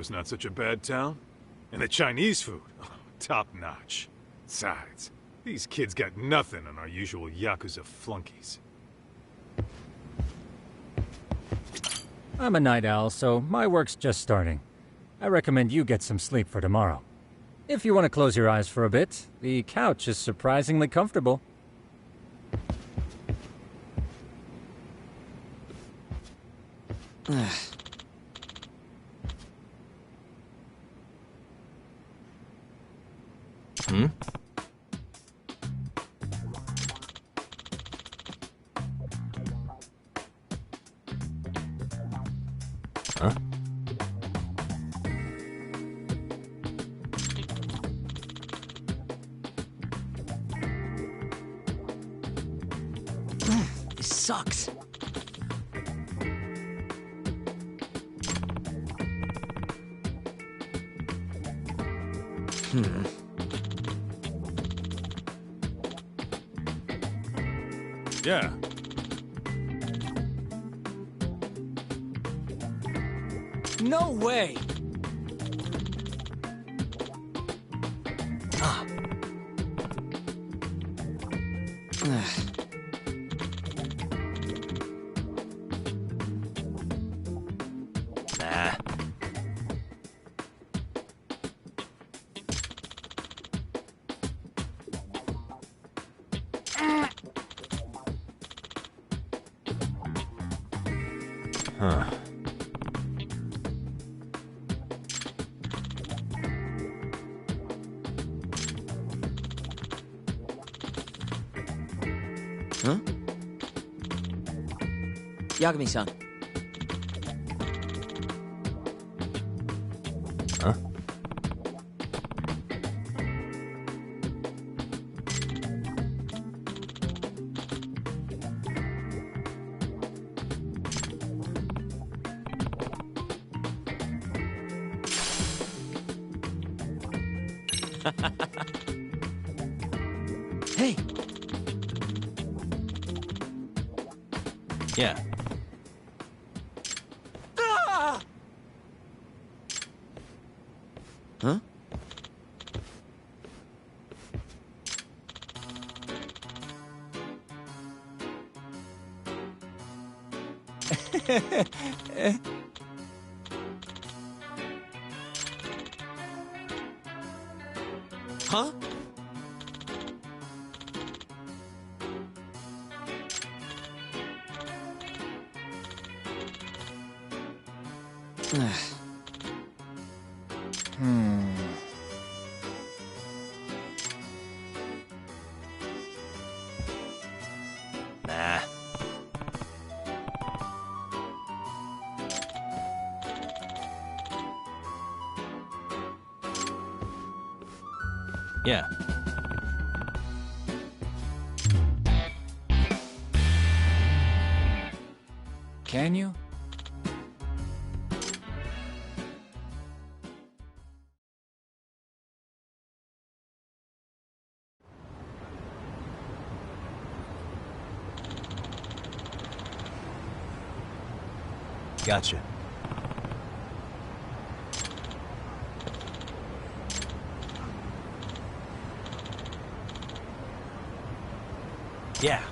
It's not such a bad town. And the Chinese food, top notch. Besides, these kids got nothing on our usual Yakuza flunkies. I'm a night owl, so my work's just starting. I recommend you get some sleep for tomorrow. If you want to close your eyes for a bit, the couch is surprisingly comfortable. Hmm? Huh? This sucks. Yeah. No way! Ah. Nah. Huh. Huh? Yagami-san. Huh? Hey! Yeah. Ah! Huh? Huh? Nah. Yeah. Can you? Gotcha. Yeah.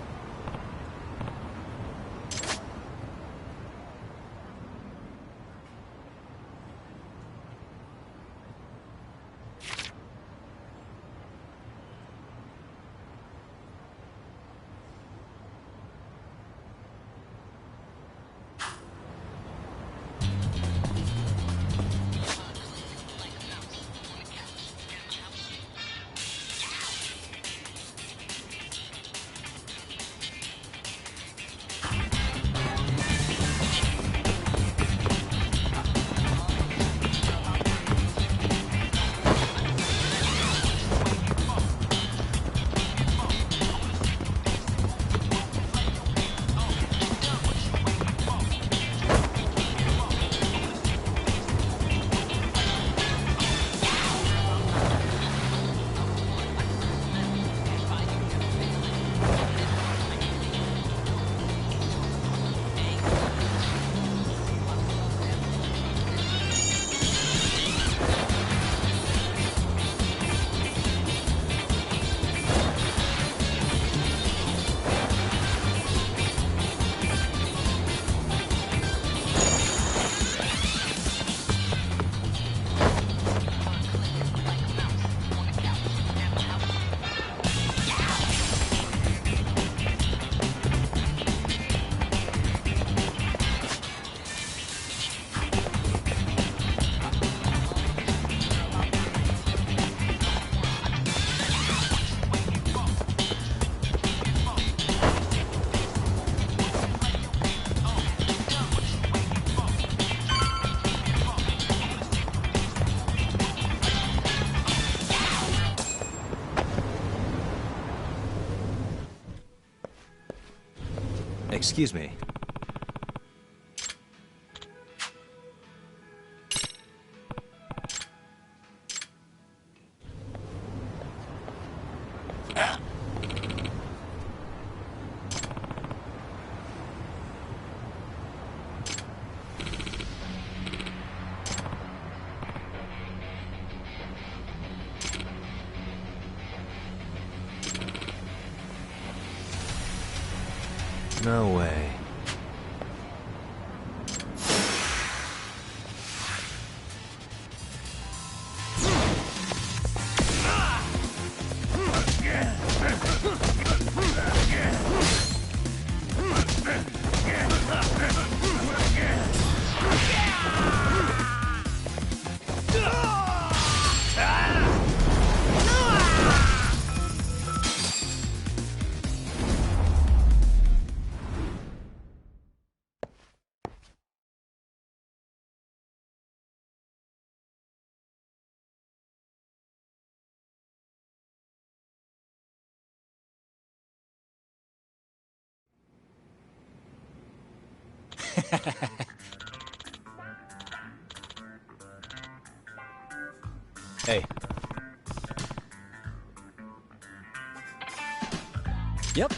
Excuse me. No way. Hey. Yep.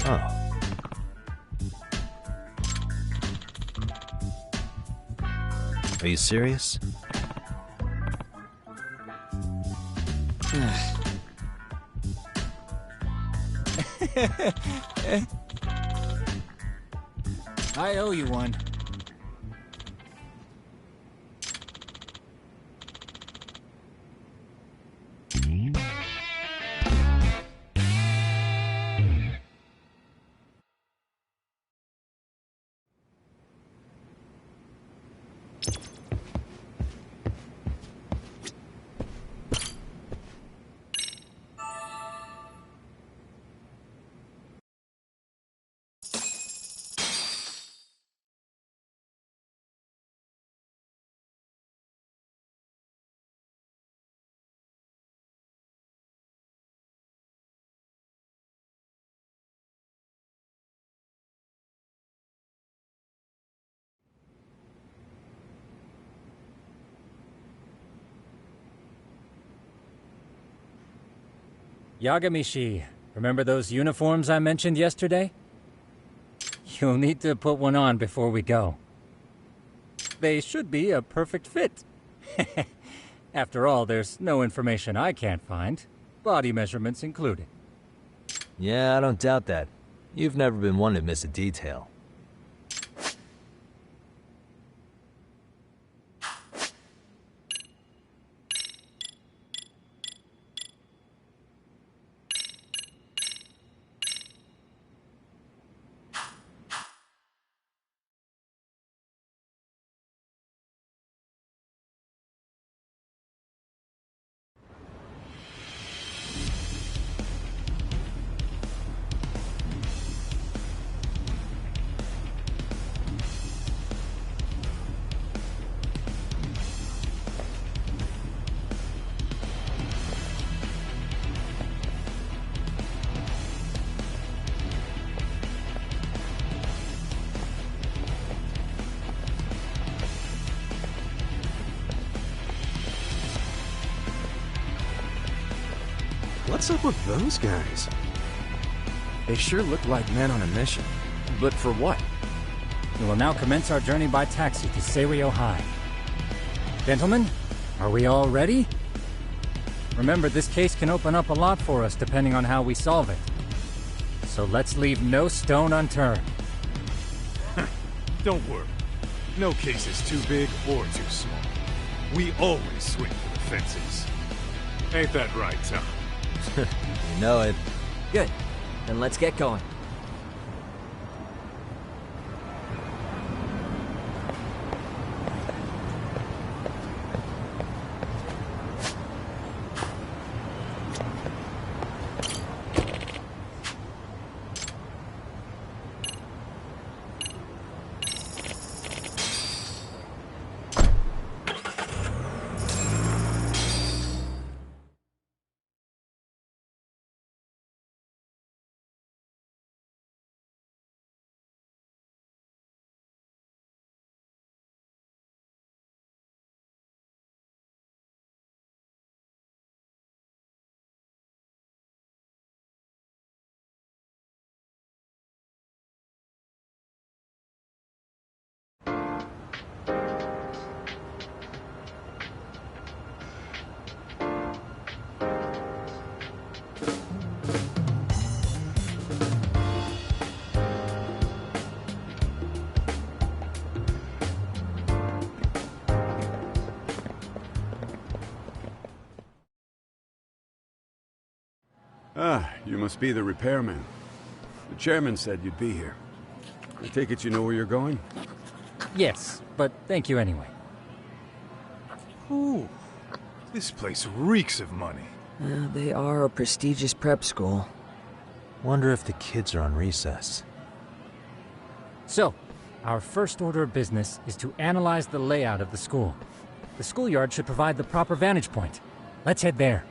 Oh. Are you serious? I owe you one. Yagamishi, remember those uniforms I mentioned yesterday? You'll need to put one on before we go. They should be a perfect fit. After all, there's no information I can't find, body measurements included. Yeah, I don't doubt that. You've never been one to miss a detail. What's up with those guys? They sure look like men on a mission. But for what? We will now commence our journey by taxi to Seiryo High. Gentlemen, are we all ready? Remember, this case can open up a lot for us depending on how we solve it. So let's leave no stone unturned. Don't worry. No case is too big or too small. We always swing for the fences. Ain't that right, Tom? You know it. Good. Then let's get going. Ah, you must be the repairman. The chairman said you'd be here. I take it you know where you're going? Yes, but thank you anyway. Ooh, this place reeks of money. They are a prestigious prep school. Wonder if the kids are on recess. So, our first order of business is to analyze the layout of the school. The schoolyard should provide the proper vantage point. Let's head there.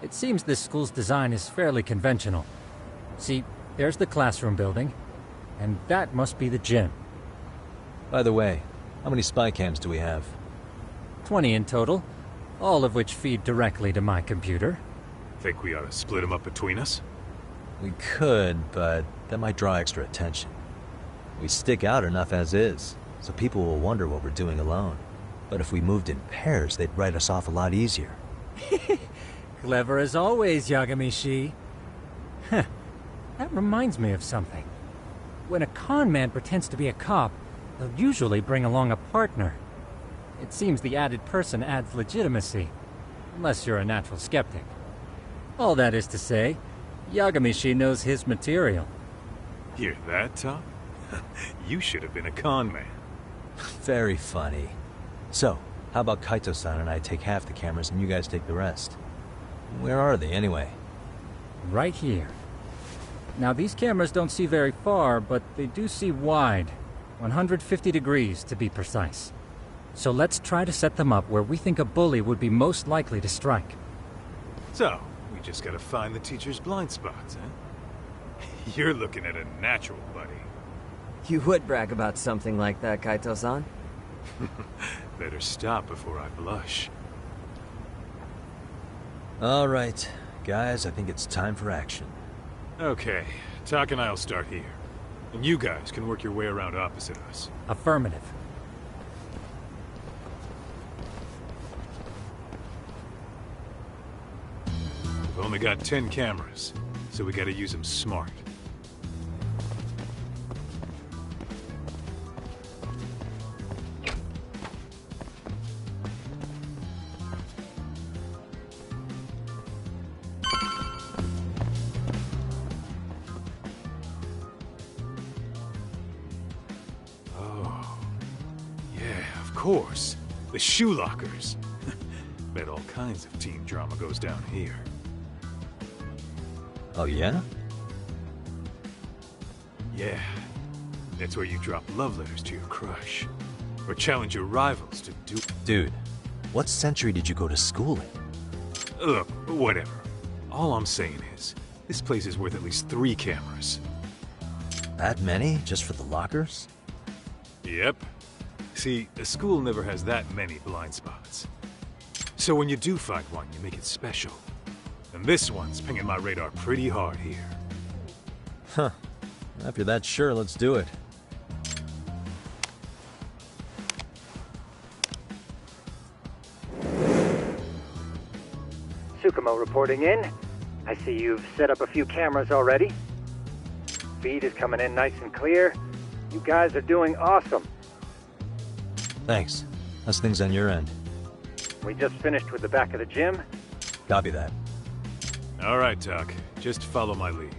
It seems this school's design is fairly conventional. See, there's the classroom building, and that must be the gym. By the way, how many spy cams do we have? 20 in total, all of which feed directly to my computer. Think we ought to split them up between us? We could, but that might draw extra attention. We stick out enough as is, so people will wonder what we're doing alone. But if we moved in pairs, they'd write us off a lot easier. Clever as always, Yagami-shi. Huh. That reminds me of something. When a con man pretends to be a cop, they'll usually bring along a partner. It seems the added person adds legitimacy, unless you're a natural skeptic. All that is to say, Yagami-shi knows his material. Hear that, Tom? You should have been a con man. Very funny. So, how about Kaito-san and I take half the cameras and you guys take the rest? Where are they, anyway? Right here. Now, these cameras don't see very far, but they do see wide. 150 degrees, to be precise. So let's try to set them up where we think a bully would be most likely to strike. So, we just gotta find the teacher's blind spots, huh? You're looking at a natural, buddy. You would brag about something like that, Kaito-san. Better stop before I blush. All right, guys, I think it's time for action. Okay, Tak and I'll start here. And you guys can work your way around opposite us. Affirmative. We've only got 10 cameras, so we gotta use them smart. Of course. The shoe lockers. Bet all kinds of teen drama goes down here. Oh, yeah? Yeah. That's where you drop love letters to your crush. Or challenge your rivals to do... Dude, what century did you go to school in? Look, whatever. All I'm saying is, this place is worth at least 3 cameras. That many? Just for the lockers? Yep. See, a school never has that many blind spots. So when you do find one, you make it special. And this one's pinging my radar pretty hard here. Huh. If you're that sure, let's do it. Tsukumo reporting in. I see you've set up a few cameras already. Feed is coming in nice and clear. You guys are doing awesome. Thanks. How's things on your end? We just finished with the back of the gym. Copy that. All right, Tak. Just follow my lead.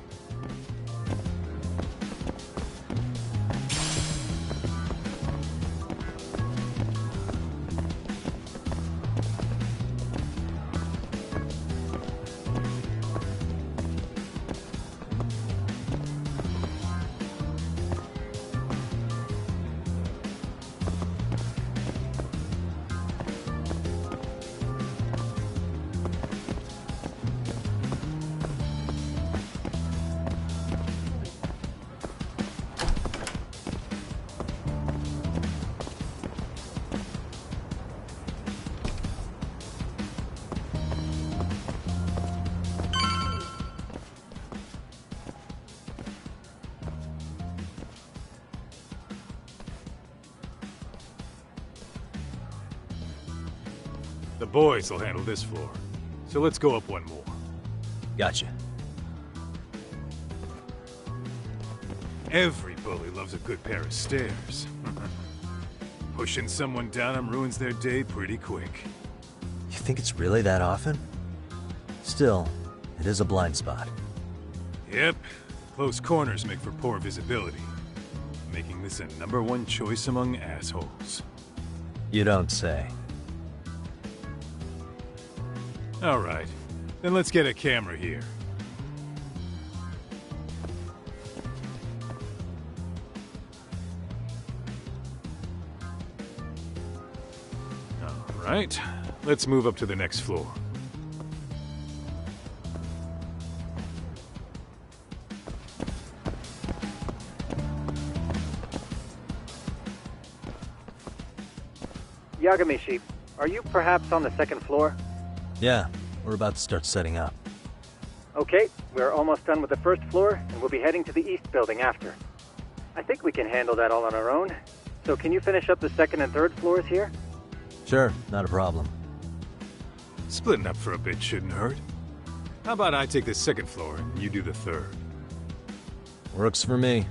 The boys will handle this floor. so let's go up one more. Gotcha. Every bully loves a good pair of stairs. Pushing someone down them ruins their day pretty quick. You think it's really that often? Still, it is a blind spot. Yep, close corners make for poor visibility, making this a #1 choice among assholes. You don't say. Alright, then let's get a camera here. Alright, let's move up to the next floor. Yagami-shi, are you perhaps on the second floor? Yeah, we're about to start setting up. Okay, we're almost done with the first floor, and we'll be heading to the east building after. I think we can handle that all on our own. So can you finish up the second and third floors here? Sure, not a problem. Splitting up for a bit shouldn't hurt. How about I take the second floor and you do the third? Works for me.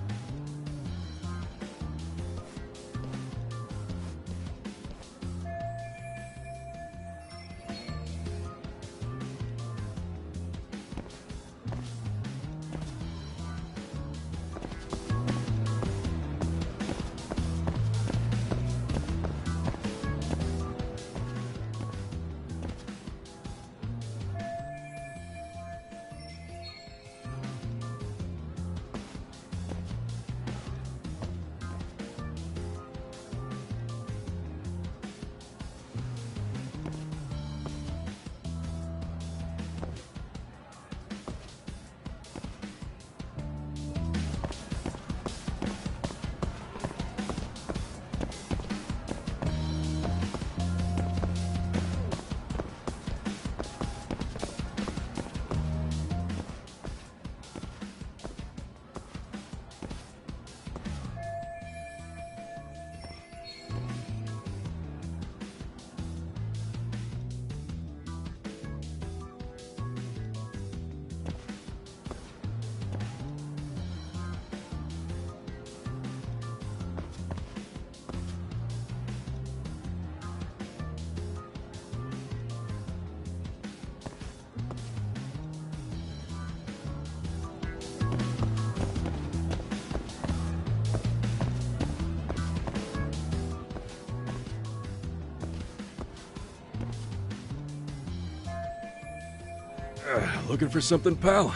Looking for something, pal?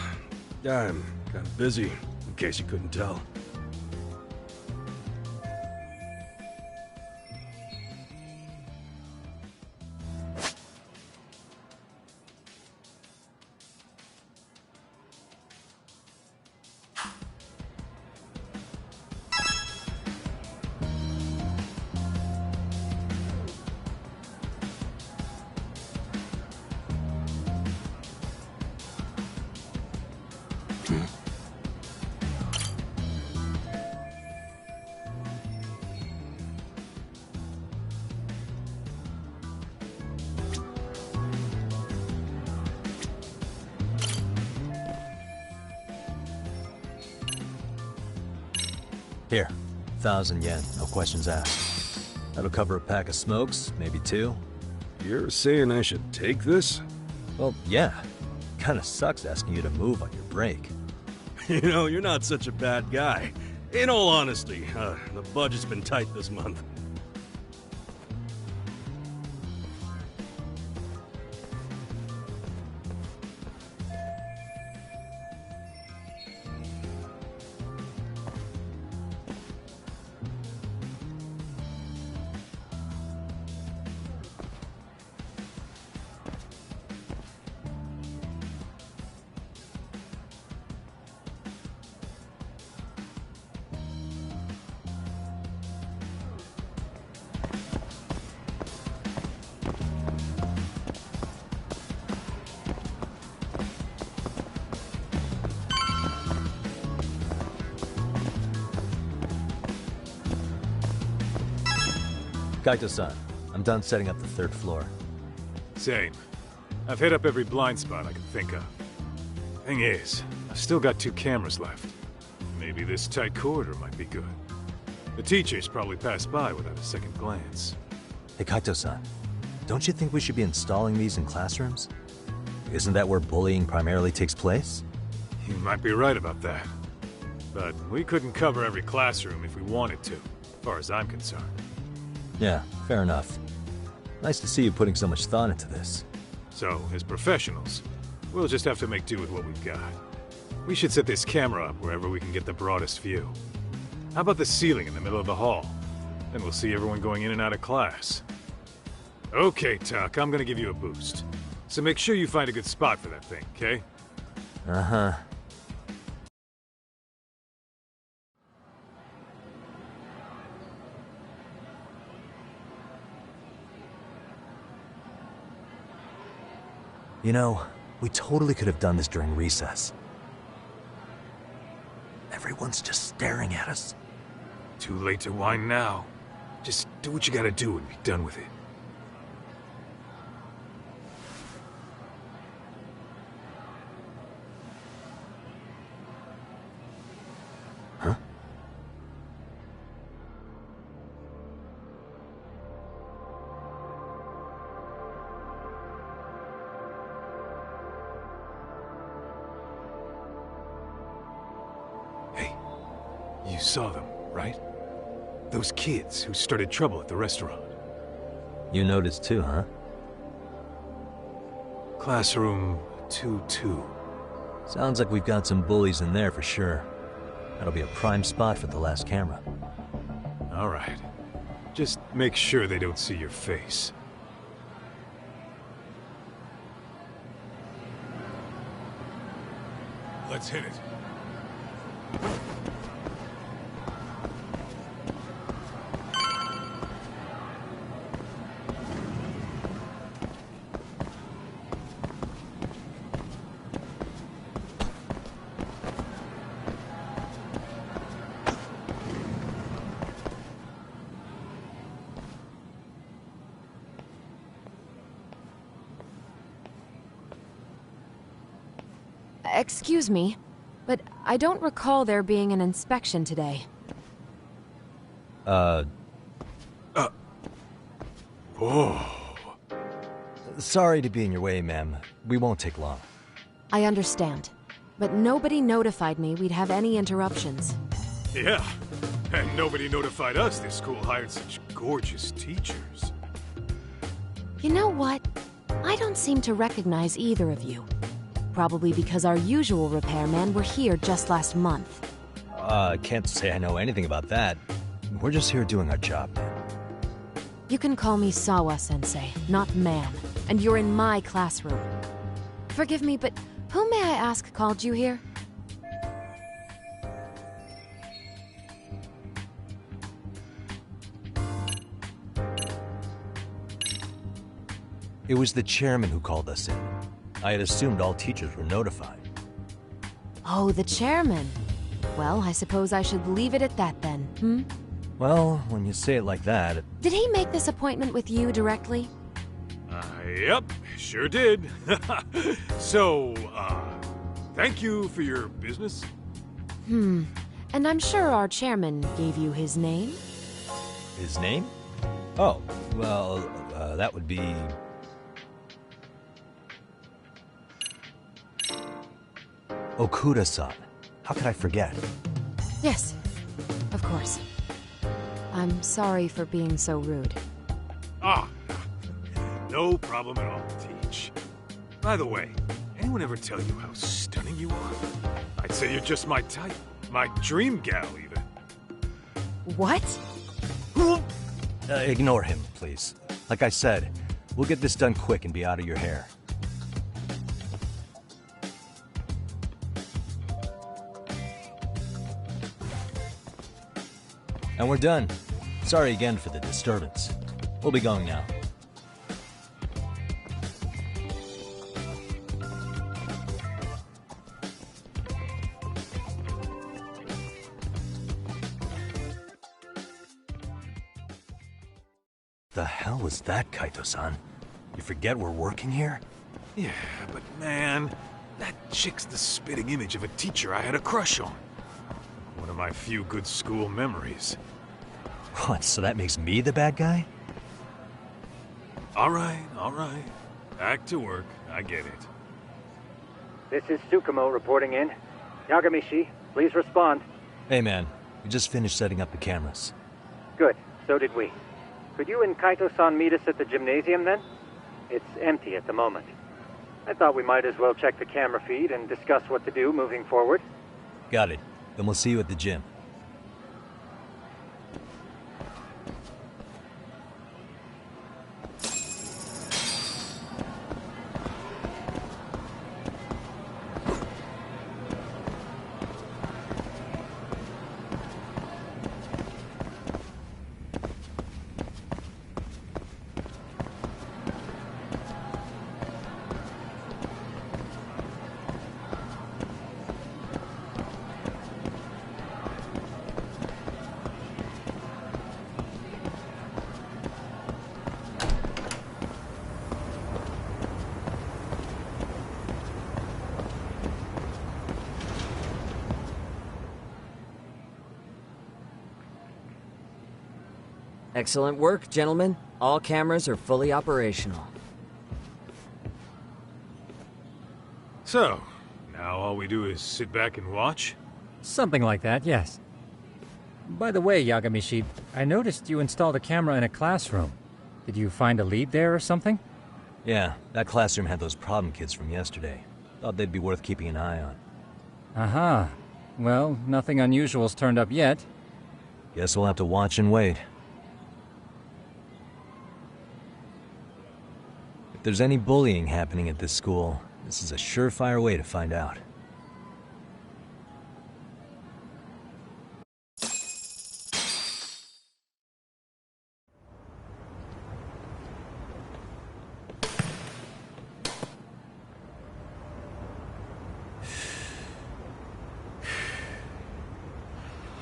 I'm kind of busy, in case you couldn't tell. Here, 1,000 yen, no questions asked. That'll cover a pack of smokes, maybe 2. You're saying I should take this? Well, yeah. Kinda sucks asking you to move on your break. You know, you're not such a bad guy. In all honesty, the budget's been tight this month. Kaito-san, I'm done setting up the 3rd floor. Same. I've hit up every blind spot I can think of. Thing is, I've still got 2 cameras left. Maybe this tight corridor might be good. The teachers probably passed by without a second glance. Hey, Kaito-san, don't you think we should be installing these in classrooms? Isn't that where bullying primarily takes place? You might be right about that. But we couldn't cover every classroom if we wanted to, as far as I'm concerned. Yeah, fair enough. Nice to see you putting so much thought into this. So, as professionals, we'll just have to make do with what we've got. We should set this camera up wherever we can get the broadest view. How about the ceiling in the middle of the hall? Then we'll see everyone going in and out of class. Okay, Tuck, I'm gonna give you a boost. So make sure you find a good spot for that thing, okay? Uh-huh. You know, we totally could have done this during recess. Everyone's just staring at us. Too late to whine now. Just do what you gotta do and be done with it. Huh? Hey, you saw them, right? Those kids who started trouble at the restaurant. You noticed too, huh? Classroom 2-2. Sounds like we've got some bullies in there for sure. That'll be a prime spot for the last camera. All right. Just make sure they don't see your face. Let's hit it. Excuse me, but I don't recall there being an inspection today. Whoa. Sorry to be in your way, ma'am. We won't take long. I understand, but nobody notified me we'd have any interruptions. Yeah, and nobody notified us this school hired such gorgeous teachers. You know what? I don't seem to recognize either of you. Probably because our usual repairmen were here just last month. Can't say I know anything about that. We're just here doing our job, man. You can call me Sawa-sensei, not ma'am, and you're in my classroom. Forgive me, but who may I ask called you here? It was the chairman who called us in. I had assumed all teachers were notified. Oh, the chairman. Well, I suppose I should leave it at that then, hmm? Well, when you say it like that... Did he make this appointment with you directly? Yep, sure did. So, thank you for your business. And I'm sure our chairman gave you his name? His name? Oh, well, that would be... Okuda-san. How could I forget? Yes, of course. I'm sorry for being so rude. Ah, no problem at all, Teach. By the way, anyone ever tell you how stunning you are? I'd say you're just my type. My dream gal, even. What? Ignore him, please. Like I said, we'll get this done quick and be out of your hair. And we're done. Sorry again for the disturbance. We'll be going now. The hell was that, Kaito-san? You forget we're working here? Yeah, but man, that chick's the spitting image of a teacher I had a crush on. One of my few good school memories. What, so that makes me the bad guy? All right. Back to work. I get it. This is Tsukumo reporting in. Yagamishi, please respond. Hey man, we just finished setting up the cameras. Good, so did we. Could you and Kaito-san meet us at the gymnasium then? It's empty at the moment. I thought we might as well check the camera feed and discuss what to do moving forward. Got it. Then we'll see you at the gym. Excellent work, gentlemen. All cameras are fully operational. So, now all we do is sit back and watch? Something like that, yes. By the way, Yagamishi, I noticed you installed a camera in a classroom. Did you find a lead there or something? Yeah, that classroom had those problem kids from yesterday. Thought they'd be worth keeping an eye on. Aha. Well, nothing unusual's turned up yet. Guess we'll have to watch and wait. If there's any bullying happening at this school, this is a surefire way to find out.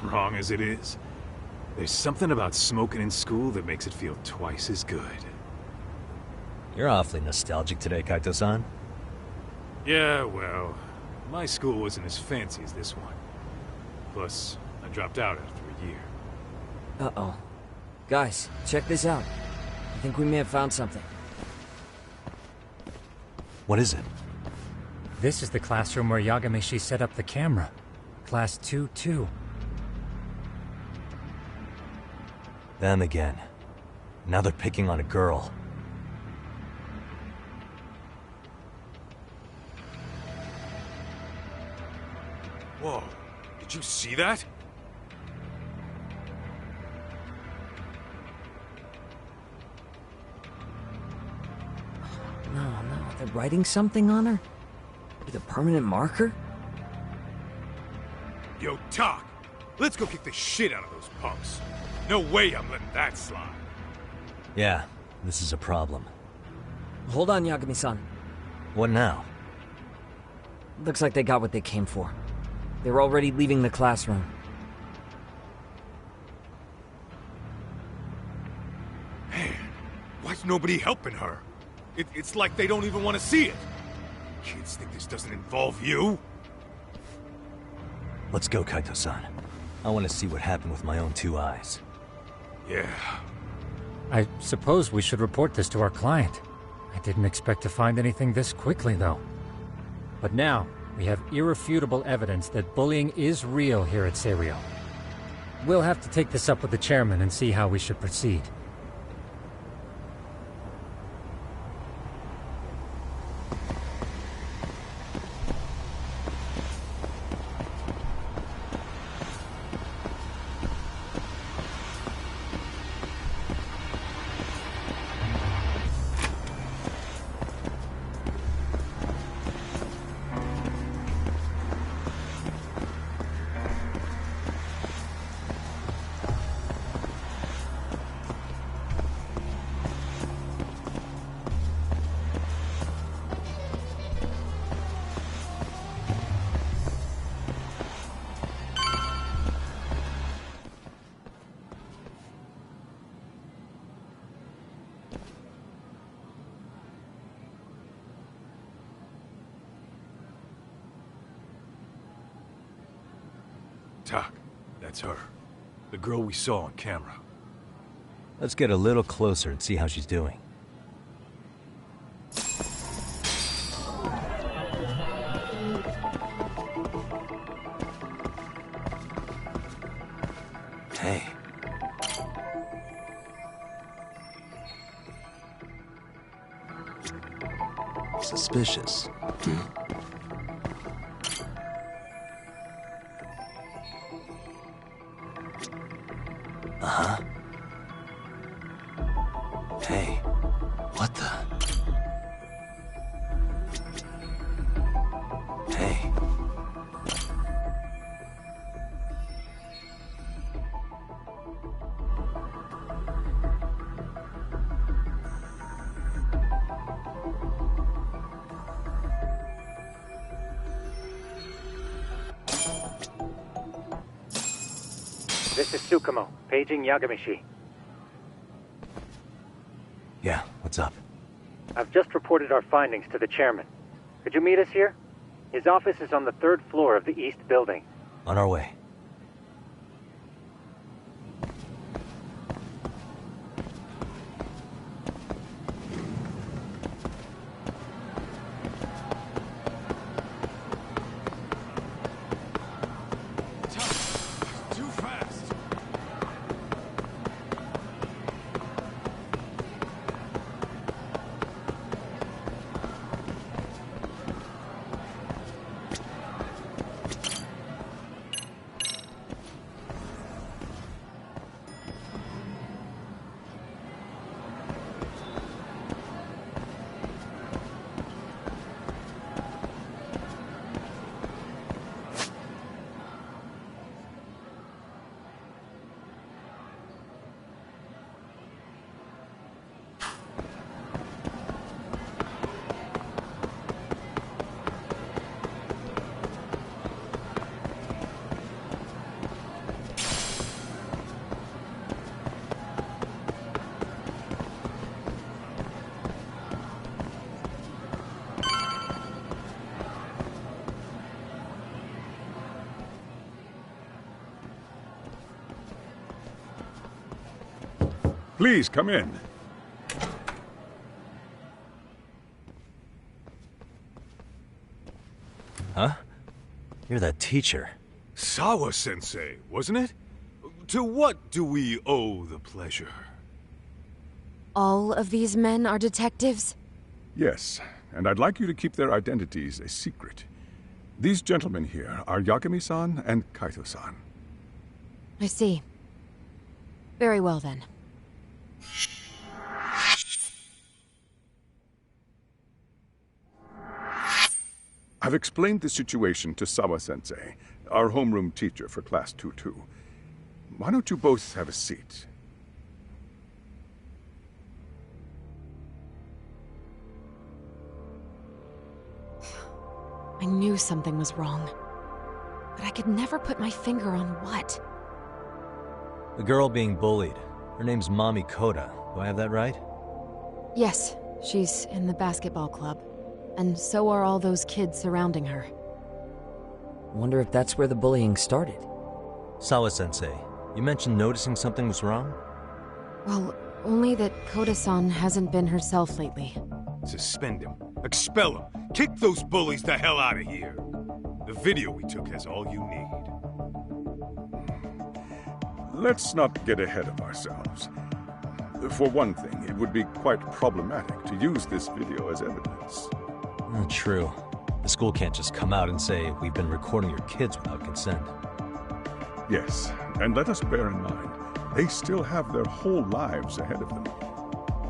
Wrong as it is, there's something about smoking in school that makes it feel twice as good. You're awfully nostalgic today, Kaito-san. Yeah, well, my school wasn't as fancy as this one. Plus, I dropped out after a year. Uh-oh. Guys, check this out. I think we may have found something. What is it? This is the classroom where Yagamishi set up the camera. Class 2-2. Them again. Now they're picking on a girl. Whoa, did you see that? No, they're writing something on her? With a permanent marker? Yo, Talk, let's go kick the shit out of those punks. No way I'm letting that slide. Yeah, this is a problem. Hold on, Yagami-san. What now? Looks like they got what they came for. They were already leaving the classroom. Man, why's nobody helping her? It's like they don't even want to see it. Kids think this doesn't involve you? Let's go, Kaito-san. I want to see what happened with my own two eyes. Yeah. I suppose we should report this to our client. I didn't expect to find anything this quickly, though. But now, we have irrefutable evidence that bullying is real here at Seiryo. We'll have to take this up with the chairman and see how we should proceed. Tak, that's her. The girl we saw on camera. Let's get a little closer and see how she's doing. Hey. Suspicious. Uh-huh. Hey, what the? Hey. This is Tsukumo, paging Yagamishi. Yeah, what's up? I've just reported our findings to the chairman. Could you meet us here? His office is on the 3rd floor of the east building. On our way. Too fast! Please, come in. Huh? You're that teacher. Sawa-sensei, wasn't it? To what do we owe the pleasure? All of these men are detectives? Yes, and I'd like you to keep their identities a secret. These gentlemen here are Yagami-san and Kaito-san. I see. Very well, then. I've explained the situation to Sawa-sensei, our homeroom teacher for Class 2-2. Why don't you both have a seat? I knew something was wrong, but I could never put my finger on what. The girl being bullied. Her name's Mami Koda. Do I have that right? Yes, she's in the basketball club. And so are all those kids surrounding her. Wonder if that's where the bullying started. Sawa-sensei, you mentioned noticing something was wrong? Well, only that Koda-san hasn't been herself lately. Suspend him. Expel him. Kick those bullies the hell out of here. The video we took has all you need. Let's not get ahead of ourselves. For one thing, it would be quite problematic to use this video as evidence. True. The school can't just come out and say, we've been recording your kids without consent. Yes, and let us bear in mind, they still have their whole lives ahead of them.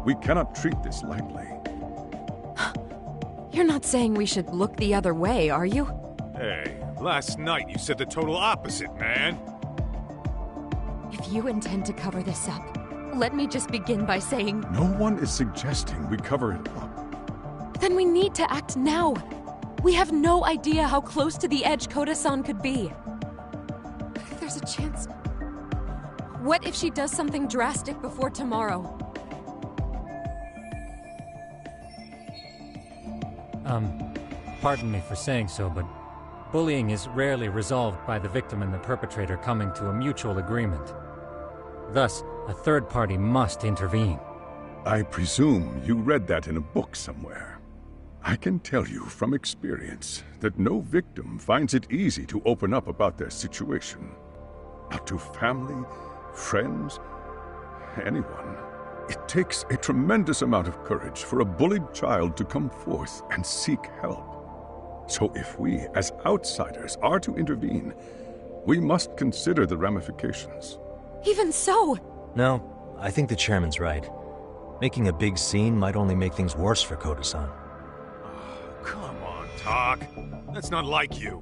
We cannot treat this lightly. You're not saying we should look the other way, are you? Hey, last night you said the total opposite, man. If you intend to cover this up, let me just begin by saying... No one is suggesting we cover it up. Then we need to act now. We have no idea how close to the edge Koda-san could be. There's a chance... What if she does something drastic before tomorrow? Pardon me for saying so, but bullying is rarely resolved by the victim and the perpetrator coming to a mutual agreement. Thus, a third party must intervene. I presume you read that in a book somewhere. I can tell you from experience that no victim finds it easy to open up about their situation. Not to family, friends, anyone. It takes a tremendous amount of courage for a bullied child to come forth and seek help. So if we, as outsiders, are to intervene, we must consider the ramifications. Even so! No, I think the chairman's right. Making a big scene might only make things worse for Koda-san. Come on, Tak. That's not like you.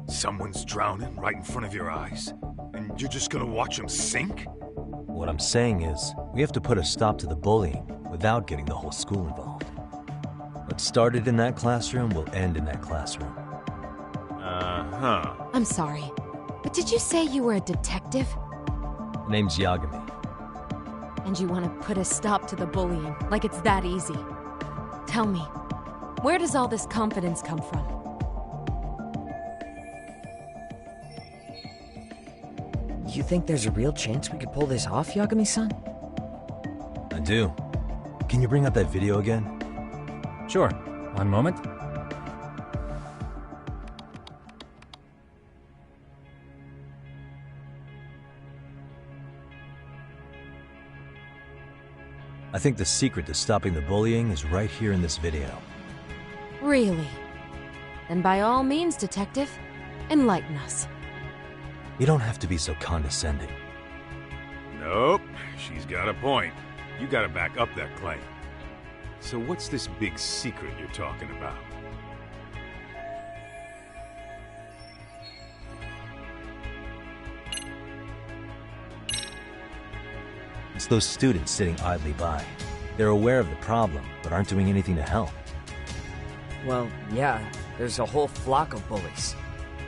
Someone's drowning right in front of your eyes, and you're just gonna watch him sink? What I'm saying is, we have to put a stop to the bullying without getting the whole school involved. What started in that classroom will end in that classroom. Uh-huh. I'm sorry, but did you say you were a detective? The name's Yagami. And you want to put a stop to the bullying, like it's that easy. Tell me, where does all this confidence come from? You think there's a real chance we could pull this off, Yagami-san? I do. Can you bring up that video again? Sure. One moment. I think the secret to stopping the bullying is right here in this video. Really? Then by all means, detective, enlighten us. You don't have to be so condescending. Nope, she's got a point. You gotta back up that claim. So what's this big secret you're talking about? It's those students sitting idly by. They're aware of the problem, but aren't doing anything to help. Well, yeah, there's a whole flock of bullies.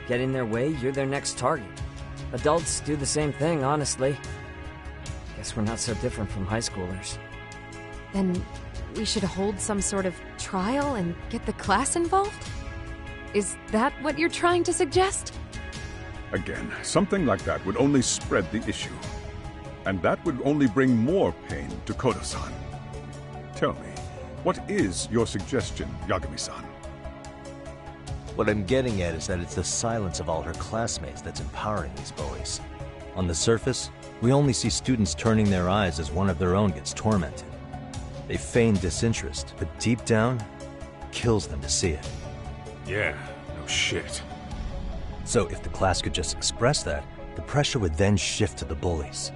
Get in their way, you're their next target. Adults do the same thing, honestly. Guess we're not so different from high schoolers. Then we should hold some sort of trial and get the class involved? Is that what you're trying to suggest? Again, something like that would only spread the issue. And that would only bring more pain to Koda-san. Tell me, what is your suggestion, Yagami-san? What I'm getting at is that it's the silence of all her classmates that's empowering these bullies. On the surface, we only see students turning their eyes as one of their own gets tormented. They feign disinterest, but deep down, it kills them to see it. Yeah, no shit. So if the class could just express that, the pressure would then shift to the bullies.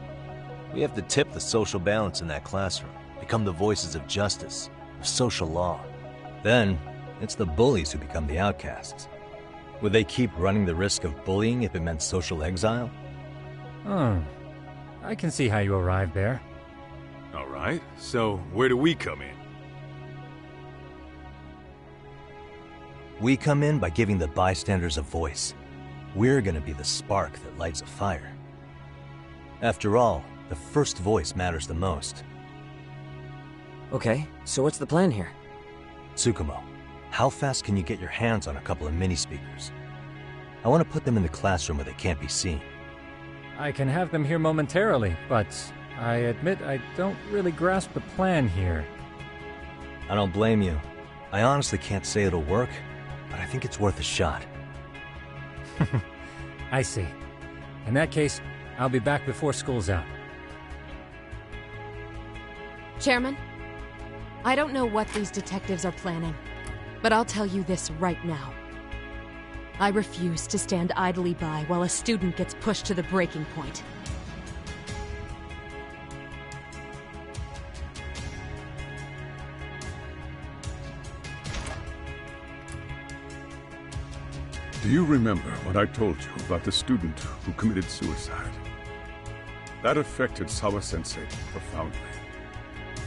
We have to tip the social balance in that classroom, become the voices of justice, of social law. Then, it's the bullies who become the outcasts. Would they keep running the risk of bullying if it meant social exile? I can see how you arrived there. All right, so where do we come in? We come in by giving the bystanders a voice. We're gonna be the spark that lights a fire. After all, the first voice matters the most. Okay, so what's the plan here? Tsukumo, how fast can you get your hands on a couple of mini-speakers? I want to put them in the classroom where they can't be seen. I can have them here momentarily, but I admit I don't really grasp the plan here. I don't blame you. I honestly can't say it'll work, but I think it's worth a shot. I see. In that case, I'll be back before school's out. Chairman, I don't know what these detectives are planning, but I'll tell you this right now. I refuse to stand idly by while a student gets pushed to the breaking point. Do you remember what I told you about the student who committed suicide? That affected Sawa-sensei profoundly.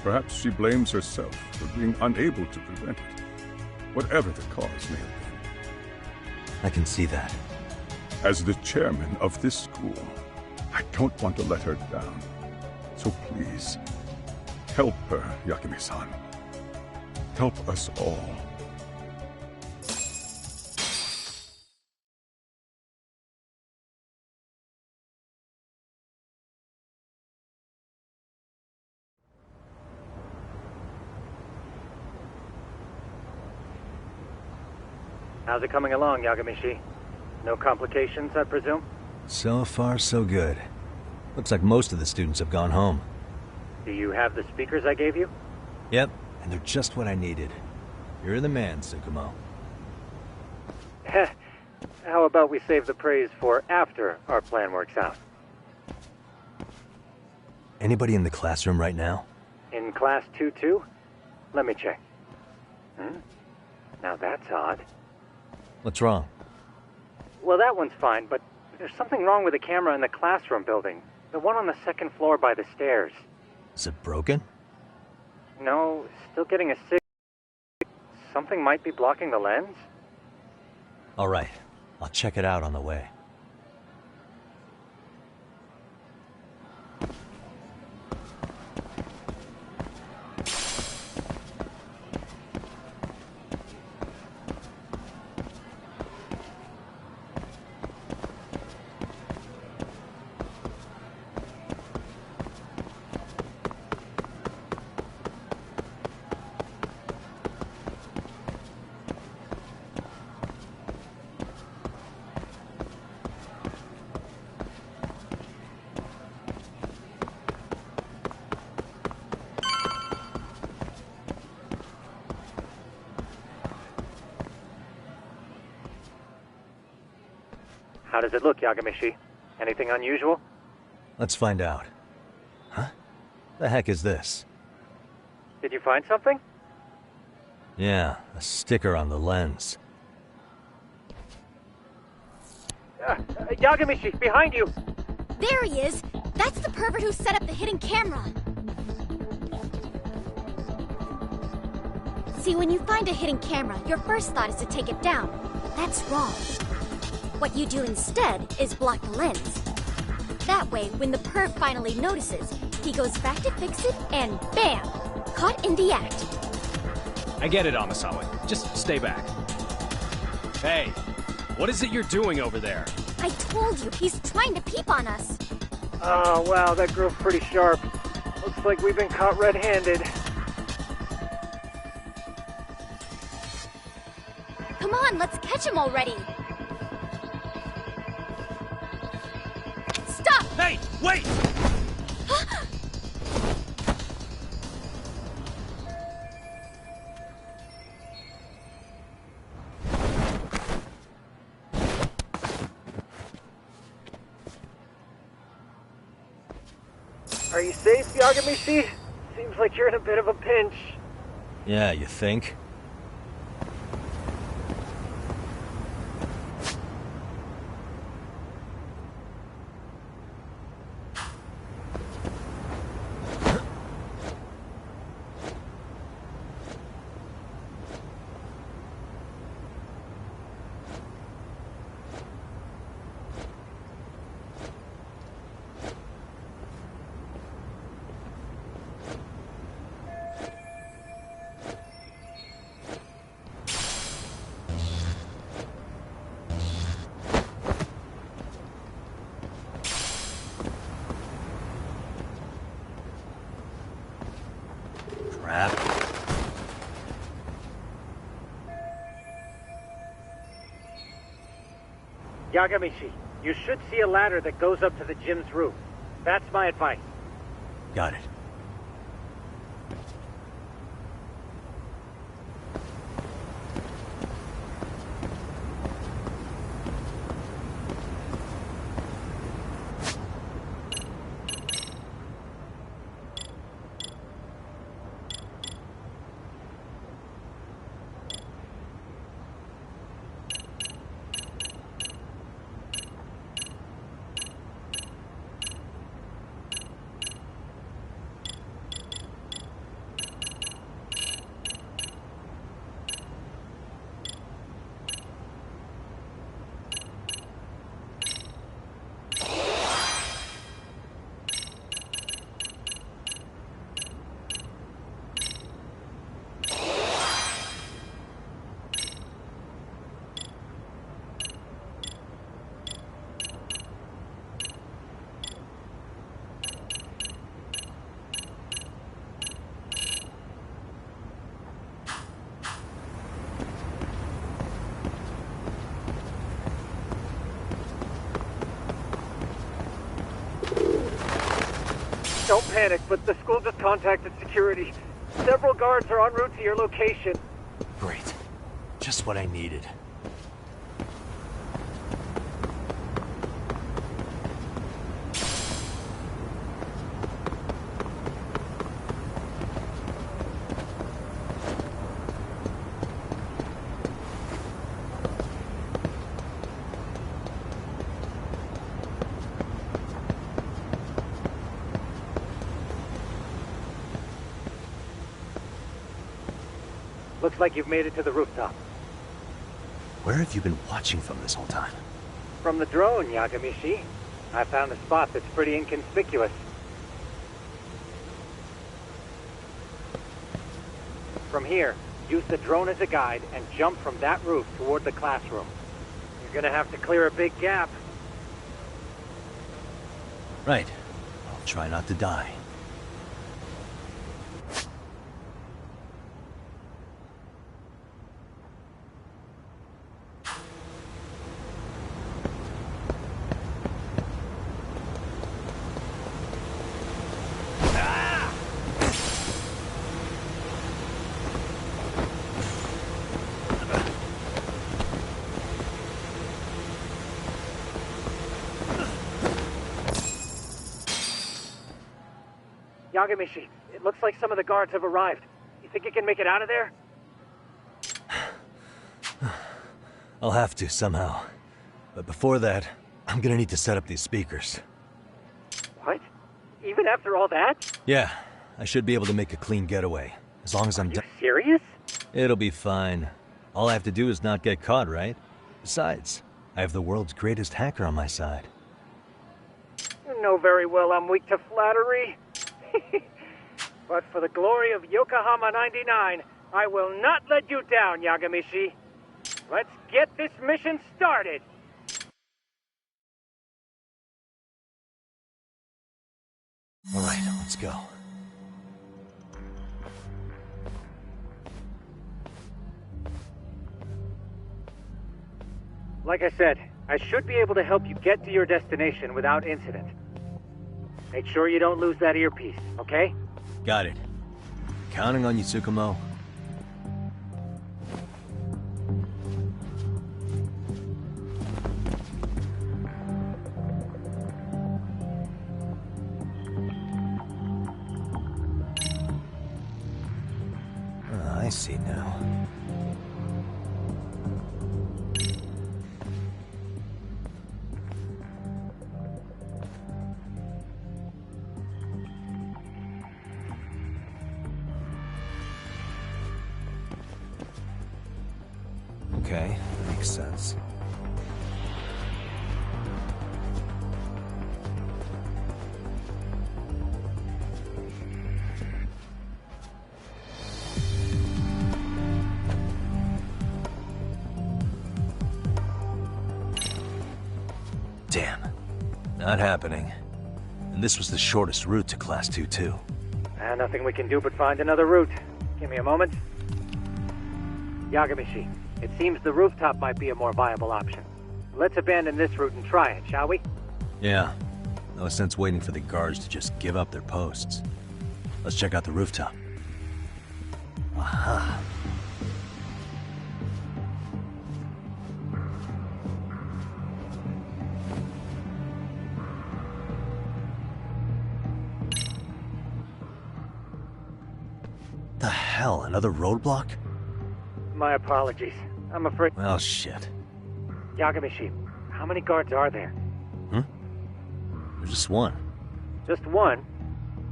Perhaps she blames herself for being unable to prevent it, whatever the cause may have been. I can see that. As the chairman of this school, I don't want to let her down. So please, help her, Yagami-san. Help us all. How's it coming along, Yagamishi? No complications, I presume? So far, so good. Looks like most of the students have gone home. Do you have the speakers I gave you? Yep, and they're just what I needed. You're the man, Tsukumo. How about we save the praise for after our plan works out? Anybody in the classroom right now? In class 2-2? Let me check. Now that's odd. What's wrong? Well, that one's fine, but there's something wrong with the camera in the classroom building. The one on the second floor by the stairs. Is it broken? No, still getting a signal. Something might be blocking the lens? All right, I'll check it out on the way. How does it look, Yagamishi? Anything unusual? Let's find out. Huh? The heck is this? Did you find something? Yeah, a sticker on the lens. Yagamishi, behind you! There he is! That's the pervert who set up the hidden camera! See, when you find a hidden camera, your first thought is to take it down. That's wrong. What you do instead is block the lens. That way, when the perv finally notices, he goes back to fix it and bam! Caught in the act. I get it, Amasawa. Just stay back. Hey, what is it you're doing over there? I told you, he's trying to peep on us. Oh, wow, that girl's pretty sharp. Looks like we've been caught red-handed. Come on, let's catch him already. Stop! Hey, wait! Are you safe, Yagamishi? Seems like you're in a bit of a pinch. Yeah, you think? Crap. Yagamishi, you should see a ladder that goes up to the gym's roof. That's my advice. Got it. Don't panic, but the school just contacted security. Several guards are en route to your location. Great. Just what I needed. Looks like you've made it to the rooftop. Where have you been watching from this whole time? From the drone, Yagamishi. I found a spot that's pretty inconspicuous. From here, use the drone as a guide and jump from that roof toward the classroom. You're gonna have to clear a big gap. Right. I'll try not to die. Yagamishi, it looks like some of the guards have arrived. You think you can make it out of there? I'll have to, somehow. But before that, I'm gonna need to set up these speakers. What? Even after all that? Yeah, I should be able to make a clean getaway. As long as I'm done. Serious? It'll be fine. All I have to do is not get caught, right? Besides, I have the world's greatest hacker on my side. You know very well I'm weak to flattery. But for the glory of Yokohama 99, I will not let you down, Yagamishi. Let's get this mission started! Alright, let's go. Like I said, I should be able to help you get to your destination without incident. Make sure you don't lose that earpiece, okay? Got it. Counting on you, Tsukumo. I see now. Okay, makes sense. Damn. Not happening. And this was the shortest route to Class 2, too. Nothing we can do but find another route. Give me a moment. Yagamishi, it seems the rooftop might be a more viable option. Let's abandon this route and try it, shall we? Yeah. No sense waiting for the guards to just give up their posts. Let's check out the rooftop. Aha. The hell, another roadblock? My apologies. I'm afraid... Well, shit. Yagamishi, how many guards are there? There's just one. Just one?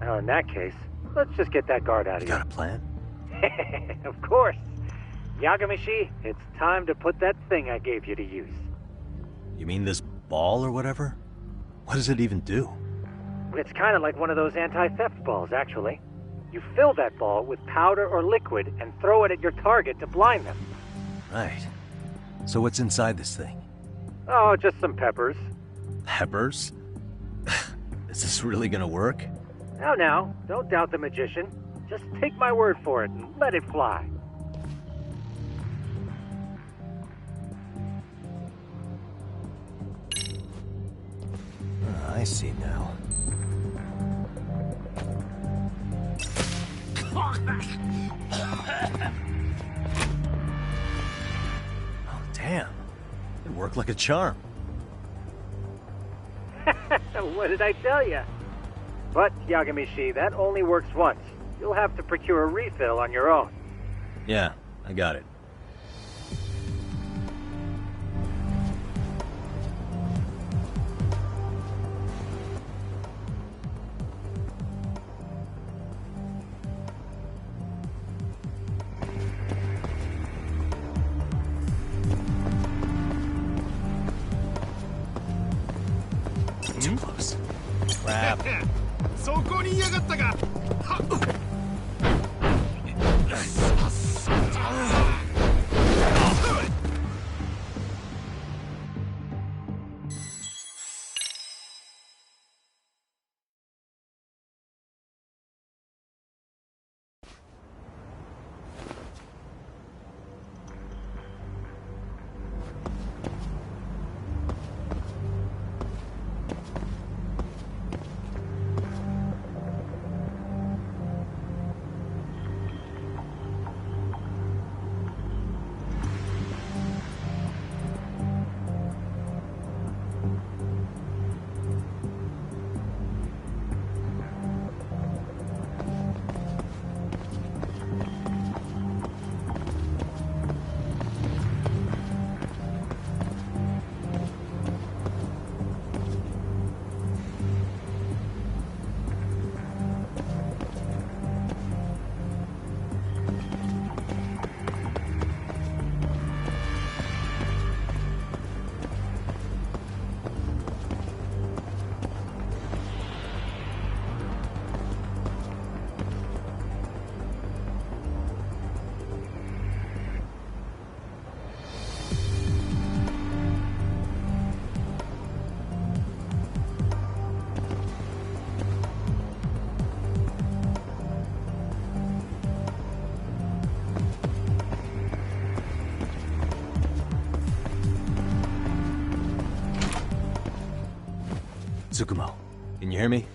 Well, in that case, let's just get that guard out of You here. got a plan? Of course. Yagamishi, it's time to put that thing I gave you to use. You mean this ball or whatever? What does it even do? It's kind of like one of those anti-theft balls, actually. You fill that ball with powder or liquid and throw it at your target to blind them. Right. So what's inside this thing? Oh, just some peppers. Peppers? Is this really gonna work? Now, don't doubt the magician. Just take my word for it and let it fly. I see now. Oh, damn. It worked like a charm. What did I tell you? But, Yagamishi, that only works once. You'll have to procure a refill on your own. Yeah, I got it. Too close. Crap. そこにいやがったか。Tsukumo, can you hear me?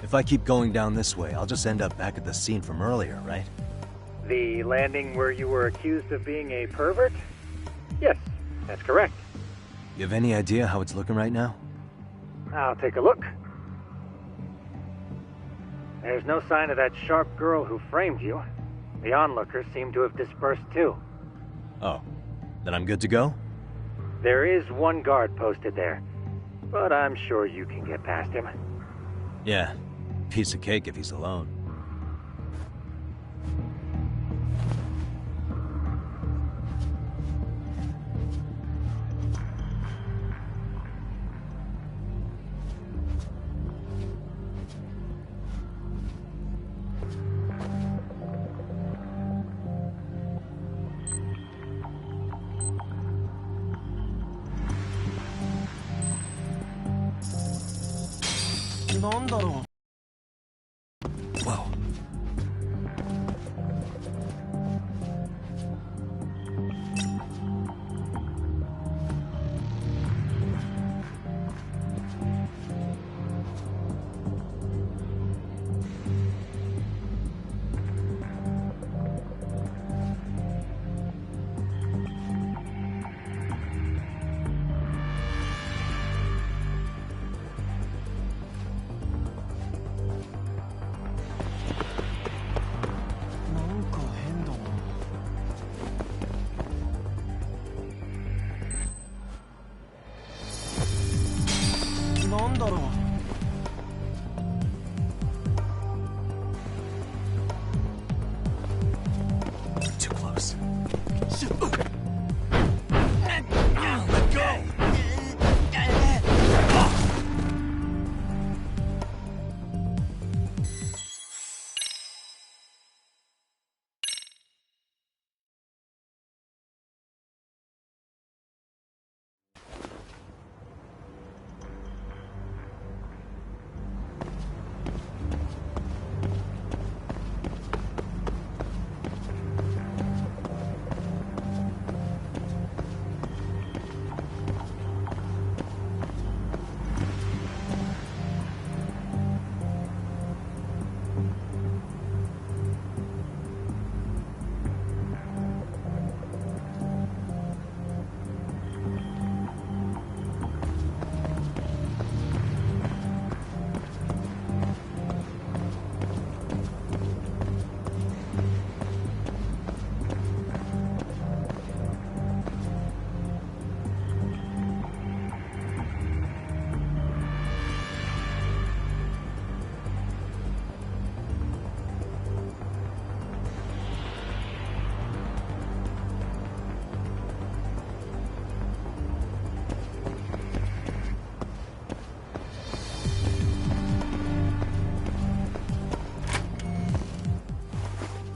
If I keep going down this way, I'll just end up back at the scene from earlier, right? The landing where you were accused of being a pervert? Yes, that's correct. You have any idea how it's looking right now? I'll take a look. There's no sign of that sharp girl who framed you. The onlookers seem to have dispersed too. Oh, then I'm good to go? There is one guard posted there, but I'm sure you can get past him. Yeah, piece of cake if he's alone. Whoa. Too close. Let go!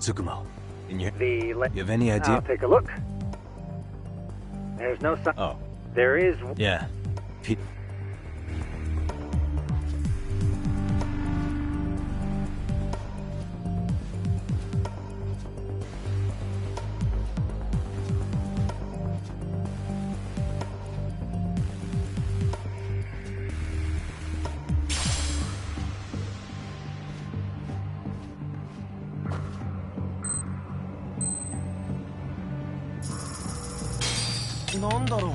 Tsukumo, you The have any idea? I'll take a look. There's no sign. Oh, There is. yeah. He... なんだろう。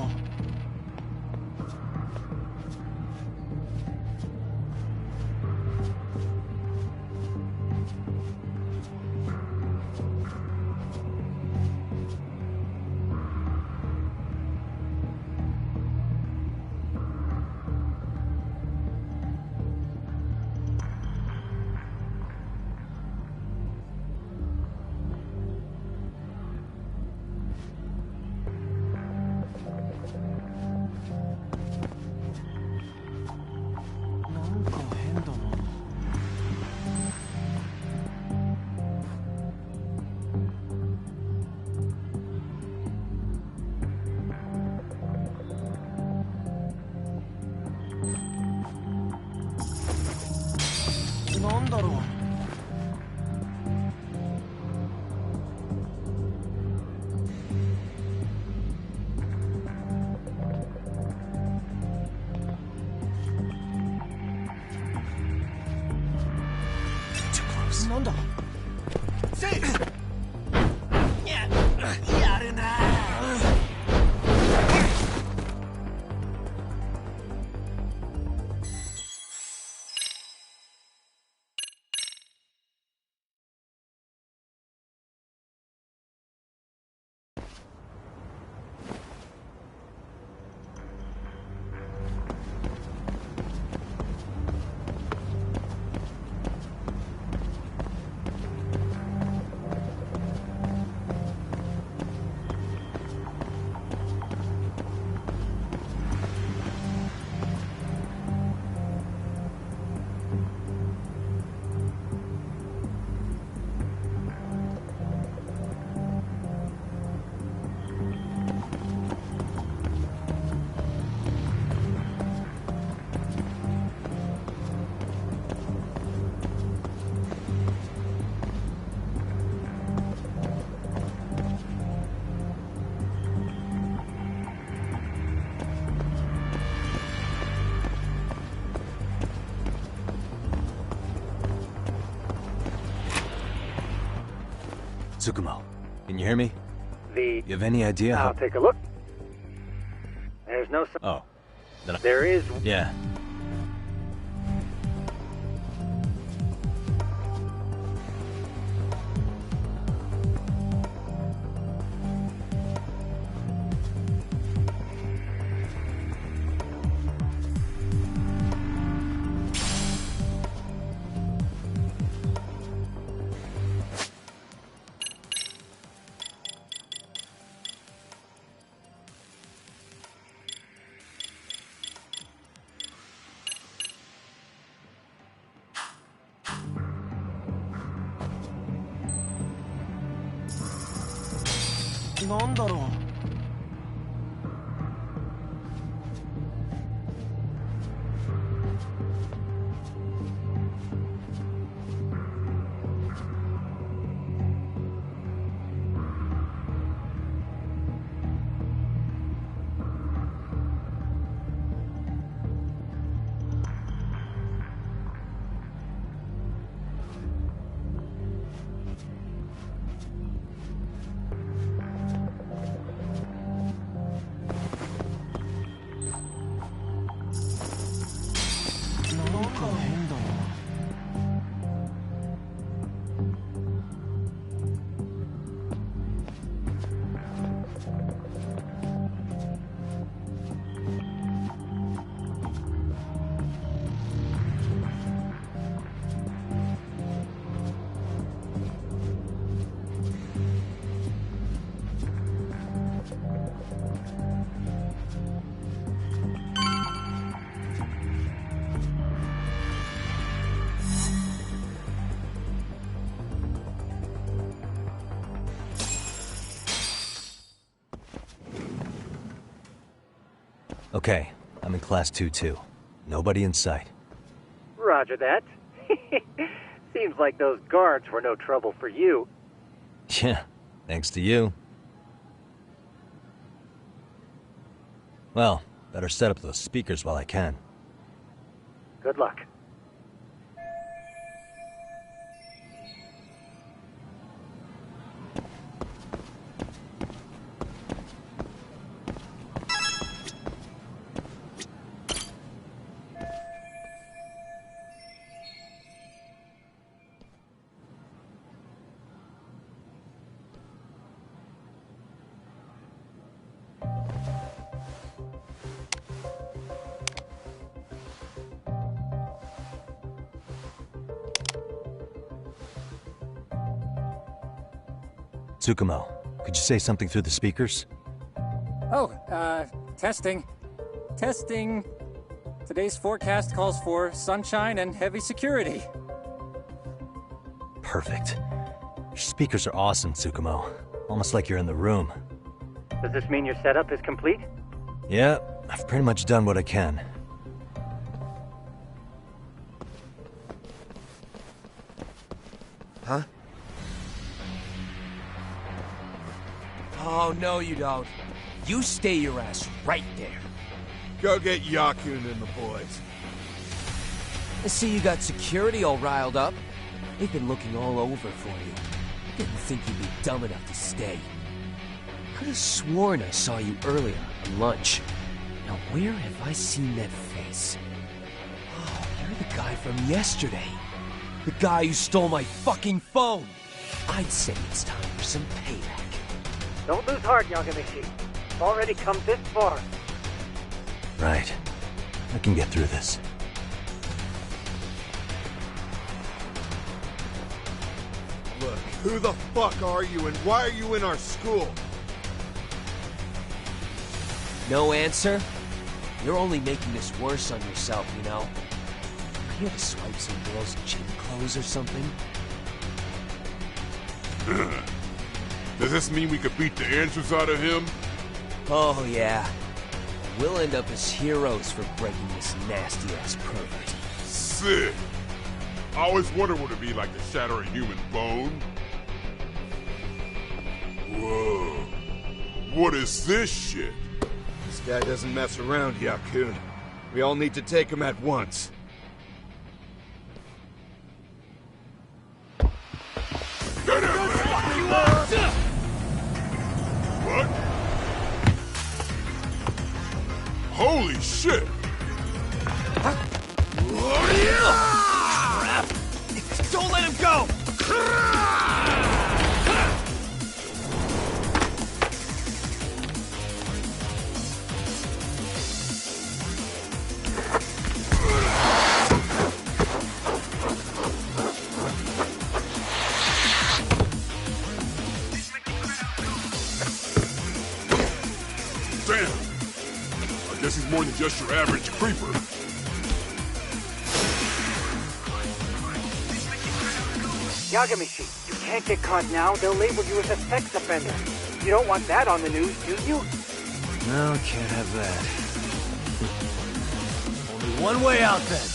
なんか変だな。なんだろう。なんだ。せい。やるな。Tsukumo, can you hear me? The. You have any idea how... I'll take a look. There's no sign. Oh. Then I... There is. Yeah.なんだろう。Okay, I'm in class 2-2. Nobody in sight. Roger that. Seems like those guards were no trouble for you. Yeah, thanks to you. Well, better set up those speakers while I can. Good luck. Tsukumo, could you say something through the speakers? Oh, testing. Testing. Today's forecast calls for sunshine and heavy security. Perfect. Your speakers are awesome, Tsukumo. Almost like you're in the room. Does this mean your setup is complete? Yeah, I've pretty much done what I can. Huh? Oh, no you don't. You stay your ass right there. Go get Yakun and the boys. I see you got security all riled up. They've been looking all over for you. Didn't think you'd be dumb enough to stay. Could have sworn I saw you earlier on lunch. Now where have I seen that face? Oh, you're the guy from yesterday. The guy who stole my fucking phone. I'd say it's time for some payback. Don't lose heart, Yagamishi. It's already come this far. Right. I can get through this. Look, who the fuck are you and why are you in our school? No answer? You're only making this worse on yourself, you know? Are you to swipe some girl's gym clothes or something? Does this mean we could beat the answers out of him? Oh, yeah. We'll end up as heroes for breaking this nasty-ass pervert. Sick! I always wondered what it'd be like to shatter a human bone. Whoa. What is this shit? This guy doesn't mess around, Yakun. We all need to take him at once. What? Holy shit! Don't let him go! Damn! I guess he's more than just your average creeper. Yagamishi, you can't get caught now. They'll label you as a sex offender. You don't want that on the news, do you? No, can't have that. Only one way out then.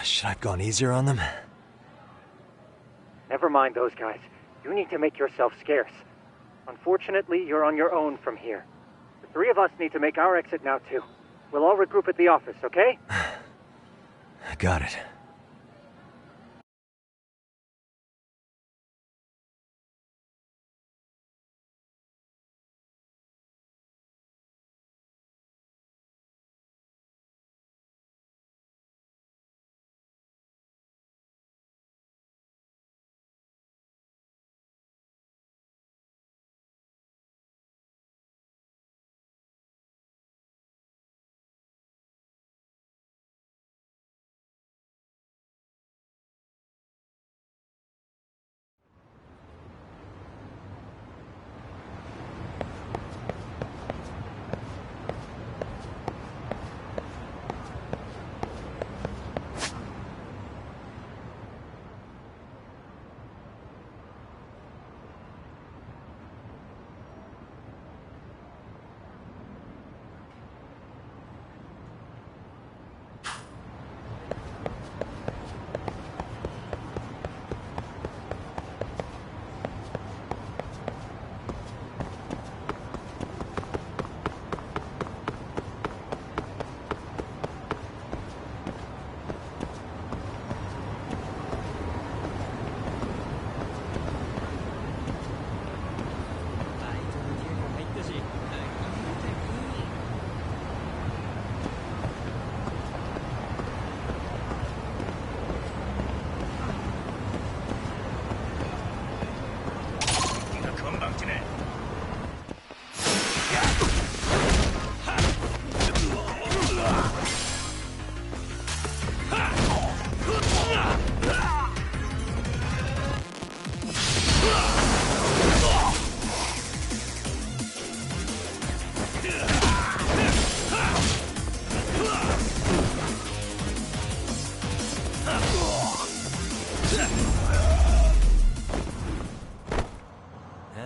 Should I have gone easier on them? Never mind those guys. You need to make yourself scarce. Unfortunately, you're on your own from here. The three of us need to make our exit now, too. We'll all regroup at the office, okay? Got it.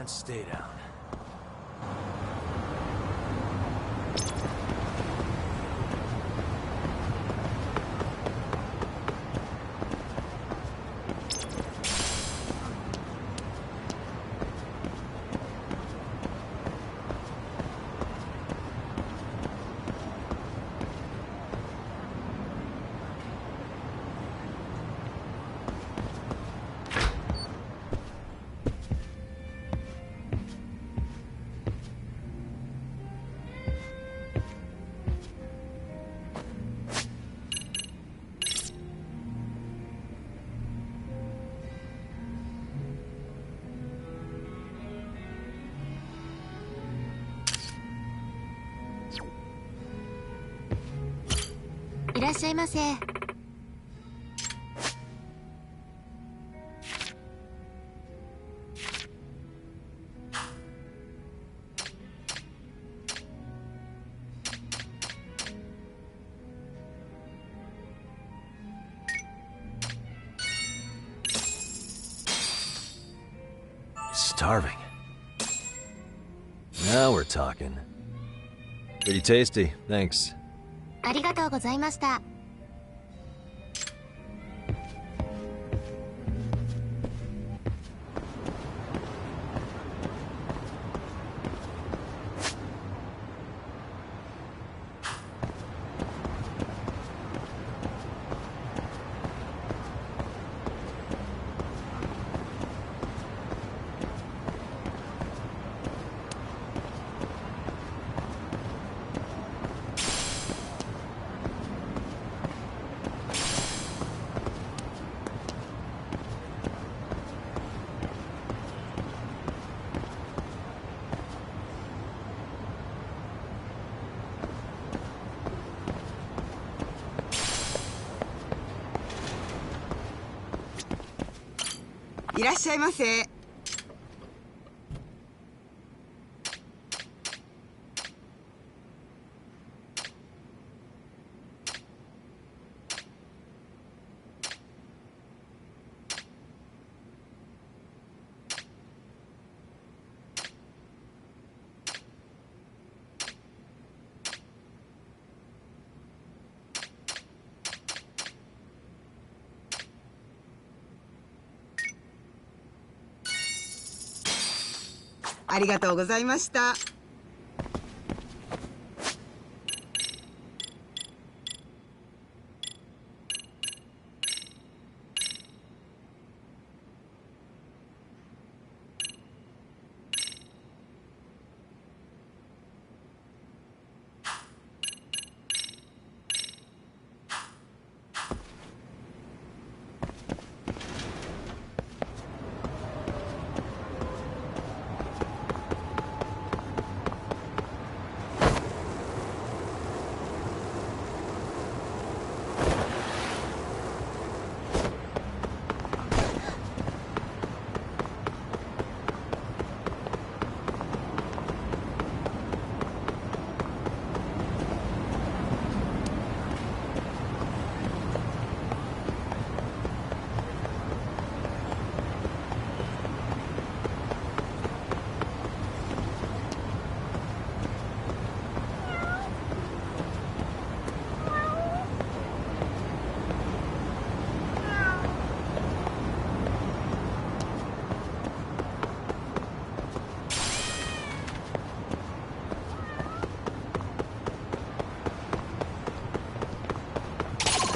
And stay down. Iらっしゃいませ。Starving. Now we're talking. Pretty tasty, thanks. ありがとうございました。いらっしゃいませ。ありがとうございました。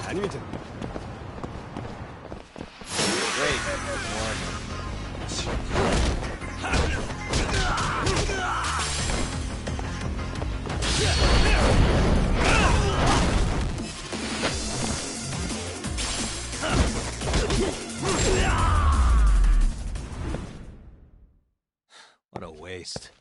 何見てんのWhat a waste.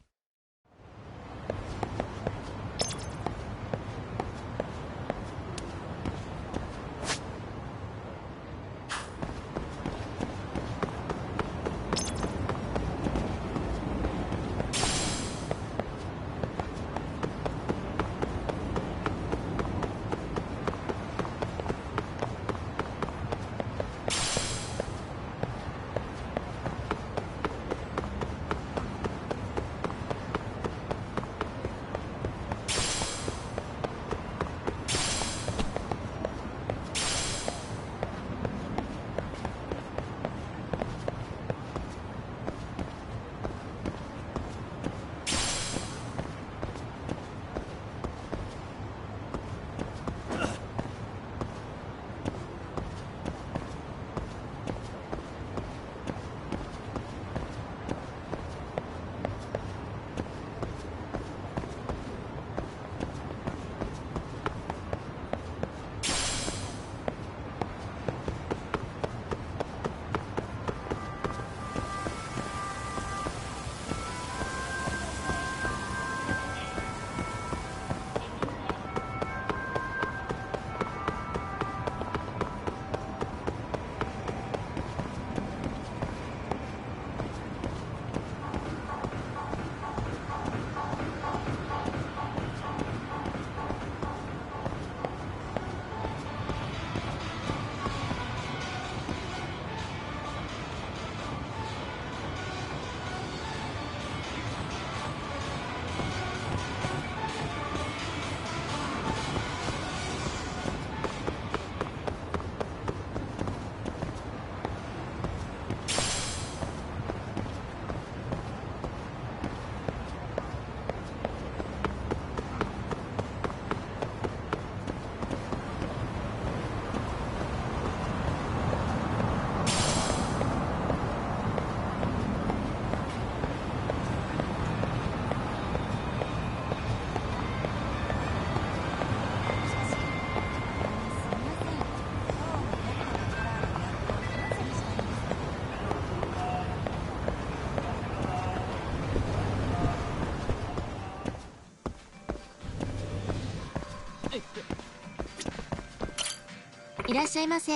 いらっしゃいませ。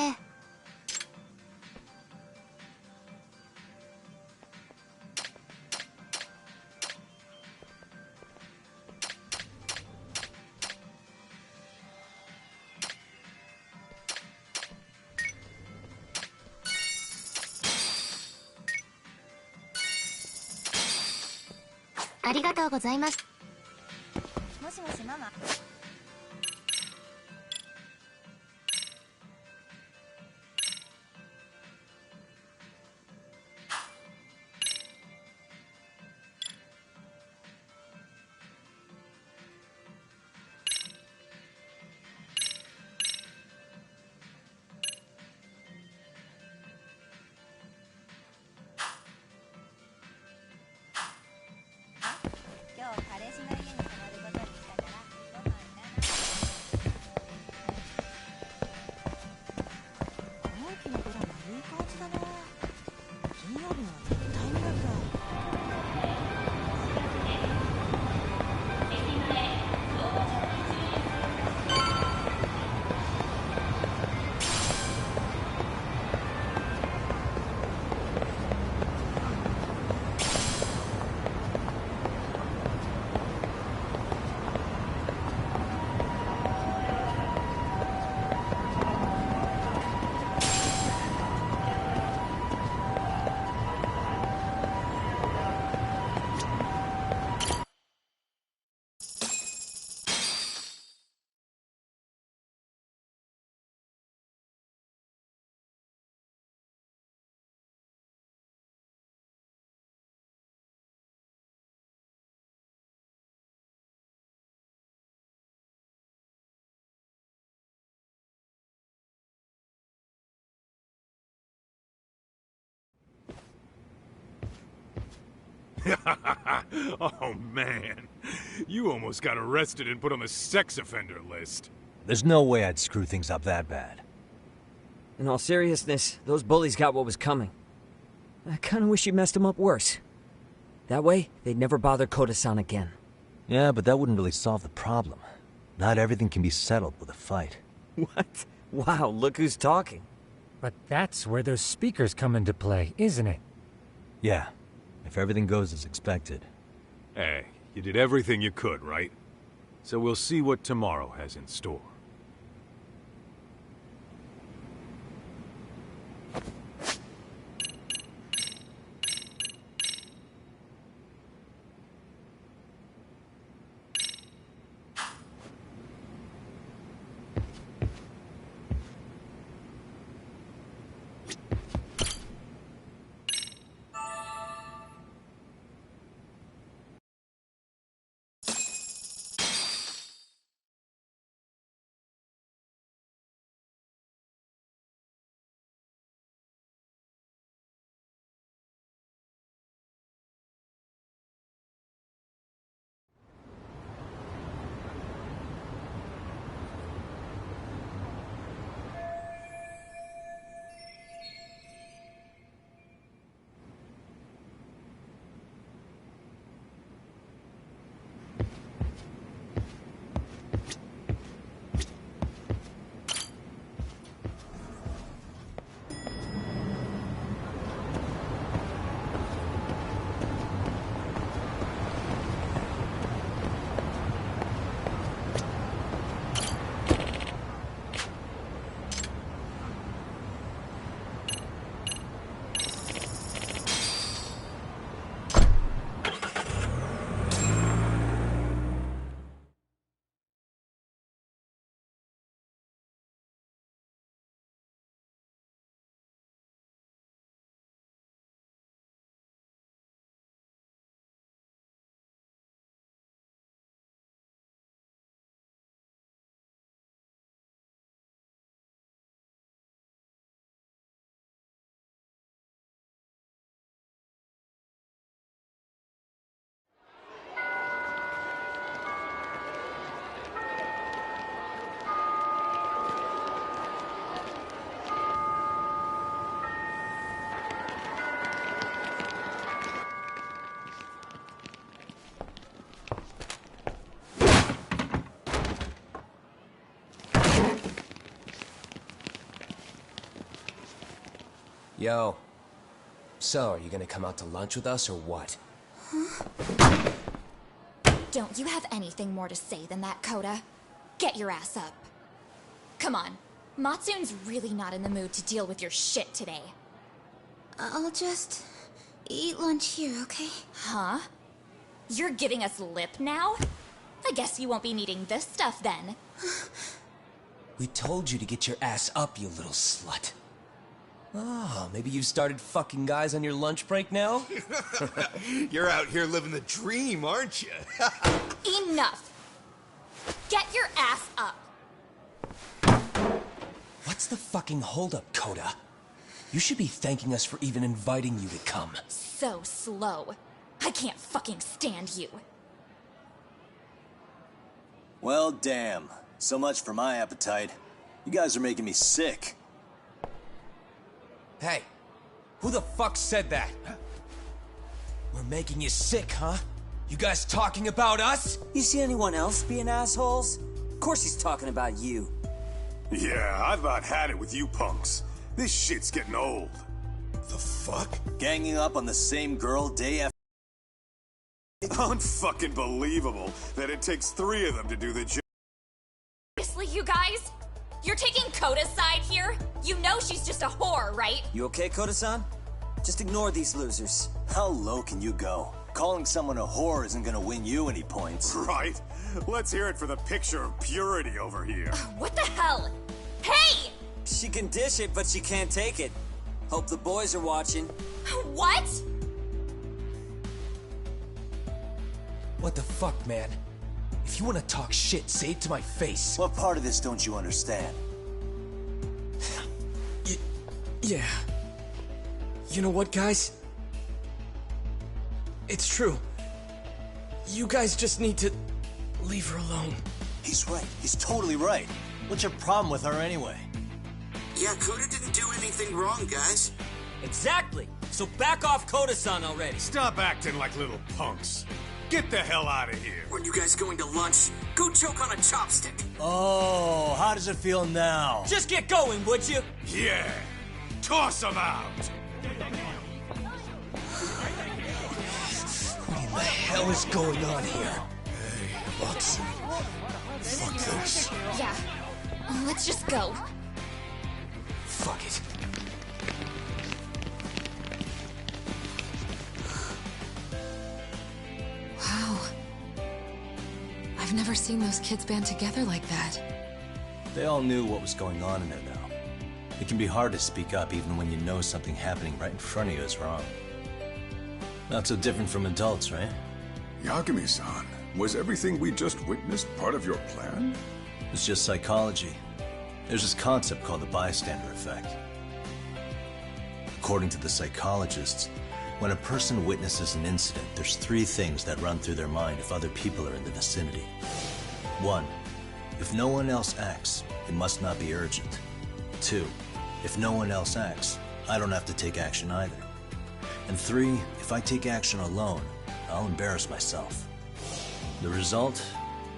ありがとうございます。もしもしママ。Oh, man. You almost got arrested and put on the sex offender list. There's no way I'd screw things up that bad. In all seriousness, those bullies got what was coming. I kinda wish you messed them up worse. That way, they'd never bother Koda-san again. Yeah, but that wouldn't really solve the problem. Not everything can be settled with a fight. What? Wow, look who's talking. But that's where those speakers come into play, isn't it? Yeah, if everything goes as expected. Hey, you did everything you could, right? So we'll see what tomorrow has in store. Yo. So, are you gonna come out to lunch with us or what? Huh? Don't you have anything more to say than that, Koda? Get your ass up. Come on. Matsune's really not in the mood to deal with your shit today. I'll just eat lunch here, okay? Huh? You're giving us lip now? I guess you won't be needing this stuff then. We told you to get your ass up, you little slut. Oh, maybe you've started fucking guys on your lunch break now? You're out here living the dream, aren't you? Enough! Get your ass up! What's the fucking holdup, Koda? You should be thanking us for even inviting you to come. So slow. I can't fucking stand you. Well, damn. So much for my appetite. You guys are making me sick. Hey, who the fuck said that? We're making you sick, huh? You guys talking about us? You see anyone else being assholes? Of course he's talking about you. Yeah, I've about had it with you punks. This shit's getting old. The fuck? Ganging up on the same girl day after... Unfucking believable that it takes 3 of them to do the job. Seriously, you guys? You're taking Koda's side here? You know she's just a whore, right? You okay, Koda-san? Just ignore these losers. How low can you go? Calling someone a whore isn't gonna win you any points. Right? Let's hear it for the picture of purity over here. What the hell? Hey! She can dish it, but she can't take it. Hope the boys are watching. What? What the fuck, man? If you want to talk shit, say it to my face. What part of this don't you understand? Yeah. You know what, guys? It's true. You guys just need to leave her alone. He's right. He's totally right. What's your problem with her anyway? Yeah, Kuda didn't do anything wrong, guys. Exactly. So back off Koda-san already. Stop acting like little punks. Get the hell out of here. Weren't you guys going to lunch? Go choke on a chopstick. Oh, how does it feel now? Just get going, would you? Yeah. Toss him out. What in the hell is going on here? Hey, Watson. Fuck this. Yeah. Let's just go. Fuck it. Wow. I've never seen those kids band together like that. They all knew what was going on in there now. It can be hard to speak up even when you know something happening right in front of you is wrong. Not so different from adults, right? Yagami-san, was everything we just witnessed part of your plan? It's just psychology. There's this concept called the bystander effect. According to the psychologists, when a person witnesses an incident, there's 3 things that run through their mind if other people are in the vicinity. 1. If no one else acts, it must not be urgent. 2. If no one else acts, I don't have to take action either. And 3. If I take action alone, I'll embarrass myself. The result?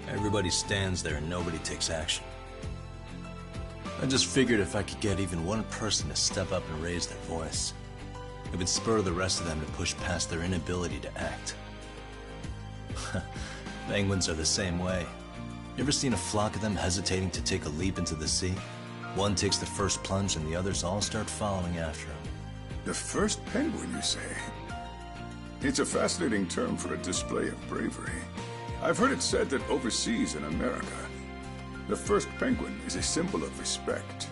Everybody stands there and nobody takes action. I just figured if I could get even one person to step up and raise their voice, it would spur the rest of them to push past their inability to act. Penguins are the same way. You ever seen a flock of them hesitating to take a leap into the sea? One takes the first plunge and the others all start following after him. The first penguin, you say? It's a fascinating term for a display of bravery. I've heard it said that overseas in America, the first penguin is a symbol of respect.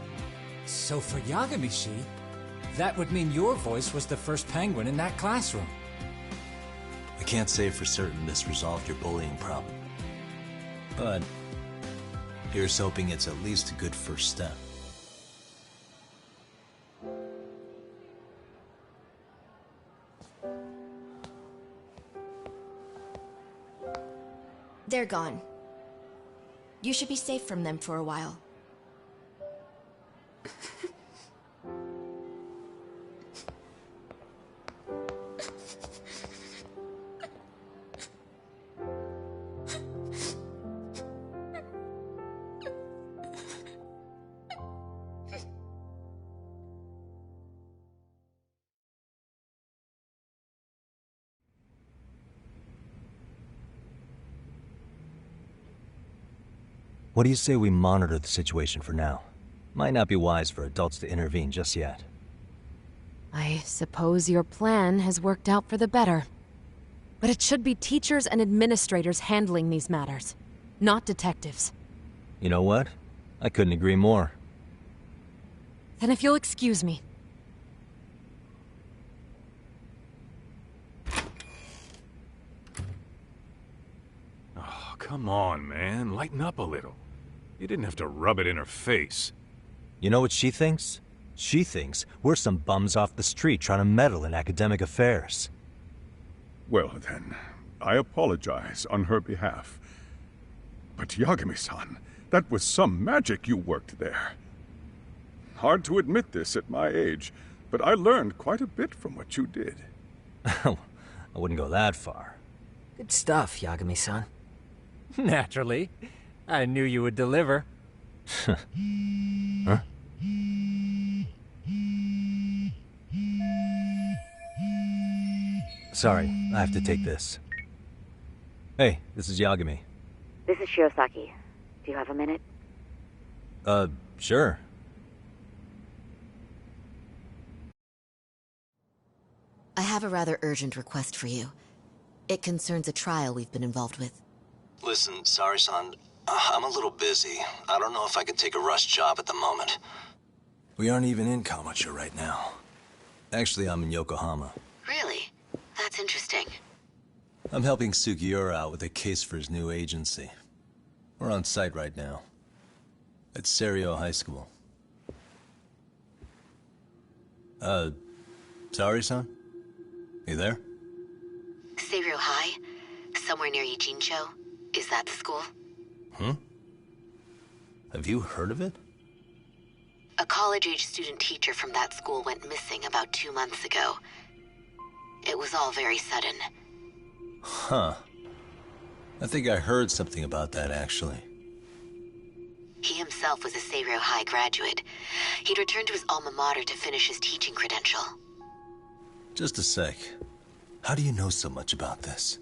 So for Yagamishi, that would mean your voice was the first penguin in that classroom. I can't say for certain this resolved your bullying problem. But here's hoping it's at least a good first step. They're gone. You should be safe from them for a while. What do you say we monitor the situation for now? Might not be wise for adults to intervene just yet. I suppose your plan has worked out for the better. But it should be teachers and administrators handling these matters, not detectives. You know what? I couldn't agree more. Then if you'll excuse me. Oh, come on, man. Lighten up a little. You didn't have to rub it in her face. You know what she thinks? She thinks we're some bums off the street trying to meddle in academic affairs. Well then, I apologize on her behalf. But Yagami-san, that was some magic you worked there. Hard to admit this at my age, but I learned quite a bit from what you did. I wouldn't go that far. Good stuff, Yagami-san. Naturally. I knew you would deliver. Huh? Sorry, I have to take this. Hey, this is Yagami. This is Shiosaki. Do you have a minute? Sure. I have a rather urgent request for you. It concerns a trial we've been involved with. Listen, sorry-san. I'm a little busy. I don't know if I could take a rush job at the moment. We aren't even in Kamucha right now. Actually, I'm in Yokohama. Really? That's interesting. I'm helping Sugiura out with a case for his new agency. We're on site right now. At Serio High School. Sorry, son? You there? Seiryo High, somewhere near Ijincho. Is that the school? Hmm? Have you heard of it? A college-age student teacher from that school went missing about 2 months ago. It was all very sudden. Huh. I think I heard something about that, actually. He himself was a Seiryo High graduate. He'd returned to his alma mater to finish his teaching credential. Just a sec. How do you know so much about this?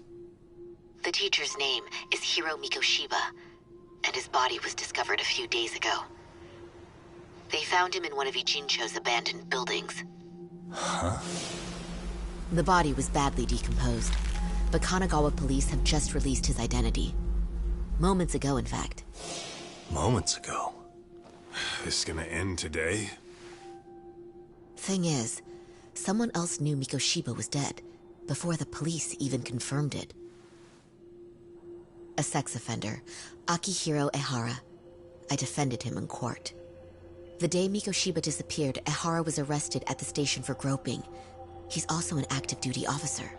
The teacher's name is Hiro Mikoshiba, and his body was discovered a few days ago. They found him in one of Ijincho's abandoned buildings. Huh? The body was badly decomposed, but Kanagawa police have just released his identity. Moments ago, in fact. Moments ago? This gonna end today? Thing is, someone else knew Mikoshiba was dead, before the police even confirmed it. A sex offender, Akihiro Ehara. I defended him in court. The day Mikoshiba disappeared, Ehara was arrested at the station for groping. He's also an active duty officer.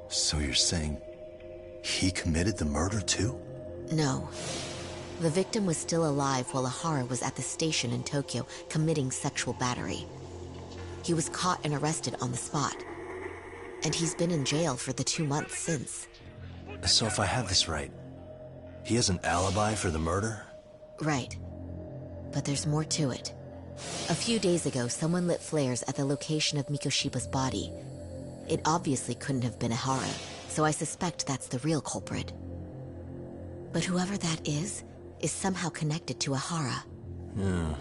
So you're saying he committed the murder too? No. The victim was still alive while Ehara was at the station in Tokyo committing sexual battery. He was caught and arrested on the spot. And he's been in jail for the 2 months since. So if I have this right, he has an alibi for the murder? Right. But there's more to it. A few days ago, someone lit flares at the location of Mikoshiba's body. It obviously couldn't have been Ehara, so I suspect that's the real culprit. But whoever that is somehow connected to Ehara. Yeah.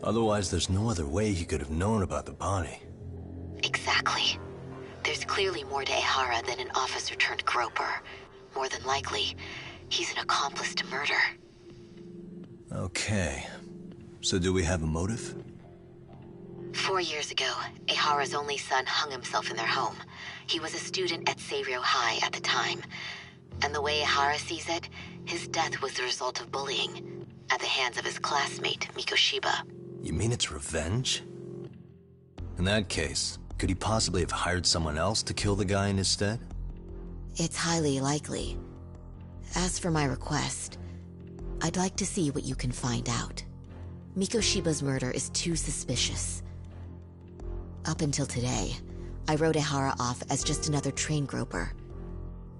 Otherwise, there's no other way he could have known about the body. Exactly. There's clearly more to Ehara than an officer-turned-groper. More than likely, he's an accomplice to murder. Okay. So do we have a motive? 4 years ago, Ehara's only son hung himself in their home. He was a student at Seiryo High at the time. And the way Ehara sees it, his death was the result of bullying at the hands of his classmate, Mikoshiba. You mean it's revenge? In that case, could he possibly have hired someone else to kill the guy in his stead? It's highly likely. As for my request, I'd like to see what you can find out. Mikoshiba's murder is too suspicious. Up until today, I wrote Ehara off as just another train groper.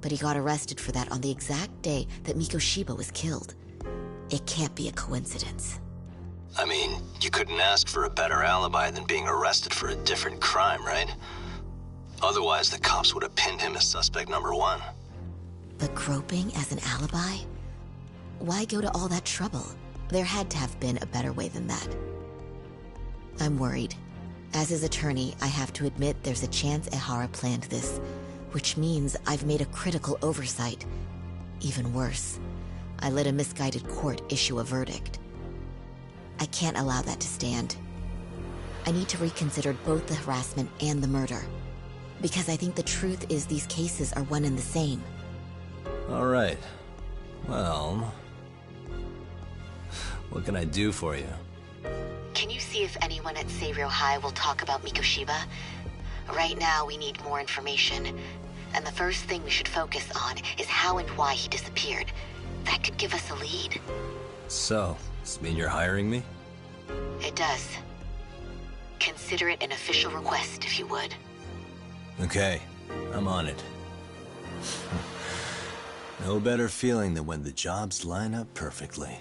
But he got arrested for that on the exact day that Mikoshiba was killed. It can't be a coincidence. I mean, you couldn't ask for a better alibi than being arrested for a different crime, right? Otherwise, the cops would have pinned him as suspect number 1. But groping as an alibi? Why go to all that trouble? There had to have been a better way than that. I'm worried. As his attorney, I have to admit there's a chance Ehara planned this, which means I've made a critical oversight. Even worse, I let a misguided court issue a verdict. I can't allow that to stand. I need to reconsider both the harassment and the murder, because I think the truth is these cases are one and the same. All right. Well, what can I do for you? Can you see if anyone at Seiryo High will talk about Mikoshiba? Right now, we need more information. And the first thing we should focus on is how and why he disappeared. That could give us a lead. So, does this mean you're hiring me? It does. Consider it an official request, if you would. Okay, I'm on it. No better feeling than when the jobs line up perfectly.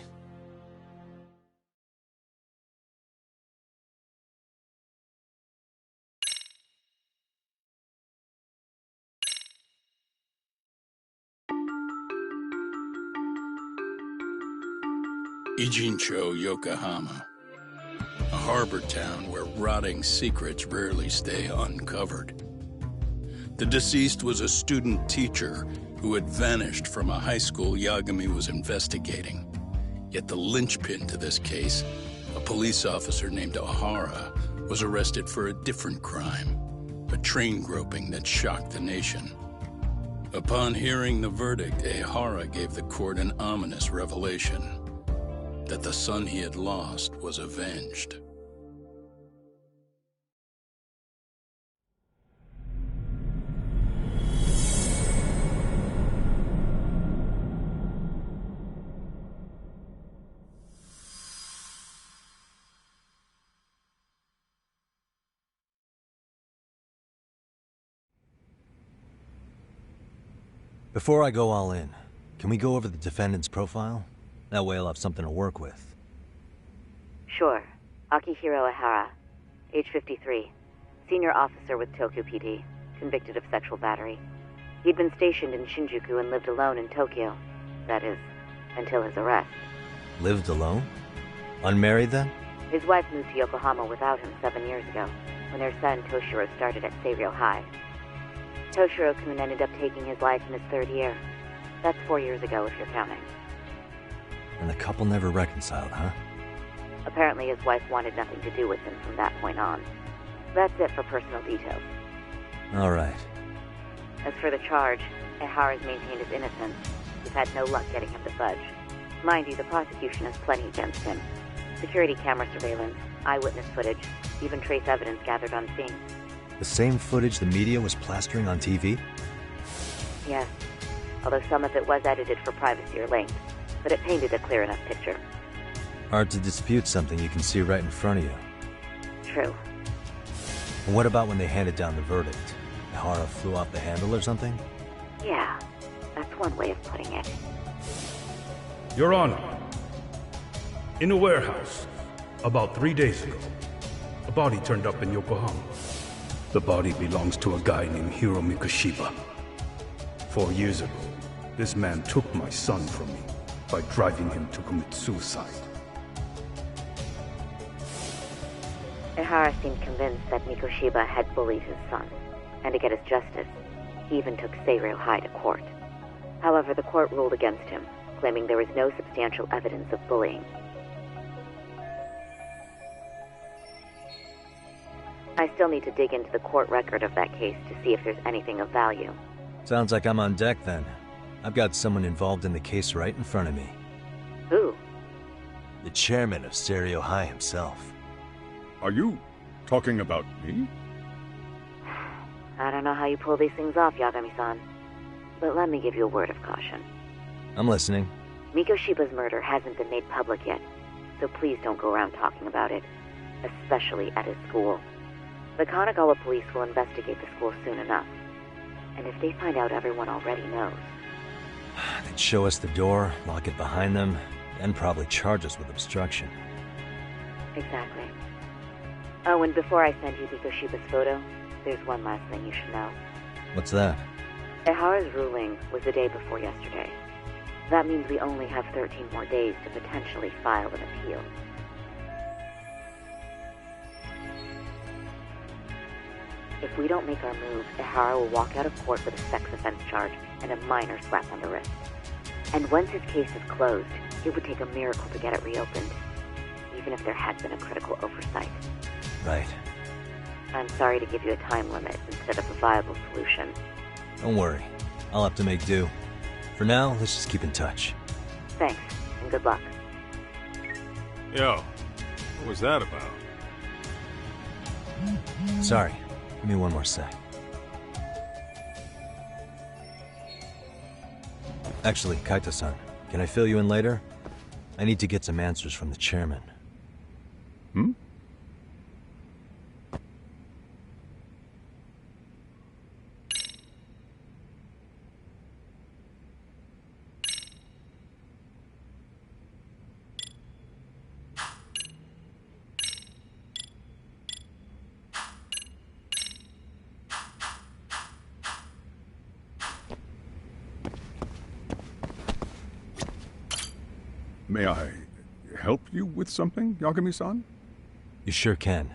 Ijincho, Yokohama. A harbor town where rotting secrets rarely stay uncovered. The deceased was a student teacher who had vanished from a high school Yagami was investigating. Yet the linchpin to this case, a police officer named Ehara, was arrested for a different crime, a train groping that shocked the nation. Upon hearing the verdict, Ehara gave the court an ominous revelation: that the son he had lost was avenged. Before I go all in, can we go over the defendant's profile? That way I'll have something to work with. Sure. Akihiro Ihara, age 53, senior officer with Tokyo PD, convicted of sexual battery. He'd been stationed in Shinjuku and lived alone in Tokyo. That is, until his arrest. Lived alone? Unmarried then? His wife moved to Yokohama without him 7 years ago, when their son Toshiro started at Seiryo High. Toshiro-kun ended up taking his life in his 3rd year. That's 4 years ago, if you're counting. And the couple never reconciled, huh? Apparently his wife wanted nothing to do with him from that point on. That's it for personal details. All right. As for the charge, Ihara's maintained his innocence. We've had no luck getting him to budge. Mind you, the prosecution has plenty against him. Security camera surveillance, eyewitness footage, even trace evidence gathered on scene. The same footage the media was plastering on TV? Yes, although some of it was edited for privacy or length, but it painted a clear enough picture. Hard to dispute something you can see right in front of you. True. And what about when they handed down the verdict? Ihara flew off the handle or something? Yeah, that's one way of putting it. Your Honor, in a warehouse, about 3 days ago, a body turned up in Yokohama. The body belongs to a guy named Hiro Mikoshiba. 4 years ago, this man took my son from me by driving him to commit suicide. Ihara seemed convinced that Mikoshiba had bullied his son, and to get his justice, he even took Seiryo High to court. However, the court ruled against him, claiming there was no substantial evidence of bullying. I still need to dig into the court record of that case to see if there's anything of value. Sounds like I'm on deck then. I've got someone involved in the case right in front of me. Who? The chairman of Seiryo High himself. Are you talking about me? I don't know how you pull these things off, Yagami-san. But let me give you a word of caution. I'm listening. Mikoshiba's murder hasn't been made public yet, so please don't go around talking about it, especially at his school. The Kanagawa police will investigate the school soon enough. And if they find out everyone already knows... They'd show us the door, lock it behind them, and probably charge us with obstruction. Exactly. Oh, and before I send you Mikoshiba's photo, there's one last thing you should know. What's that? Ihara's ruling was the day before yesterday. That means we only have 13 more days to potentially file an appeal. If we don't make our move, Ihara will walk out of court with a sex offense charge and a minor slap on the wrist. And once his case is closed, it would take a miracle to get it reopened, even if there had been a critical oversight. Right. I'm sorry to give you a time limit instead of a viable solution. Don't worry. I'll have to make do. For now, let's just keep in touch. Thanks, and good luck. Yo, what was that about? Sorry. Give me one more sec. Actually, Kaito-san, can I fill you in later? I need to get some answers from the chairman. Hmm? May I help you with something, Yagami-san? You sure can.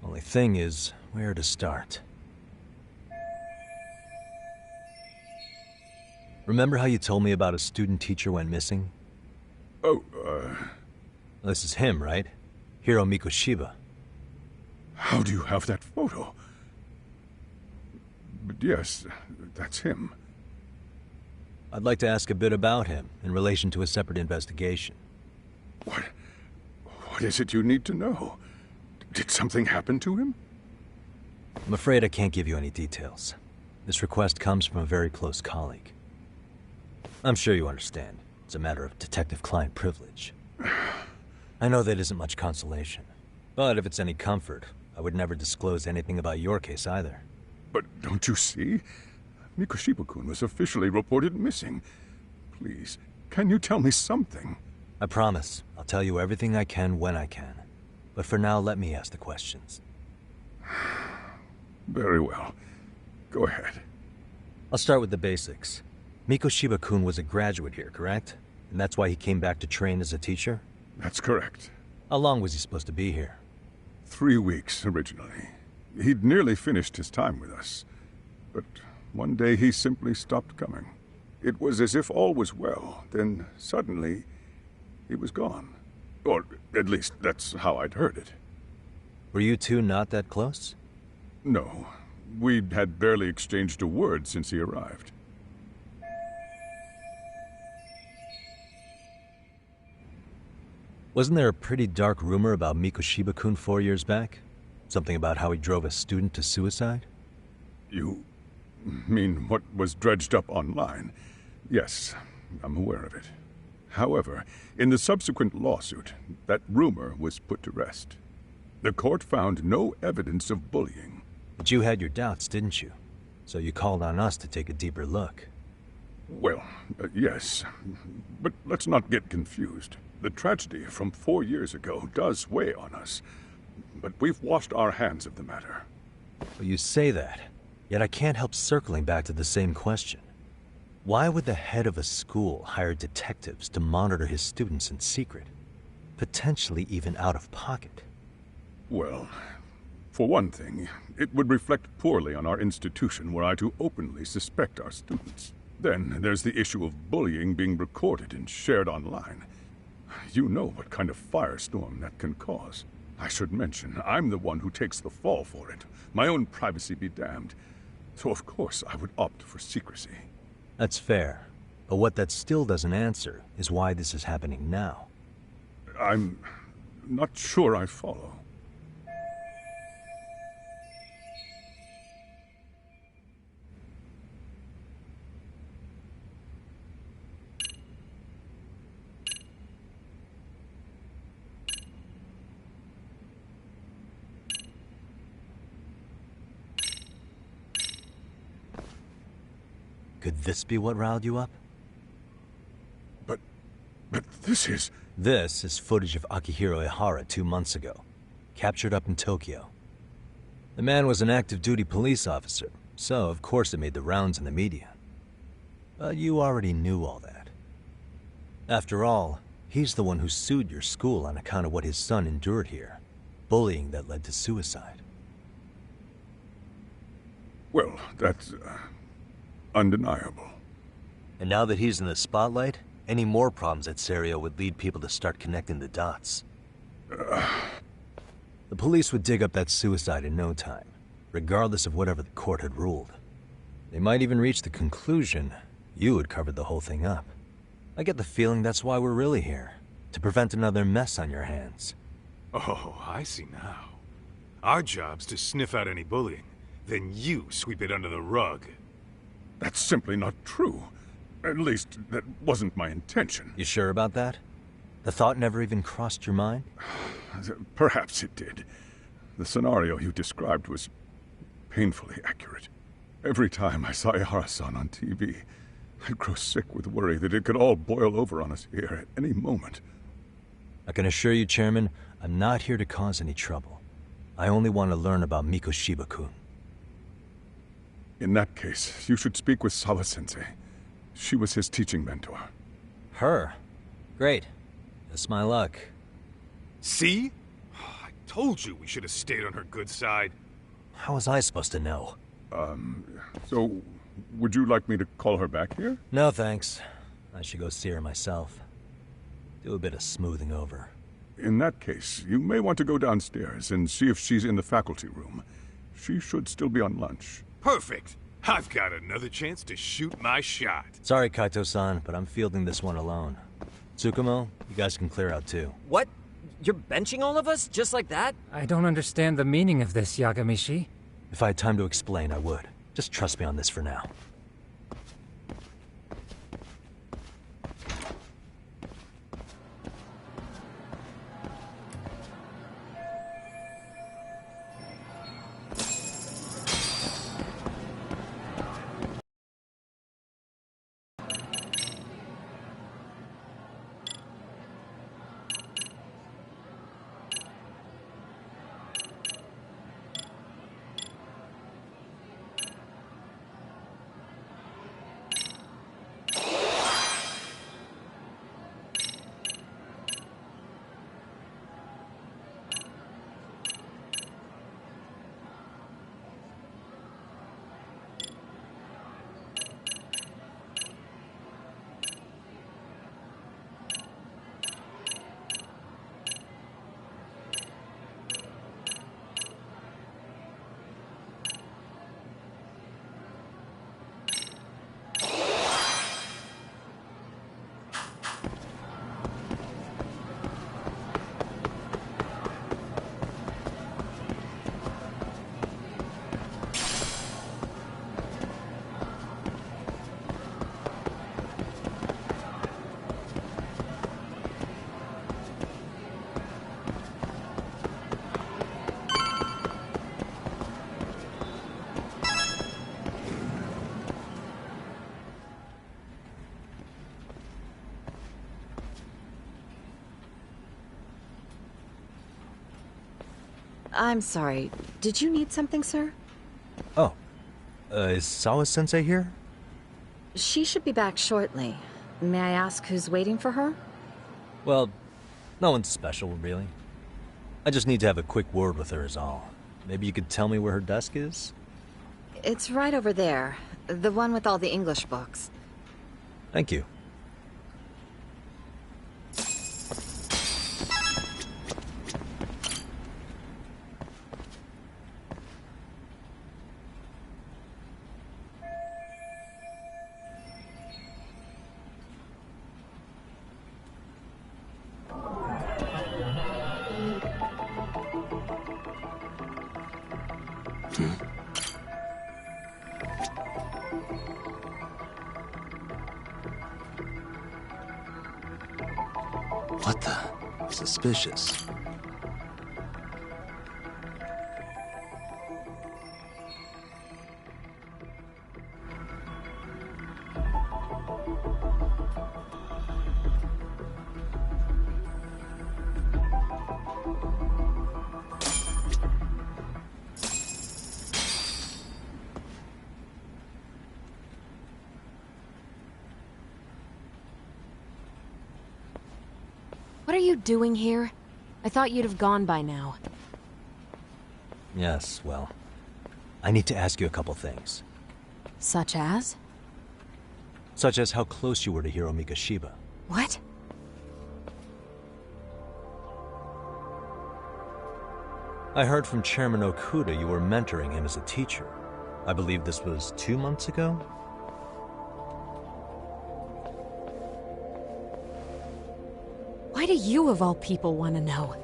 Only thing is, where to start? Remember how you told me about a student teacher went missing? Oh, This is him, right? Hiro Mikoshiba. How do you have that photo? But yes, that's him. I'd like to ask a bit about him in relation to a separate investigation. What is it you need to know? Did something happen to him? I'm afraid I can't give you any details. This request comes from a very close colleague. I'm sure you understand. It's a matter of detective-client privilege. I know that isn't much consolation. But if it's any comfort, I would never disclose anything about your case either. But don't you see? Mikoshiba-kun was officially reported missing. Please, can you tell me something? I promise. I'll tell you everything I can when I can. But for now, let me ask the questions. Very well. Go ahead. I'll start with the basics. Mikoshiba-kun was a graduate here, correct? And that's why he came back to train as a teacher? That's correct. How long was he supposed to be here? 3 weeks, originally. He'd nearly finished his time with us. But one day he simply stopped coming. It was as if all was well, then suddenly he was gone. Or at least that's how I'd heard it. Were you two not that close? No. We'd had barely exchanged a word since he arrived. Wasn't there a pretty dark rumor about Mikoshiba-kun 4 years back? Something about how he drove a student to suicide? You mean what was dredged up online? Yes, I'm aware of it. However, in the subsequent lawsuit, that rumor was put to rest. The court found no evidence of bullying. But you had your doubts, didn't you? So you called on us to take a deeper look. Well, yes. But let's not get confused. The tragedy from 4 years ago does weigh on us. But we've washed our hands of the matter. Well, you say that, yet I can't help circling back to the same question. Why would the head of a school hire detectives to monitor his students in secret? Potentially even out of pocket. Well, for one thing, it would reflect poorly on our institution were I to openly suspect our students. Then there's the issue of bullying being recorded and shared online. You know what kind of firestorm that can cause. I should mention, I'm the one who takes the fall for it. My own privacy be damned. So of course I would opt for secrecy. That's fair. But what that still doesn't answer is why this is happening now. I'm not sure I follow. Could this be what riled you up? But this is... This is footage of Akihiro Ihara 2 months ago, captured up in Tokyo. The man was an active-duty police officer, so of course it made the rounds in the media. But you already knew all that. After all, he's the one who sued your school on account of what his son endured here. Bullying that led to suicide. Well, that's... undeniable. And now that he's in the spotlight, any more problems at Serio would lead people to start connecting the dots. The police would dig up that suicide in no time, regardless of whatever the court had ruled. They might even reach the conclusion you had covered the whole thing up. I get the feeling that's why we're really here, to prevent another mess on your hands. Oh, I see now. Our job's to sniff out any bullying, then you sweep it under the rug. That's simply not true. At least, that wasn't my intention. You sure about that? The thought never even crossed your mind? Perhaps it did. The scenario you described was painfully accurate. Every time I saw Ihara-san on TV, I'd grow sick with worry that it could all boil over on us here at any moment. I can assure you, Chairman, I'm not here to cause any trouble. I only want to learn about Mikoshiba-kun. In that case, you should speak with Sawa-sensei. She was his teaching mentor. Her? Great. That's my luck. See? I told you we should have stayed on her good side. How was I supposed to know? So, would you like me to call her back here? No, thanks. I should go see her myself. Do a bit of smoothing over. In that case, you may want to go downstairs and see if she's in the faculty room. She should still be on lunch. Perfect. I've got another chance to shoot my shot. Sorry, Kaito-san, but I'm fielding this one alone. Tsukumo, you guys can clear out too. What? You're benching all of us? Just like that? I don't understand the meaning of this, Yagamishi. If I had time to explain, I would. Just trust me on this for now. I'm sorry. Did you need something, sir? Oh. Is Sawa-sensei here? She should be back shortly. May I ask who's waiting for her? Well, no one's special, really. I just need to have a quick word with her is all. Maybe you could tell me where her desk is? It's right over there. The one with all the English books. Thank you. What the? Suspicious. What are you doing here? I thought you'd have gone by now. Yes, well, I need to ask you a couple things. Such as? Such as how close you were to Hiro Mikoshiba. What? I heard from Chairman Okuda you were mentoring him as a teacher. I believe this was 2 months ago? Why do you, of all people, want to know?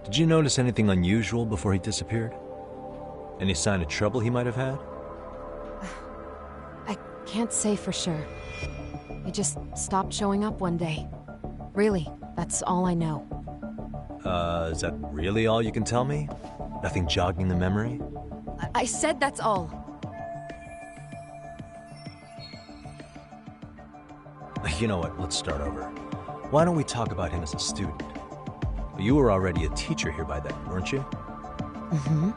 Did you notice anything unusual before he disappeared? Any sign of trouble he might have had? I can't say for sure. He just stopped showing up one day. Really, that's all I know. Is that really all you can tell me? Nothing jogging the memory? I said that's all. You know what, let's start over. Why don't we talk about him as a student? You were already a teacher here by then, weren't you? Mm-hmm.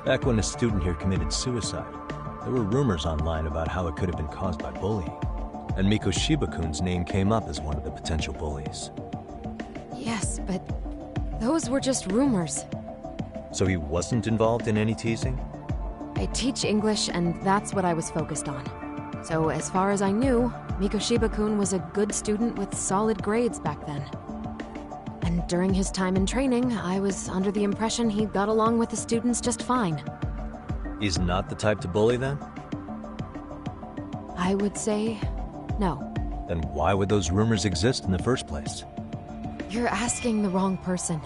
Back when a student here committed suicide, there were rumors online about how it could have been caused by bullying. And Mikoshiba-kun's name came up as one of the potential bullies. Yes, but those were just rumors. So he wasn't involved in any teasing? I teach English, and that's what I was focused on. So as far as I knew, Mikoshiba-kun was a good student with solid grades back then. And during his time in training, I was under the impression he got along with the students just fine. He's not the type to bully then? I would say no. Then why would those rumors exist in the first place? You're asking the wrong person.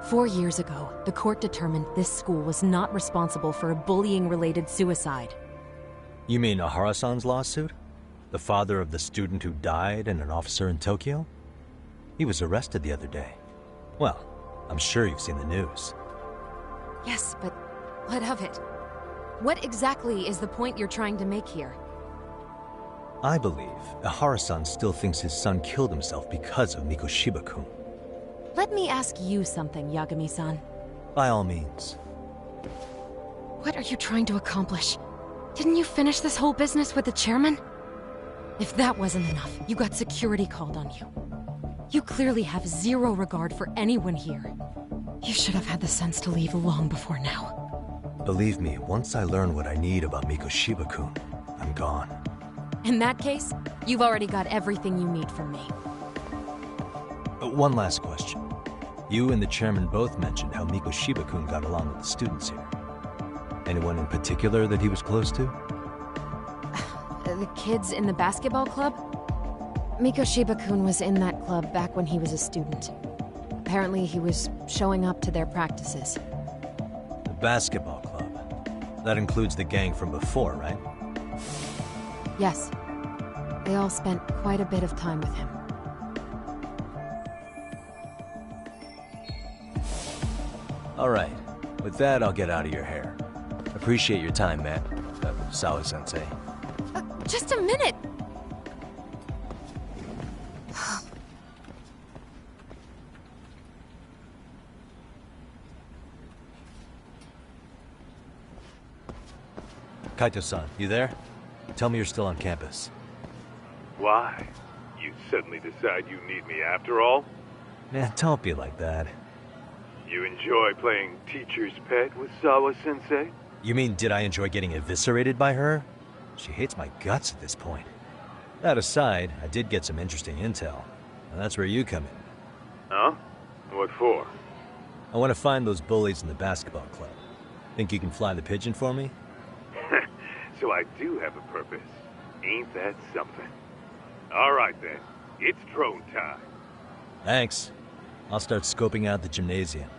4 years ago, the court determined this school was not responsible for a bullying-related suicide. You mean Ahara-san's lawsuit? The father of the student who died and an officer in Tokyo? He was arrested the other day. Well, I'm sure you've seen the news. Yes, but what of it? What exactly is the point you're trying to make here? I believe Ahara-san still thinks his son killed himself because of Mikoshiba-kun. Let me ask you something, Yagami-san. By all means. What are you trying to accomplish? Didn't you finish this whole business with the chairman? If that wasn't enough, you got security called on you. You clearly have zero regard for anyone here. You should have had the sense to leave long before now. Believe me, once I learn what I need about Mikoshiba-kun, I'm gone. In that case, you've already got everything you need from me. One last question. You and the chairman both mentioned how Mikoshiba-kun got along with the students here. Anyone in particular that he was close to? The kids in the basketball club? Mikoshiba-kun was in that club back when he was a student. Apparently he was showing up to their practices. The basketball club? That includes the gang from before, right? Yes. They all spent quite a bit of time with him. All right. With that, I'll get out of your hair. Appreciate your time, man. Sawa-sensei. Just a minute! Kaito-san, you there? Tell me you're still on campus. Why? You suddenly decide you need me after all? Man, don't be like that. You enjoy playing teacher's pet with Sawa-sensei? You mean, did I enjoy getting eviscerated by her? She hates my guts at this point. That aside, I did get some interesting intel. And that's where you come in. Huh? What for? I want to find those bullies in the basketball club. Think you can fly the pigeon for me? So I do have a purpose. Ain't that something? All right then. It's drone time. Thanks. I'll start scoping out the gymnasium.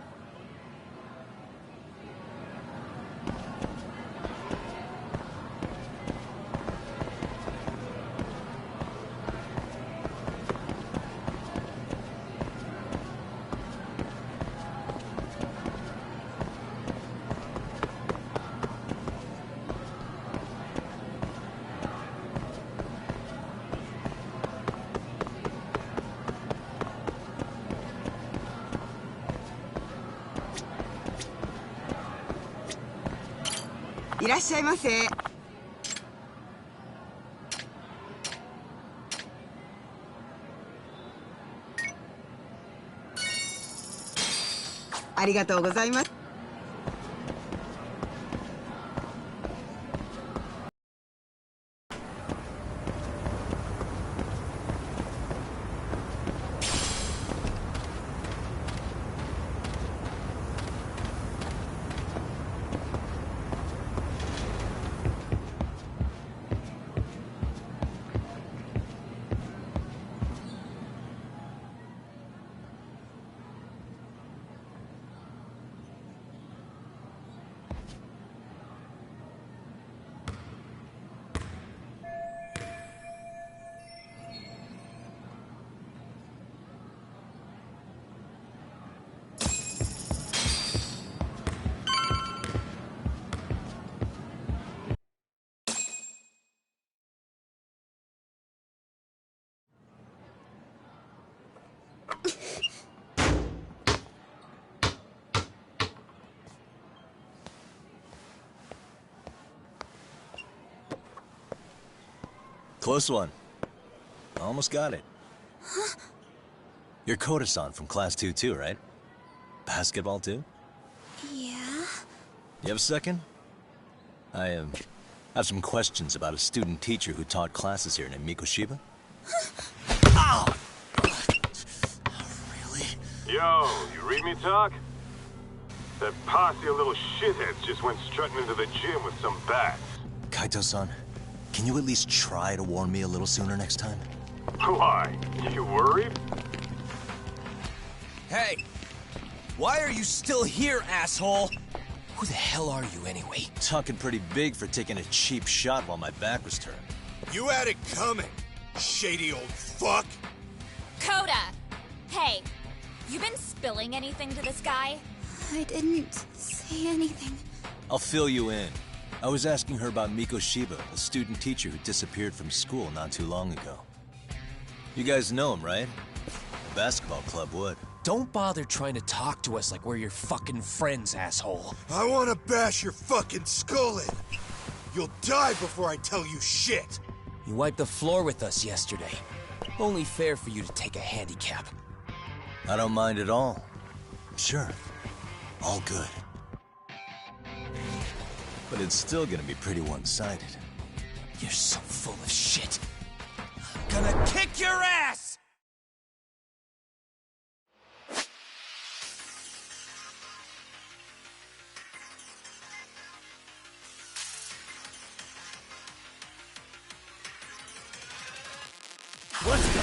Close one. Almost got it. Huh? You're Koda-san from Class 2 too, right? Basketball too? Yeah? You have a second? I have some questions about a student teacher who taught classes here named Mikoshiba. Ow! Really? Yo, you read me talk? That posse of little shitheads just went strutting into the gym with some bats. Kaito-san, can you at least try to warn me a little sooner next time? Why? You worried? Hey! Why are you still here, asshole? Who the hell are you, anyway? Talking pretty big for taking a cheap shot while my back was turned. You had it coming, shady old fuck! Coda! Hey, you been spilling anything to this guy? I didn't say anything. I'll fill you in. I was asking her about Mikoshiba, a student teacher who disappeared from school not too long ago. You guys know him, right? The basketball club would. Don't bother trying to talk to us like we're your fucking friends, asshole. I wanna bash your fucking skull in. You'll die before I tell you shit. You wiped the floor with us yesterday. Only fair for you to take a handicap. I don't mind at all. Sure. All good. But it's still gonna be pretty one-sided. You're so full of shit. I'm gonna kick your ass! Let's go!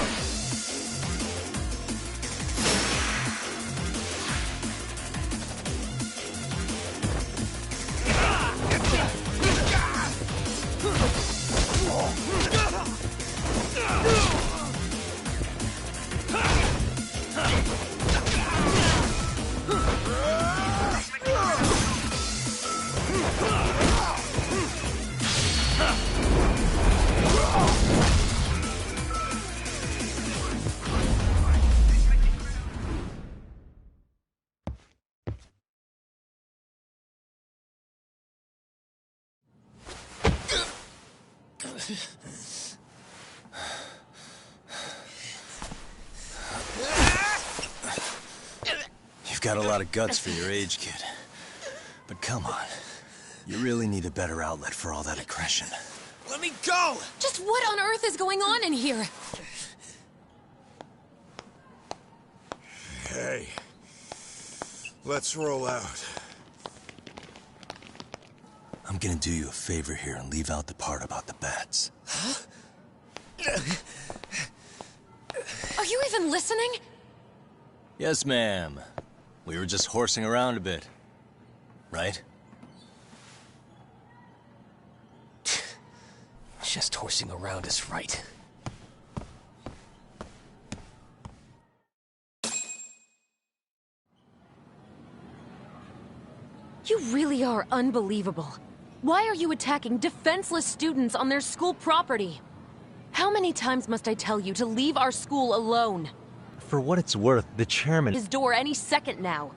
You've got a lot of guts for your age, kid. But come on. You really need a better outlet for all that aggression. Let me go! Just what on earth is going on in here? Hey. Let's roll out. I'm gonna do you a favor here and leave out the part about the bats. Are you even listening? Yes, ma'am. We were just horsing around a bit. Right? Just horsing around is right. You really are unbelievable. Why are you attacking defenseless students on their school property? How many times must I tell you to leave our school alone? For what it's worth, the chairman... His door any second now.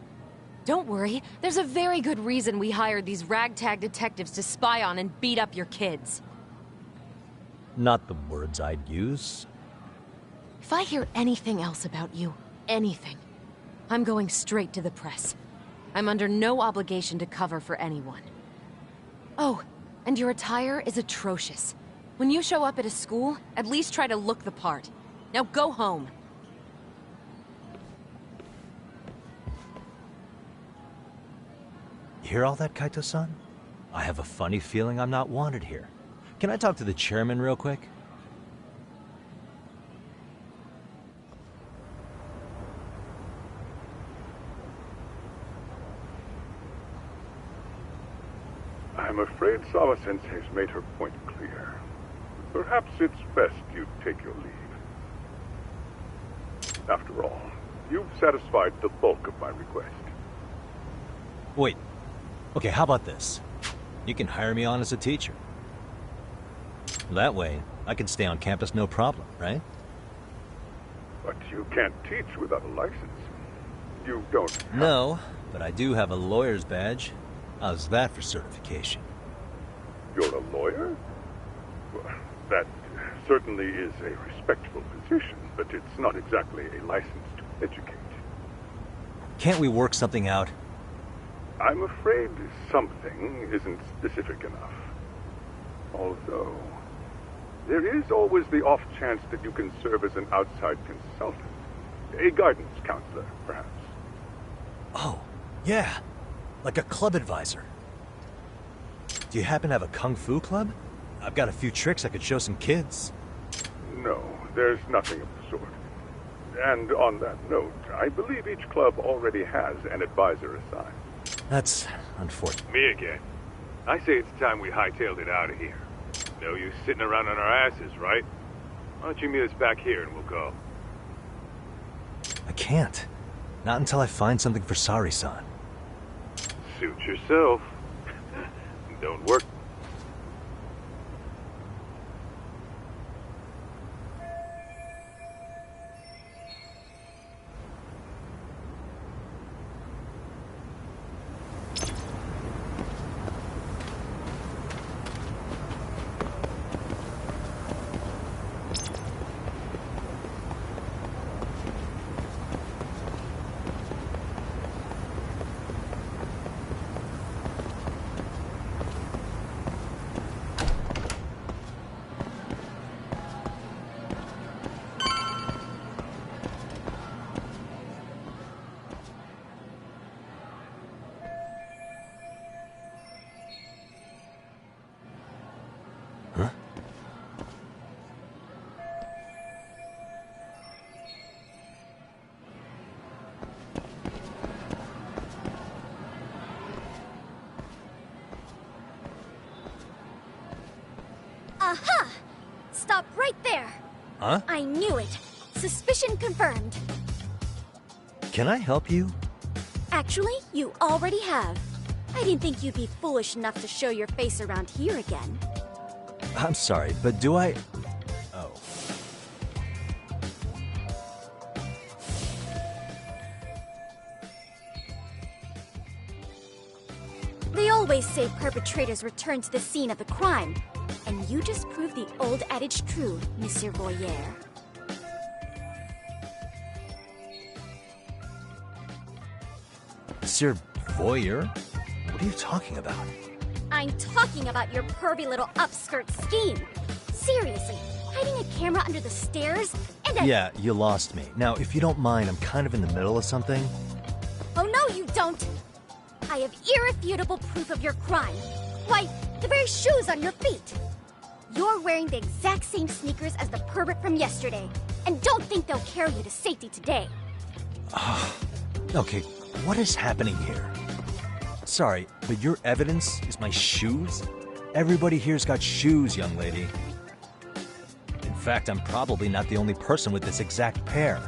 Don't worry, there's a very good reason we hired these ragtag detectives to spy on and beat up your kids. Not the words I'd use. If I hear anything else about you, anything, I'm going straight to the press. I'm under no obligation to cover for anyone. Oh, and your attire is atrocious. When you show up at a school, at least try to look the part. Now go home. You hear all that, Kaito-san? I have a funny feeling I'm not wanted here. Can I talk to the chairman real quick? I'm afraid Sawa-sensei has made her point clear. Perhaps it's best you take your leave. After all, you've satisfied the bulk of my request. Wait. Okay, how about this? You can hire me on as a teacher. That way, I can stay on campus no problem, right? But you can't teach without a license. You don't have... No, but I do have a lawyer's badge. How's that for certification? You're a lawyer? Well, that certainly is a respectable position, but it's not exactly a license to educate. Can't we work something out? I'm afraid something isn't specific enough. Although, there is always the off chance that you can serve as an outside consultant. A guidance counselor, perhaps. Oh, yeah. Like a club advisor. Do you happen to have a kung fu club? I've got a few tricks I could show some kids. No, there's nothing of the sort. And on that note, I believe each club already has an advisor assigned. That's unfortunate. Me again. I say it's time we hightailed it out of here. No use sitting around on our asses, right? Why don't you meet us back here and we'll go? I can't. Not until I find something for Sari-san. Suit yourself. Don't work. Aha! Stop right there! Huh? I knew it! Suspicion confirmed. Can I help you? Actually, you already have. I didn't think you'd be foolish enough to show your face around here again. I'm sorry, but do I... Oh. They always say perpetrators return to the scene of the crime. And you just proved the old adage true, Monsieur Voyeur. Monsieur Voyeur? What are you talking about? I'm talking about your pervy little upskirt scheme. Seriously, hiding a camera under the stairs and a— Yeah, you lost me. Now, if you don't mind, I'm kind of in the middle of something. Oh no, you don't! I have irrefutable proof of your crime. Why, the very shoes on your feet. You're wearing the exact same sneakers as the pervert from yesterday, and don't think they'll carry you to safety today. Okay, what is happening here? Sorry, but your evidence is my shoes? Everybody here's got shoes, young lady. In fact, I'm probably not the only person with this exact pair.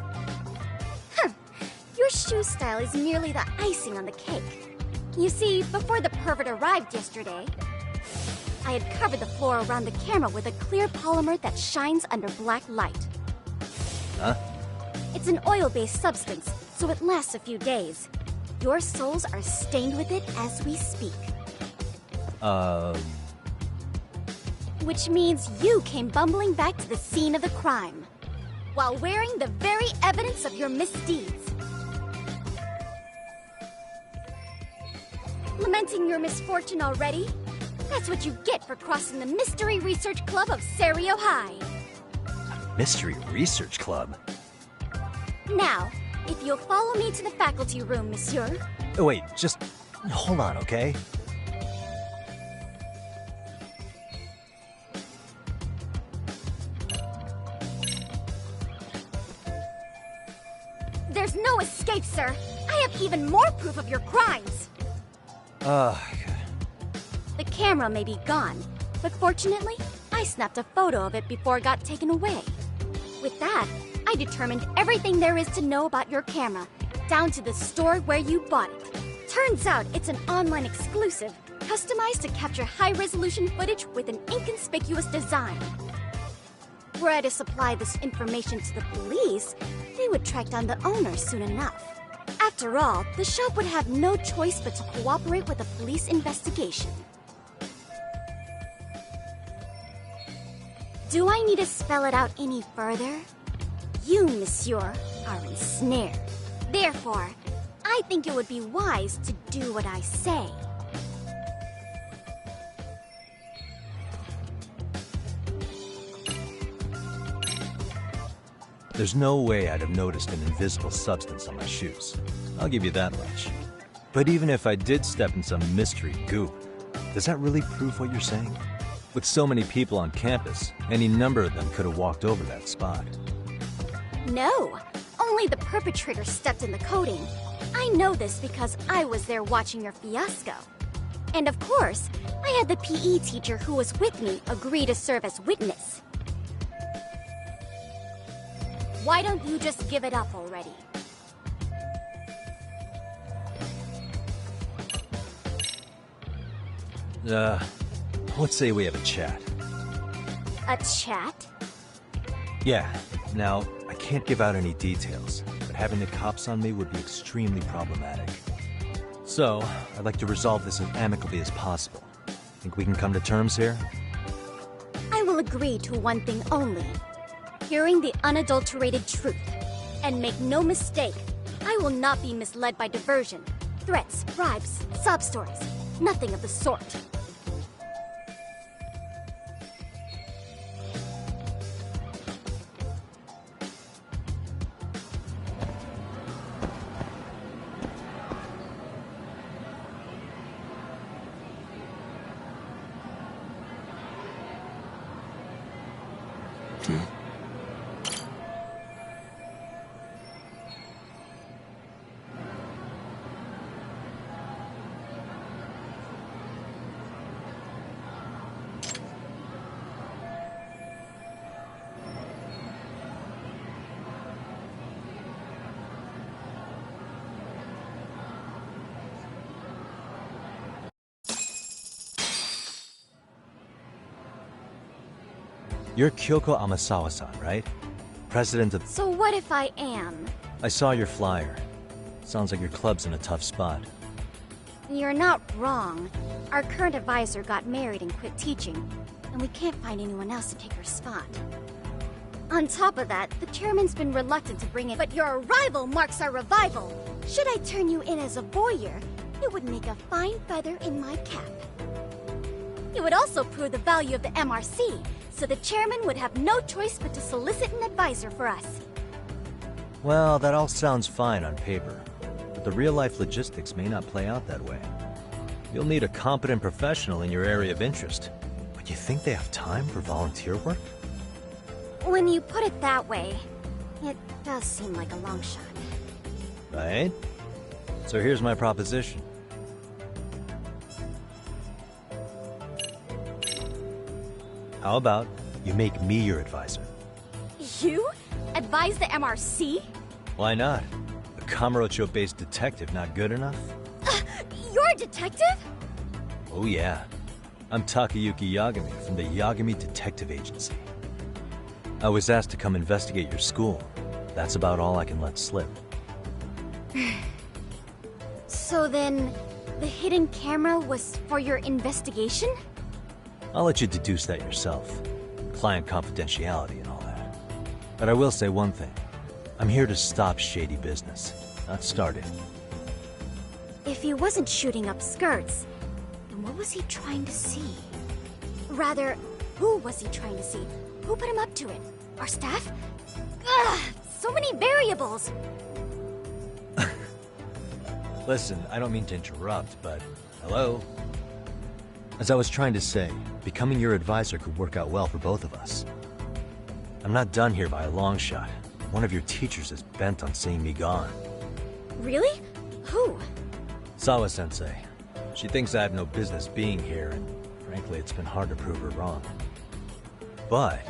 Your shoe style is merely the icing on the cake. You see, before the pervert arrived yesterday, I had covered the floor around the camera with a clear polymer that shines under black light. Huh? It's an oil-based substance, so it lasts a few days. Your soles are stained with it as we speak. Which means you came bumbling back to the scene of the crime, while wearing the very evidence of your misdeeds. Lamenting your misfortune already? That's what you get for crossing the Mystery Research Club of Serio High. Mystery Research Club? Now, if you'll follow me to the faculty room, monsieur. Oh, wait, just hold on, okay? There's no escape, sir. I have even more proof of your crimes. The camera may be gone, but fortunately, I snapped a photo of it before it got taken away. With that, I determined everything there is to know about your camera, down to the store where you bought it. Turns out it's an online exclusive, customized to capture high-resolution footage with an inconspicuous design. Were I to supply this information to the police, they would track down the owner soon enough. After all, the shop would have no choice but to cooperate with the police investigation. Do I need to spell it out any further? You, monsieur, are ensnared. Therefore, I think it would be wise to do what I say. There's no way I'd have noticed an invisible substance on my shoes. I'll give you that much. But even if I did step in some mystery goop, does that really prove what you're saying? With so many people on campus, any number of them could have walked over that spot. No, only the perpetrator stepped in the coating. I know this because I was there watching your fiasco. And of course, I had the PE teacher who was with me agree to serve as witness. Why don't you just give it up already? Let's say we have a chat. A chat? Yeah. Now, I can't give out any details, but having the cops on me would be extremely problematic. So, I'd like to resolve this as amicably as possible. Think we can come to terms here? I will agree to one thing only. Hearing the unadulterated truth. And make no mistake, I will not be misled by diversion, threats, bribes, sob stories. Nothing of the sort. You're Kyoko Amasawa-san, right? President of— So what if I am? I saw your flyer. Sounds like your club's in a tough spot. You're not wrong. Our current advisor got married and quit teaching. and we can't find anyone else to take her spot. On top of that, the chairman's been reluctant to bring in, but your arrival marks our revival. Should I turn you in as a voyeur, it would make a fine feather in my cap. It would also prove the value of the MRC, so the chairman would have no choice but to solicit an advisor for us. Well, that all sounds fine on paper, but the real-life logistics may not play out that way. You'll need a competent professional in your area of interest. But you think they have time for volunteer work? When you put it that way, it does seem like a long shot. Right? So here's my proposition. How about you make me your advisor? You? Advise the MRC? Why not? A Kamurocho-based detective not good enough? You're a detective? Oh yeah. I'm Takayuki Yagami from the Yagami Detective Agency. I was asked to come investigate your school. That's about all I can let slip. So then, the hidden camera was for your investigation? I'll let you deduce that yourself. Client confidentiality and all that. But I will say one thing. I'm here to stop shady business, not start it. If he wasn't shooting up skirts, then what was he trying to see? Rather, who was he trying to see? Who put him up to it? Our staff? Ugh, so many variables! Listen, I don't mean to interrupt, but hello? As I was trying to say, becoming your advisor could work out well for both of us. I'm not done here by a long shot. One of your teachers is bent on seeing me gone. Really? Who? Sawa-sensei. She thinks I have no business being here, and frankly, it's been hard to prove her wrong. But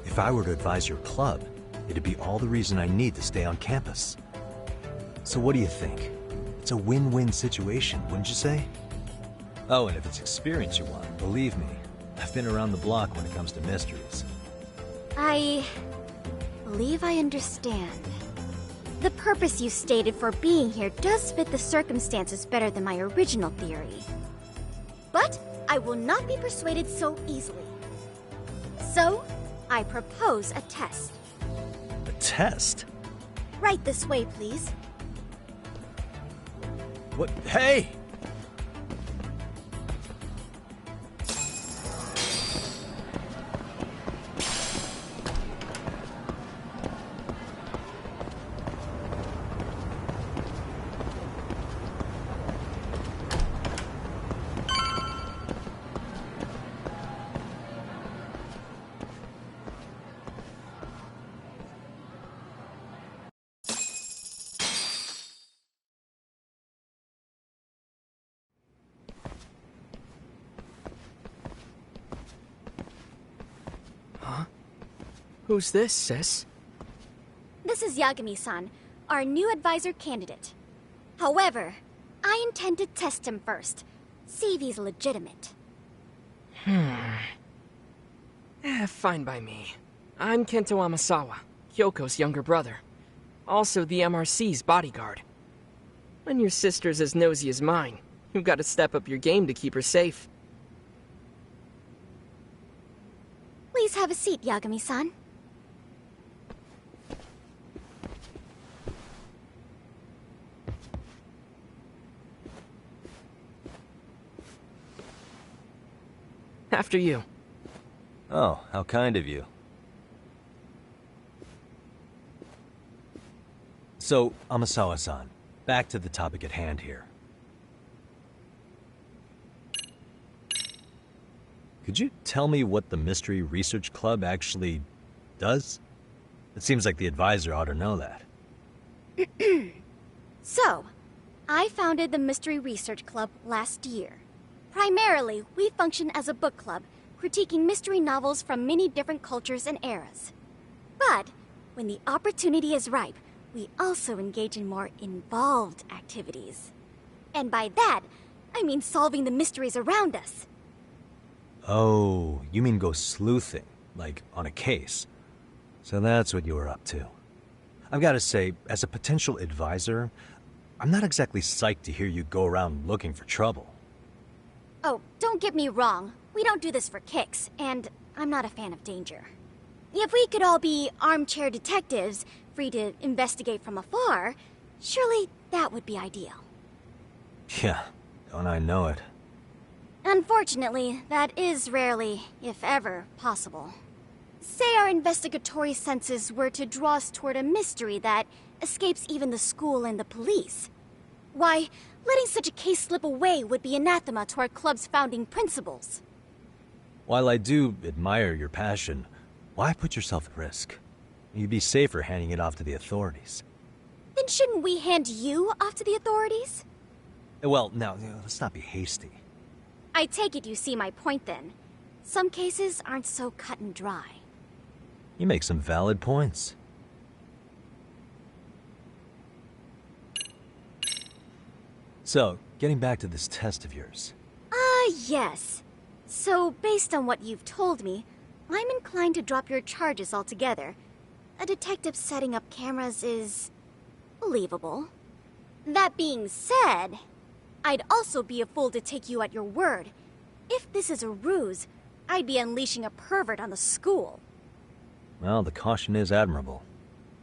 if I were to advise your club, it'd be all the reason I need to stay on campus. So what do you think? It's a win-win situation, wouldn't you say? Oh, and if it's experience you want, believe me, I've been around the block when it comes to mysteries. I believe I understand. The purpose you stated for being here does fit the circumstances better than my original theory. But I will not be persuaded so easily. So, I propose a test. A test? Right this way, please. What? Hey! Who's this, sis? This is Yagami-san, our new advisor candidate. However, I intend to test him first. See if he's legitimate. Fine by me. I'm Kento Amasawa, Kyoko's younger brother. Also the MRC's bodyguard. When your sister's as nosy as mine, you've got to step up your game to keep her safe. Please have a seat, Yagami-san. After you. Oh, how kind of you. So, Amasawa-san, back to the topic at hand here. Could you tell me what the Mystery Research Club actually does? It seems like the advisor ought to know that. So, I founded the Mystery Research Club last year. Primarily, we function as a book club, critiquing mystery novels from many different cultures and eras. But, when the opportunity is ripe, we also engage in more involved activities. And by that, I mean solving the mysteries around us. Oh, you mean go sleuthing, like on a case. So that's what you were up to. I've got to say, as a potential advisor, I'm not exactly psyched to hear you go around looking for trouble. Oh, don't get me wrong. We don't do this for kicks, and I'm not a fan of danger. If we could all be armchair detectives, free to investigate from afar, surely that would be ideal. Yeah, don't I know it. Unfortunately, that is rarely, if ever, possible. Say our investigatory senses were to draw us toward a mystery that escapes even the school and the police. Why, letting such a case slip away would be anathema to our club's founding principles. While I do admire your passion, why put yourself at risk? You'd be safer handing it off to the authorities. Then shouldn't we hand you off to the authorities? Well, now, let's not be hasty. I take it you see my point then. Some cases aren't so cut and dry. You make some valid points. So, getting back to this test of yours. Yes. So, based on what you've told me, I'm inclined to drop your charges altogether. A detective setting up cameras is believable. That being said, I'd also be a fool to take you at your word. If this is a ruse, I'd be unleashing a pervert on the school. Well, the caution is admirable.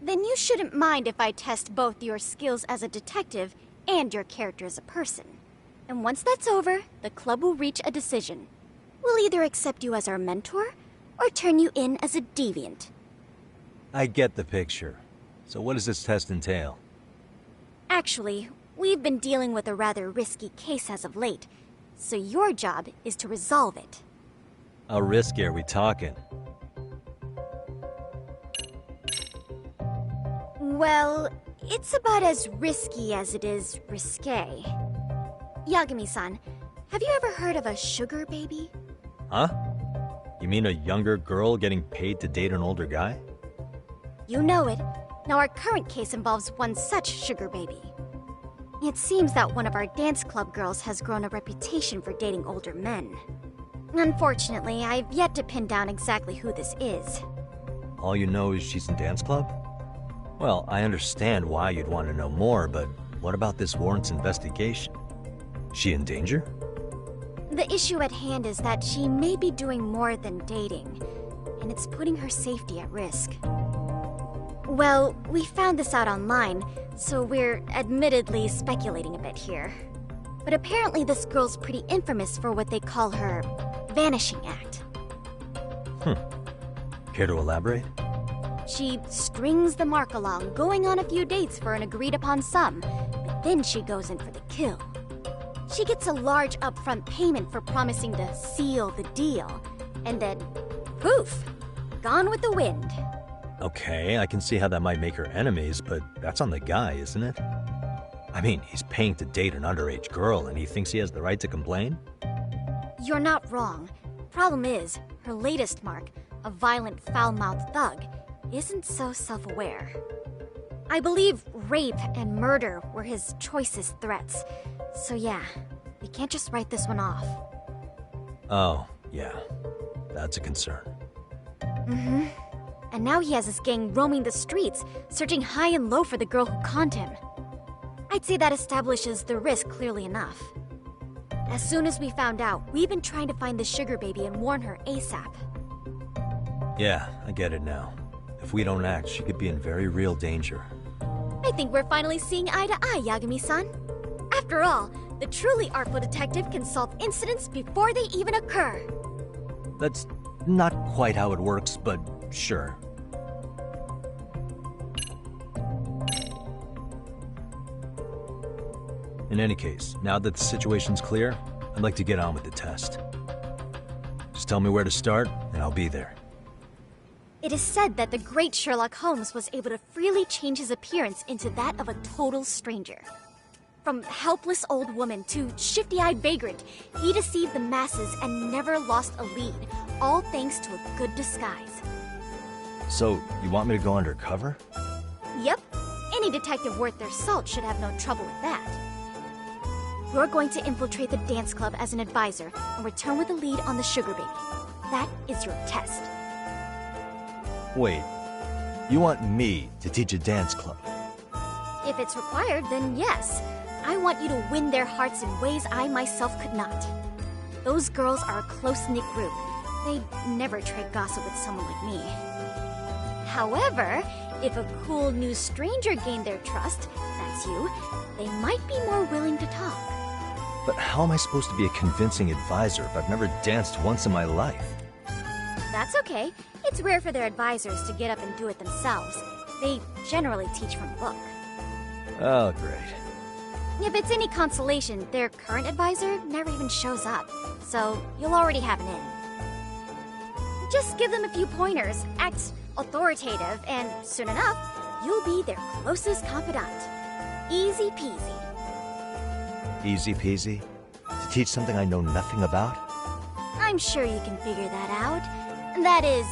Then you shouldn't mind if I test both your skills as a detective and your character as a person. And once that's over, the club will reach a decision. We'll either accept you as our mentor, or turn you in as a deviant. I get the picture. So what does this test entail? Actually, we've been dealing with a rather risky case as of late, so your job is to resolve it. How risky are we talking? Well, it's about as risky as it is risque. Yagami-san, have you ever heard of a sugar baby? Huh? You mean a younger girl getting paid to date an older guy? You know it. Now our current case involves one such sugar baby. It seems that one of our dance club girls has grown a reputation for dating older men. Unfortunately, I've yet to pin down exactly who this is. All you know is she's in dance club? Well, I understand why you'd want to know more, but what about this warrants investigation? Is she in danger? The issue at hand is that she may be doing more than dating, and it's putting her safety at risk. Well, we found this out online, so we're admittedly speculating a bit here. But apparently this girl's pretty infamous for what they call her vanishing act. Care to elaborate? She strings the mark along, going on a few dates for an agreed-upon sum, but then she goes in for the kill. She gets a large upfront payment for promising to seal the deal, and then, poof, gone with the wind. Okay, I can see how that might make her enemies, but that's on the guy, isn't it? I mean, he's paying to date an underage girl, and he thinks he has the right to complain? You're not wrong. Problem is, her latest mark, a violent, foul-mouthed thug, isn't so self-aware. I believe rape and murder were his choicest threats. So yeah, we can't just write this one off. Oh, yeah. That's a concern. Mm-hmm. And now he has his gang roaming the streets, searching high and low for the girl who conned him. I'd say that establishes the risk clearly enough. As soon as we found out, we've been trying to find the sugar baby and warn her ASAP. Yeah, I get it now. If we don't act, she could be in very real danger. I think we're finally seeing eye to eye, Yagami-san. After all, the truly artful detective can solve incidents before they even occur. That's not quite how it works, but sure. In any case, now that the situation's clear, I'd like to get on with the test. Just tell me where to start, and I'll be there. It is said that the great Sherlock Holmes was able to freely change his appearance into that of a total stranger. From helpless old woman to shifty-eyed vagrant, he deceived the masses and never lost a lead, all thanks to a good disguise. So, you want me to go undercover? Yep. Any detective worth their salt should have no trouble with that. You're going to infiltrate the dance club as an advisor and return with a lead on the sugar baby. That is your test. Wait, you want me to teach a dance club? If it's required, then yes. I want you to win their hearts in ways I myself could not. Those girls are a close-knit group, They'd never trade gossip with someone like me. However, if a cool new stranger gained their trust, that's you, they might be more willing to talk. But how am I supposed to be a convincing advisor if I've never danced once in my life? That's okay. It's rare for their advisors to get up and do it themselves. They generally teach from a book. Oh, great. If it's any consolation, their current advisor never even shows up, so you'll already have an in. Just give them a few pointers, act authoritative, and soon enough, you'll be their closest confidant. Easy peasy. Easy peasy? To teach something I know nothing about? I'm sure you can figure that out. That is,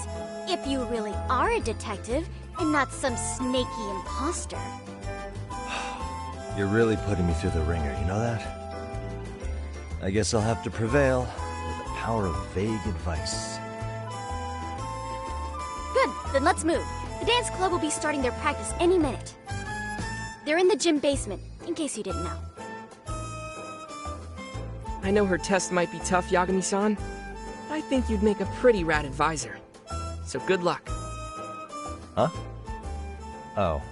if you really are a detective and not some snaky imposter. You're really putting me through the ringer, you know that? I guess I'll have to prevail with the power of vague advice. Good, then let's move. The dance club will be starting their practice any minute. They're in the gym basement, in case you didn't know. I know her test might be tough, Yagami-san. I think you'd make a pretty rad advisor. So good luck. Huh? Oh.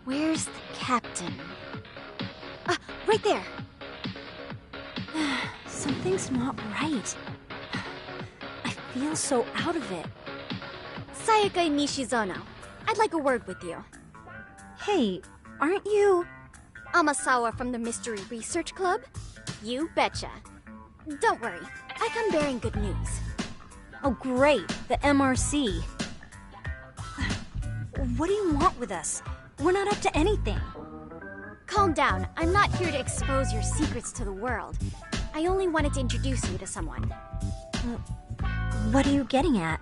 Where's the captain? Ah, right there! Something's not right. I feel so out of it. Sayaka Nishizono, I'd like a word with you. Hey, aren't you... Amasawa from the Mystery Research Club? You betcha. Don't worry, I come bearing good news. Oh great, the MRC. What do you want with us? We're not up to anything. Calm down. I'm not here to expose your secrets to the world. I only wanted to introduce you to someone. What are you getting at?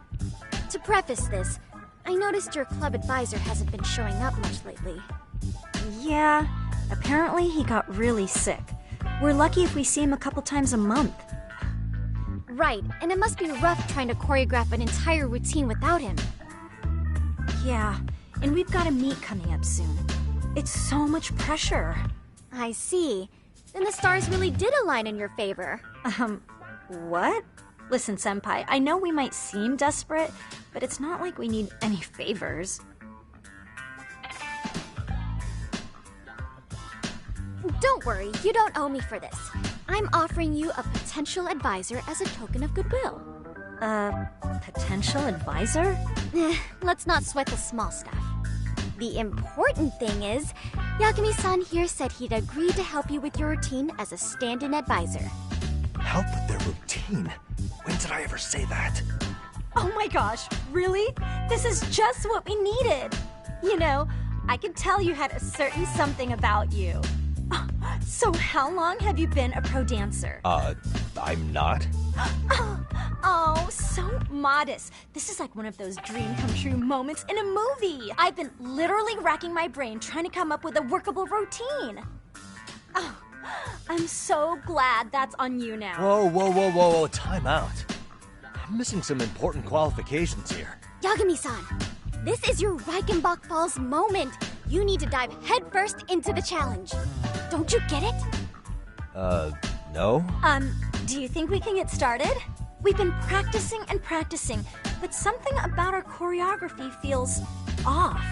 To preface this, I noticed your club advisor hasn't been showing up much lately. Yeah, apparently he got really sick. We're lucky if we see him a couple times a month. Right, and it must be rough trying to choreograph an entire routine without him. Yeah, and we've got a meet coming up soon. It's so much pressure. I see. Then the stars really did align in your favor. What? Listen, Senpai, I know we might seem desperate, but it's not like we need any favors. Don't worry, you don't owe me for this. I'm offering you a potential advisor as a token of goodwill. Potential advisor? Let's not sweat the small stuff. The important thing is, Yagami-san here said he'd agreed to help you with your routine as a stand-in advisor. Help with their routine? When did I ever say that? Oh my gosh, really? This is just what we needed. You know, I could tell you had a certain something about you. So how long have you been a pro dancer? I'm not. Oh, so modest. This is like one of those dream come true moments in a movie. I've been literally racking my brain trying to come up with a workable routine. Oh, I'm so glad that's on you now. Whoa, time out. I'm missing some important qualifications here. Yagami-san, this is your Reichenbach Falls moment. You need to dive headfirst into the challenge. Don't you get it? No? Do you think we can get started? We've been practicing and practicing, but something about our choreography feels off.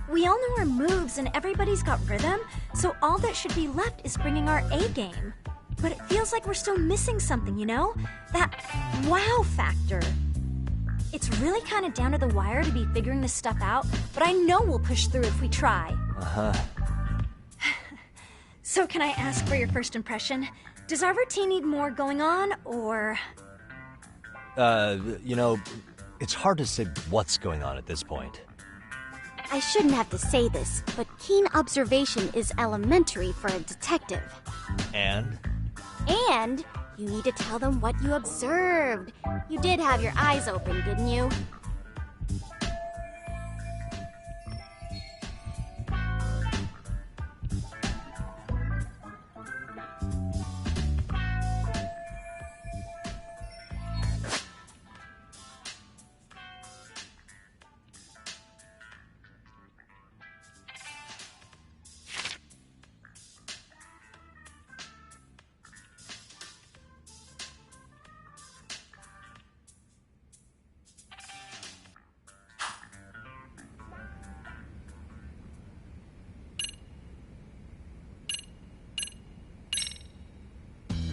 We all know our moves and everybody's got rhythm, so all that should be left is bringing our A game. But it feels like we're still missing something, you know? That wow factor. It's really kind of down to the wire to be figuring this stuff out, but I know we'll push through if we try. Uh-huh. So can I ask for your first impression? Does our routine need more going on, or...? You know, it's hard to say what's going on at this point. I shouldn't have to say this, but keen observation is elementary for a detective. And? And you need to tell them what you observed. You did have your eyes open, didn't you?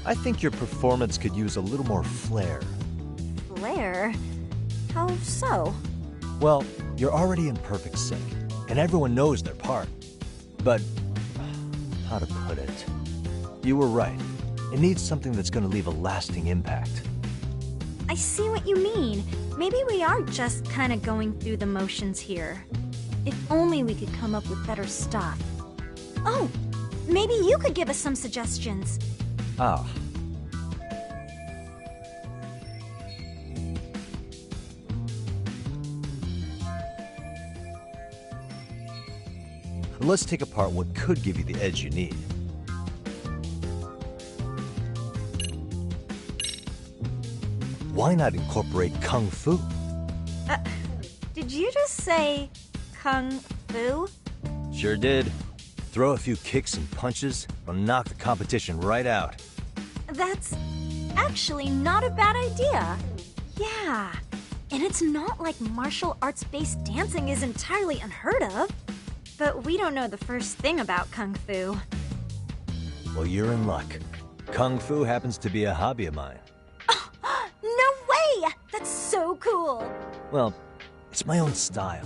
I think your performance could use a little more flair. Flair? How so? Well, you're already in perfect sync, and everyone knows their part. But, how to put it? You were right. It needs something that's going to leave a lasting impact. I see what you mean. Maybe we are just kind of going through the motions here. If only we could come up with better stuff. Oh, maybe you could give us some suggestions. Ah. Let's take apart what could give you the edge you need. Why not incorporate Kung Fu? Did you just say Kung Fu? Sure did. Throw a few kicks and punches, or knock the competition right out. That's actually not a bad idea. Yeah, and it's not like martial arts-based dancing is entirely unheard of. But we don't know the first thing about Kung Fu. Well, you're in luck. Kung Fu happens to be a hobby of mine. No way! That's so cool! Well, it's my own style.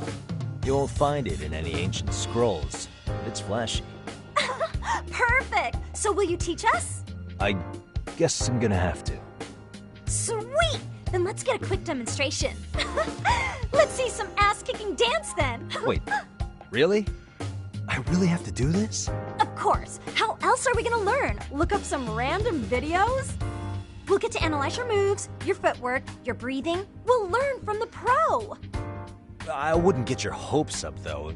You won't find it in any ancient scrolls. It's flashy. Perfect! So will you teach us? I guess I'm gonna have to. Sweet! Then let's get a quick demonstration. Let's see some ass-kicking dance then! Wait, really? I really have to do this? Of course! How else are we gonna learn? Look up some random videos? We'll get to analyze your moves, your footwork, your breathing. We'll learn from the pro! I wouldn't get your hopes up, though.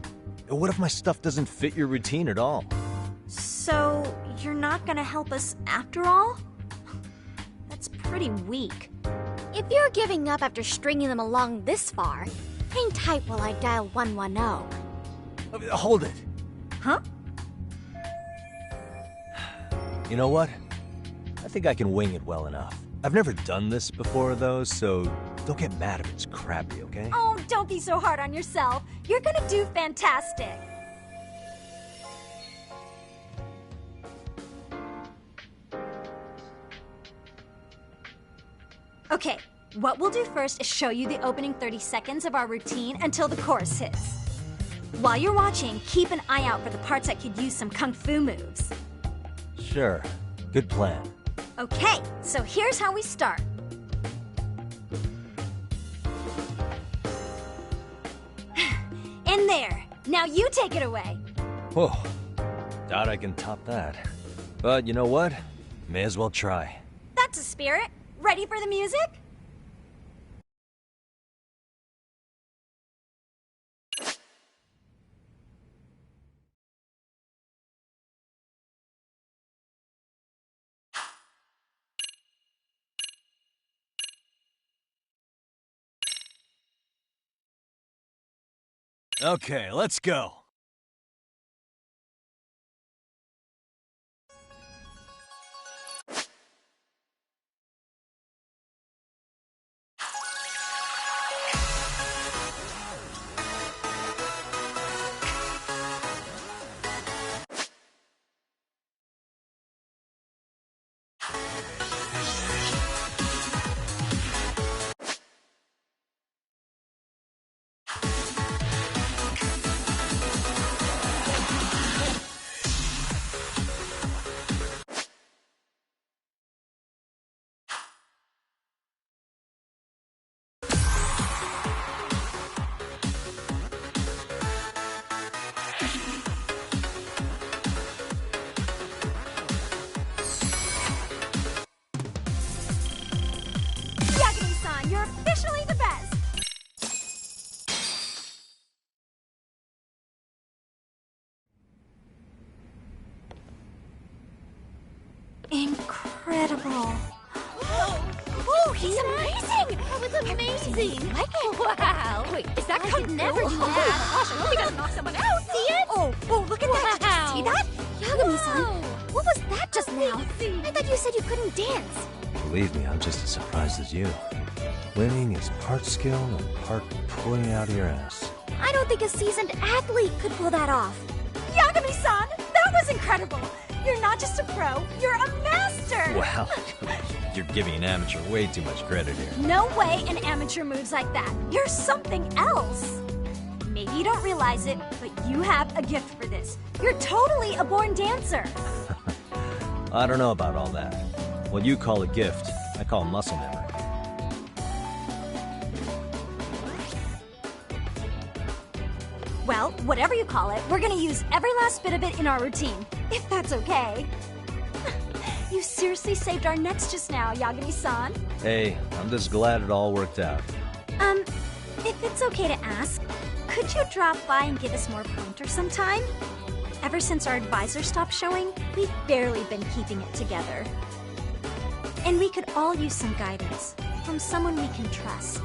What if my stuff doesn't fit your routine at all? So, you're not gonna help us after all? That's pretty weak. If you're giving up after stringing them along this far, hang tight while I dial 110. Hold it. Huh? You know what? I think I can wing it well enough. I've never done this before, though, so don't get mad if it's crappy, okay? Oh, don't be so hard on yourself. You're gonna do fantastic. Okay, what we'll do first is show you the opening 30 seconds of our routine until the chorus hits. While you're watching, keep an eye out for the parts that could use some Kung Fu moves. Sure. Good plan. Okay, so here's how we start. In there. Now you take it away. Whoa. Doubt I can top that. But you know what? May as well try. That's a spirit. Ready for the music? Okay, let's go. Yagami-san, you're officially the best! Incredible. Oh, he's amazing! That was amazing! Wow! Wait, is that kung fu? never do that. Gosh, I hope he doesn't knock someone out. See it? Oh, look at that! Did you see that? Yagami-san, what was that just now? I thought you said you couldn't dance. Believe me, I'm just as surprised as you. Winning is part skill and part pulling it out of your ass. I don't think a seasoned athlete could pull that off. Yagami-san, that was incredible! You're not just a pro, you're a master! Wow, you're giving an amateur way too much credit here. No way an amateur moves like that. You're something else. Maybe you don't realize it, but you have a gift for this. You're totally a born dancer. I don't know about all that. What you call a gift, I call muscle memory. Well, whatever you call it, we're gonna use every last bit of it in our routine, if that's okay. You seriously saved our necks just now, Yagami-san. Hey, I'm just glad it all worked out. If it's okay to ask, could you drop by and give us more pointers sometime? Ever since our advisor stopped showing, we've barely been keeping it together. And we could all use some guidance from someone we can trust.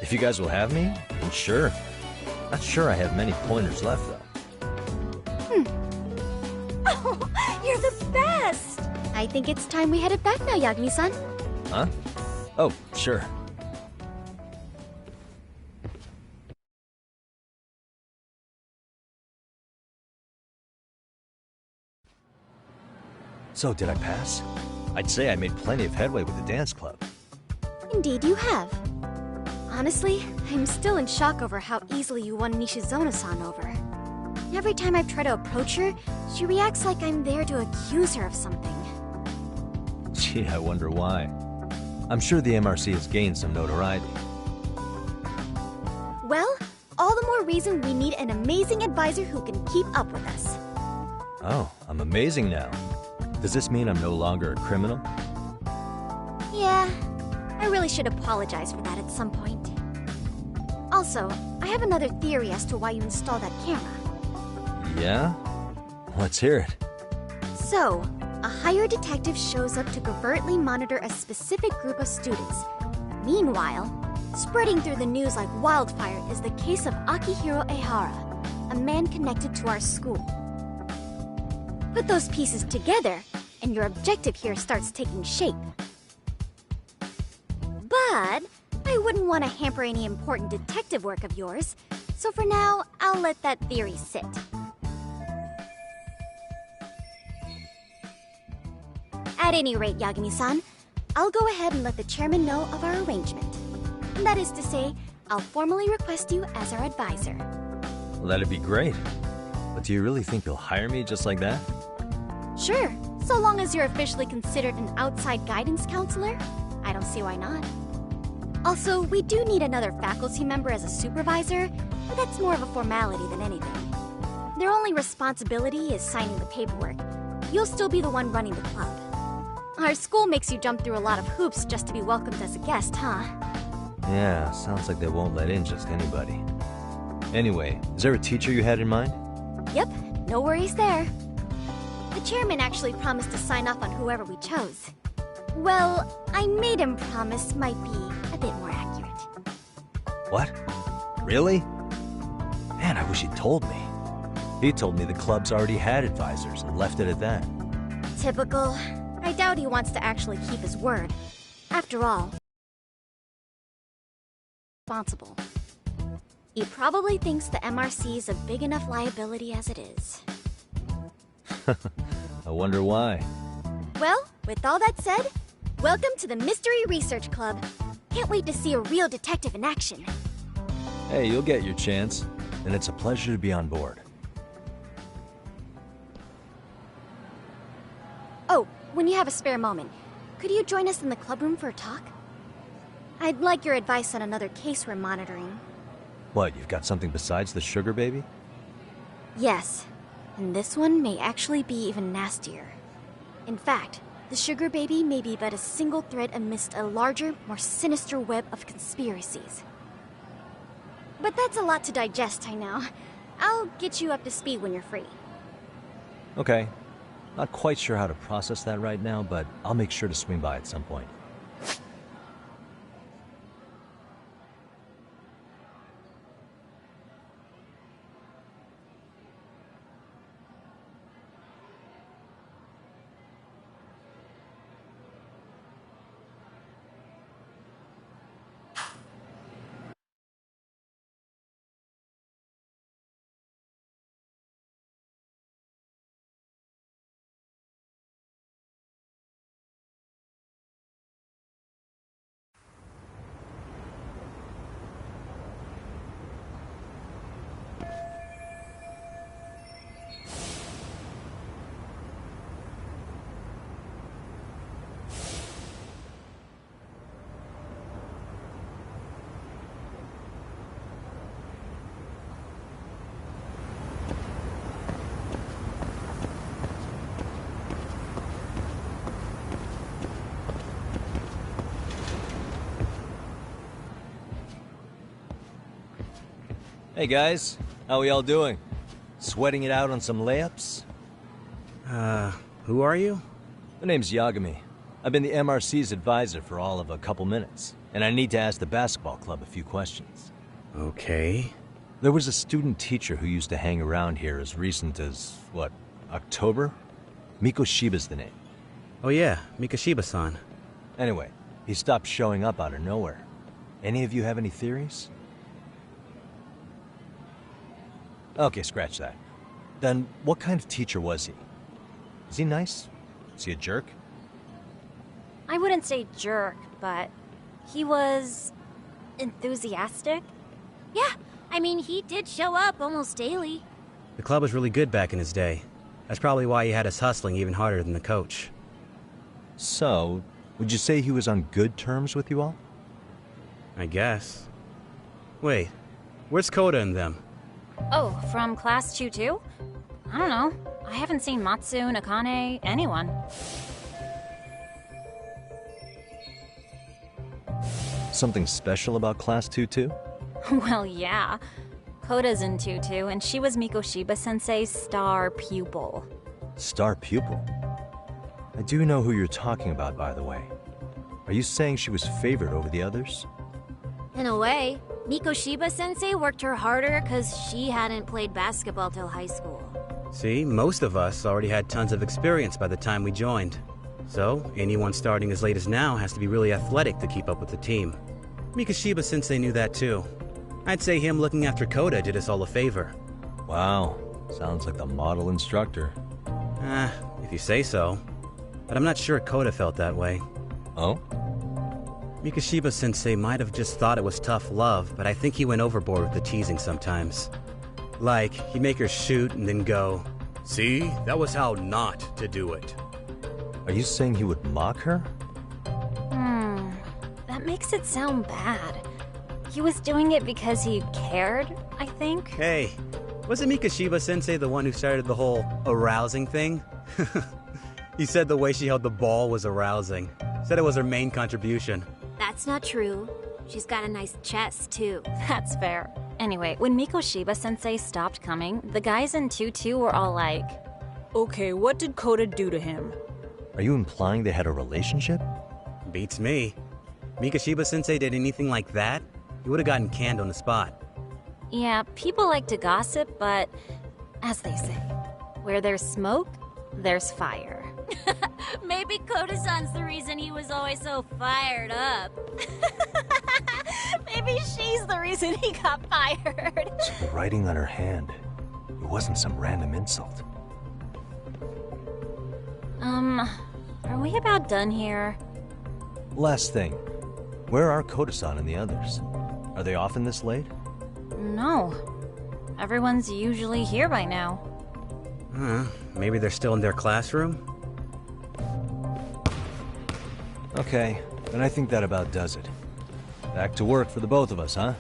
If you guys will have me, then sure. Not sure I have many pointers left, though. Oh, you're the best! I think it's time we headed back now, Yagami-san. Huh? Oh, sure. So, did I pass? I'd say I made plenty of headway with the dance club. Indeed you have. Honestly, I'm still in shock over how easily you won Nishizona-san over. Every time I try to approach her, she reacts like I'm there to accuse her of something. Gee, I wonder why. I'm sure the MRC has gained some notoriety. Well, all the more reason we need an amazing advisor who can keep up with us. Oh, I'm amazing now. Does this mean I'm no longer a criminal? Yeah, I really should apologize for that at some point. Also, I have another theory as to why you installed that camera. Yeah? Let's hear it. So, a hired detective shows up to covertly monitor a specific group of students. Meanwhile, spreading through the news like wildfire is the case of Akihiro Ehara, a man connected to our school. Put those pieces together, and your objective here starts taking shape. But I wouldn't want to hamper any important detective work of yours, so for now, I'll let that theory sit. At any rate, Yagami-san, I'll go ahead and let the chairman know of our arrangement. That is to say, I'll formally request you as our advisor. Well, that'd be great. But do you really think you'll hire me just like that? Sure, so long as you're officially considered an outside guidance counselor. I don't see why not. Also, we do need another faculty member as a supervisor, but that's more of a formality than anything. Their only responsibility is signing the paperwork. You'll still be the one running the club. Our school makes you jump through a lot of hoops just to be welcomed as a guest, huh? Yeah, sounds like they won't let in just anybody. Anyway, is there a teacher you had in mind? Yep, no worries there. The chairman actually promised to sign off on whoever we chose. Well, I made him promise might be a bit more accurate. What? Really? Man, I wish he'd told me. He told me the club's already had advisors and left it at that. Typical. I doubt he wants to actually keep his word. After all, responsible. He probably thinks the MRC is a big enough liability as it is. I wonder why. Well, with all that said, welcome to the Mystery Research Club. Can't wait to see a real detective in action. Hey, you'll get your chance, and it's a pleasure to be on board. Oh, when you have a spare moment, could you join us in the club room for a talk? I'd like your advice on another case we're monitoring. What, you've got something besides the sugar baby? Yes, and this one may actually be even nastier. In fact, the sugar baby may be but a single thread amidst a larger, more sinister web of conspiracies. But that's a lot to digest, I know. I'll get you up to speed when you're free. Okay. Not quite sure how to process that right now, but I'll make sure to swing by at some point. Hey guys, how we all doing? Sweating it out on some layups? Who are you? My name's Yagami. I've been the MRC's advisor for all of a couple minutes, and I need to ask the basketball club a few questions. Okay. There was a student teacher who used to hang around here as recent as, what, October? Mikoshiba's the name. Oh yeah, Mikoshiba-san. Anyway, he stopped showing up out of nowhere. Any of you have any theories? Okay, scratch that. Then, what kind of teacher was he? Is he nice? Is he a jerk? I wouldn't say jerk, but he was enthusiastic. Yeah, I mean, he did show up almost daily. The club was really good back in his day. That's probably why he had us hustling even harder than the coach. So, would you say he was on good terms with you all? I guess. Wait, where's Koda and them? Oh, from class 2-2? I don't know. I haven't seen Matsu, Nakane, anyone. Something special about Class 2-2? Well, yeah. Koda's in 2-2, and she was Mikoshiba-sensei's star pupil. Star pupil? I do know who you're talking about, by the way. Are you saying she was favored over the others? In a way. Mikoshiba-sensei worked her harder because she hadn't played basketball till high school. See, most of us already had tons of experience by the time we joined. So, anyone starting as late as now has to be really athletic to keep up with the team. Mikoshiba-sensei knew that too. I'd say him looking after Koda did us all a favor. Wow, sounds like the model instructor. If you say so. But I'm not sure Koda felt that way. Oh? Mikoshiba-sensei might have just thought it was tough love, but I think he went overboard with the teasing sometimes. Like, he'd make her shoot and then go, "See, that was how not to do it." Are you saying he would mock her? That makes it sound bad. He was doing it because he cared, I think. Hey, wasn't Mikoshiba-sensei the one who started the whole arousing thing? He said the way she held the ball was arousing. Said it was her main contribution. That's not true. She's got a nice chest, too. That's fair. Anyway, when Mikoshiba-sensei stopped coming, the guys in 2-2 were all like, "Okay, what did Koda do to him?" Are you implying they had a relationship? Beats me. Mikoshiba-sensei did anything like that, he would have gotten canned on the spot. Yeah, people like to gossip, but as they say, where there's smoke, there's fire. Maybe Koda-san's the reason he was always so fired up. Maybe she's the reason he got fired. So the writing on her hand, it wasn't some random insult. Are we about done here? Last thing, where are Koda-san and the others? Are they often this late? No. Everyone's usually here by now. Maybe they're still in their classroom? Okay, then I think that about does it. Back to work for the both of us, huh?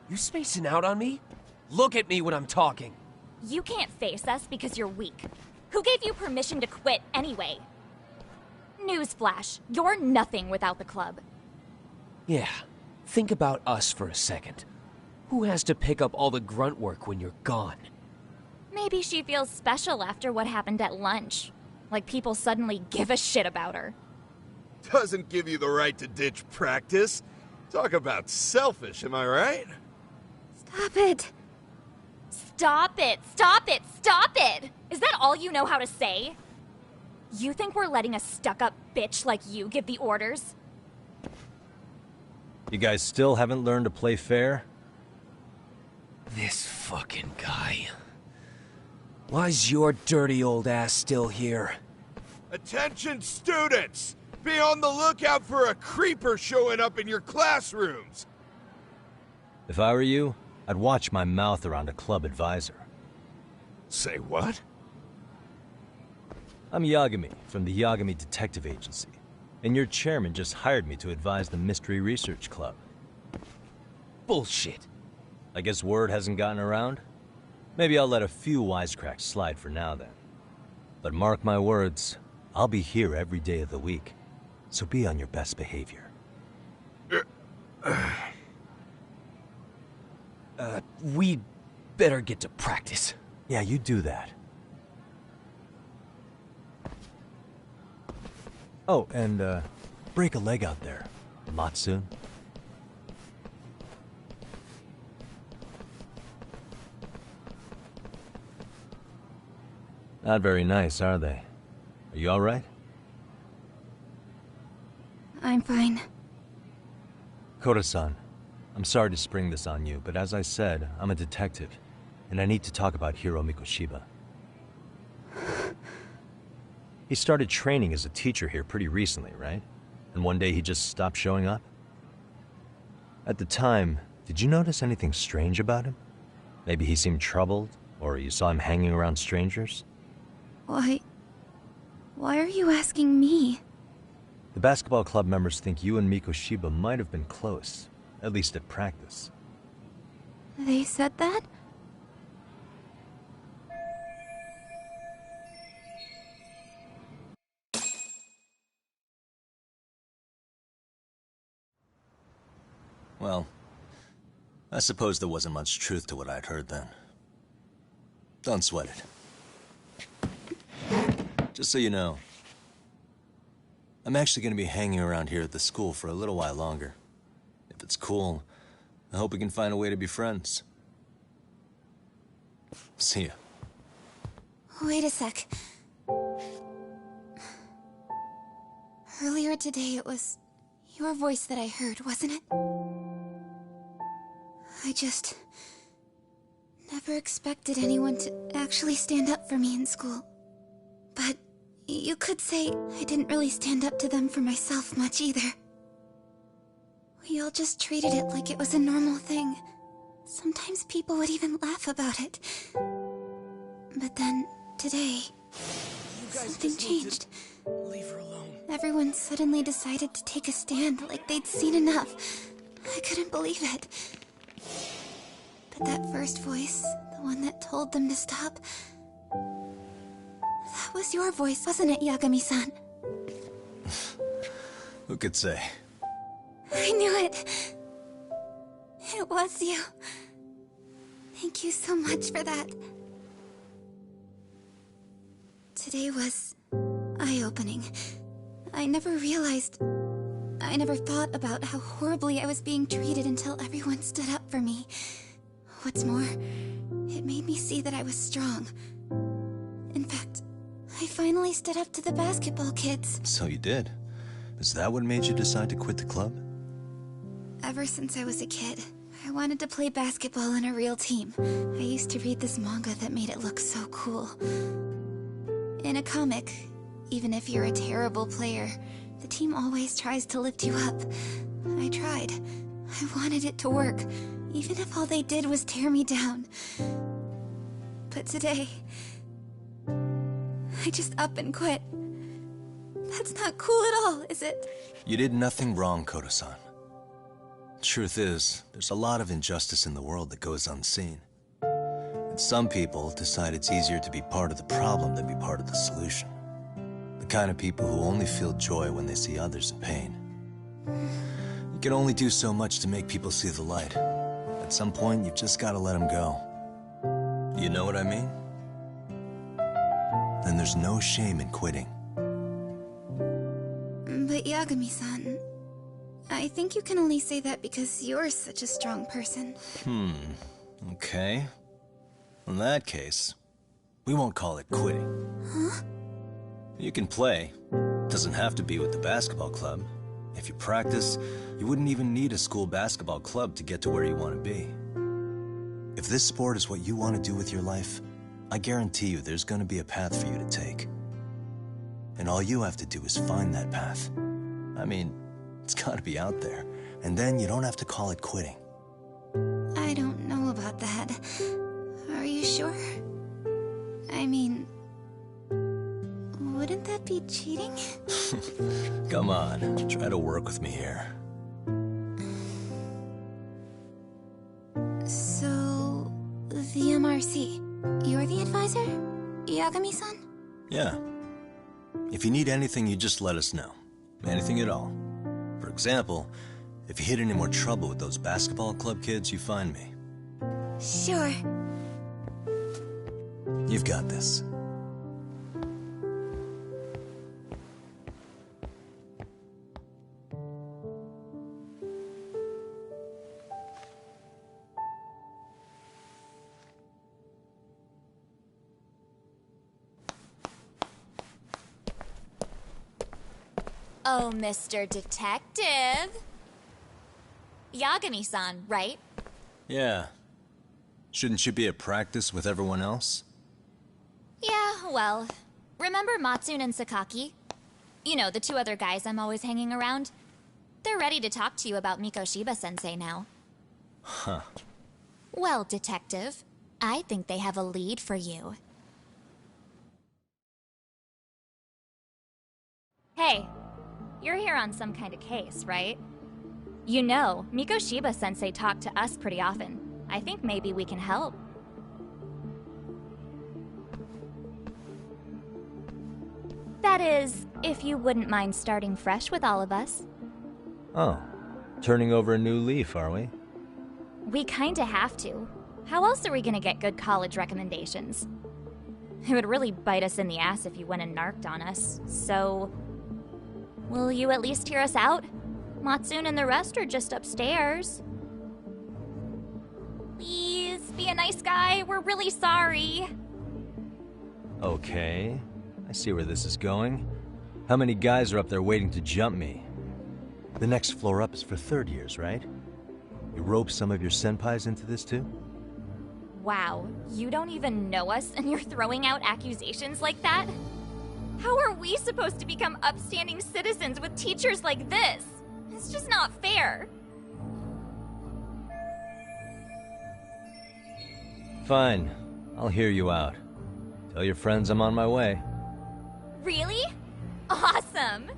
You spacing out on me? Look at me when I'm talking. You can't face us because you're weak. Who gave you permission to quit anyway? Newsflash, you're nothing without the club. Yeah, think about us for a second. Who has to pick up all the grunt work when you're gone? Maybe she feels special after what happened at lunch. Like people suddenly give a shit about her. Doesn't give you the right to ditch practice. Talk about selfish, am I right? Stop it. Stop it! Stop it! Stop it! Is that all you know how to say? You think we're letting a stuck-up bitch like you give the orders? You guys still haven't learned to play fair? This fucking guy. Why's your dirty old ass still here? Attention, students! Be on the lookout for a creeper showing up in your classrooms! If I were you, I'd watch my mouth around a club advisor. Say what? I'm Yagami, from the Yagami Detective Agency, and your chairman just hired me to advise the Mystery Research Club. Bullshit. I guess word hasn't gotten around? Maybe I'll let a few wisecracks slide for now then. But mark my words, I'll be here every day of the week, so be on your best behavior. We better get to practice. Yeah, you do that. Oh, and, break a leg out there, Matsu. Not very nice, are they? Are you all right? I'm fine. Koda-san, I'm sorry to spring this on you, but as I said, I'm a detective, and I need to talk about Hiro Mikoshiba. He started training as a teacher here pretty recently, right? And one day he just stopped showing up? At the time, did you notice anything strange about him? Maybe he seemed troubled, or you saw him hanging around strangers? Why are you asking me? The basketball club members think you and Mikoshiba might have been close, at least at practice. They said that? Well, I suppose there wasn't much truth to what I'd heard then. Don't sweat it. Just so you know, I'm actually going to be hanging around here at the school for a little while longer. If it's cool, I hope we can find a way to be friends. See ya. Wait a sec. Earlier today it was your voice that I heard, wasn't it? I just never expected anyone to actually stand up for me in school. But you could say I didn't really stand up to them for myself much either. We all just treated it like it was a normal thing. Sometimes people would even laugh about it. But then, today, something changed. Leave her alone. Everyone suddenly decided to take a stand like they'd seen enough. I couldn't believe it. But that first voice, the one that told them to stop, that was your voice, wasn't it, Yagami-san? Who could say? I knew it. It was you. Thank you so much for that. Today was eye-opening. I never thought about how horribly I was being treated until everyone stood up for me. What's more, it made me see that I was strong. In fact, I finally stood up to the basketball kids. So you did. Is that what made you decide to quit the club? Ever since I was a kid, I wanted to play basketball on a real team. I used to read this manga that made it look so cool. In a comic, even if you're a terrible player, the team always tries to lift you up. I tried. I wanted it to work, even if all they did was tear me down. But today, I just up and quit. That's not cool at all, is it? You did nothing wrong, Koto-san. Truth is, there's a lot of injustice in the world that goes unseen. And some people decide it's easier to be part of the problem than be part of the solution. The kind of people who only feel joy when they see others in pain. You can only do so much to make people see the light. At some point, you've just got to let them go. You know what I mean? Then there's no shame in quitting. But Yagami-san, I think you can only say that because you're such a strong person. Okay. In that case, we won't call it quitting. Huh? You can play. Doesn't have to be with the basketball club. If you practice, you wouldn't even need a school basketball club to get to where you want to be. If this sport is what you want to do with your life, I guarantee you there's going to be a path for you to take. And all you have to do is find that path. I mean, it's got to be out there. And then you don't have to call it quitting. I don't know about that. Are you sure? I mean, wouldn't that be cheating? Come on, try to work with me here. So, the MRC, you're the advisor? Yagami-san? Yeah. If you need anything, you just let us know. Anything at all. For example, if you hit any more trouble with those basketball club kids, you find me. Sure. You've got this. Oh, Mr. Detective. Yagami-san, right? Yeah. Shouldn't you be at practice with everyone else? Yeah, well, remember Matsune and Sakaki? You know, the two other guys I'm always hanging around? They're ready to talk to you about Mikoshiba-sensei now. Huh. Well, Detective, I think they have a lead for you. Hey, you're here on some kind of case, right? You know, Mikoshiba-sensei talked to us pretty often. I think maybe we can help. That is, if you wouldn't mind starting fresh with all of us. Oh, turning over a new leaf, are we? We kinda have to. How else are we gonna get good college recommendations? It would really bite us in the ass if you went and narked on us, so... Will you at least hear us out? Matsune and the rest are just upstairs. Please, be a nice guy. We're really sorry. Okay, I see where this is going. How many guys are up there waiting to jump me? The next floor up is for third years, right? You rope some of your senpais into this too? Wow, you don't even know us and you're throwing out accusations like that? How are we supposed to become upstanding citizens with teachers like this? It's just not fair. Fine. I'll hear you out. Tell your friends I'm on my way. Really? Awesome!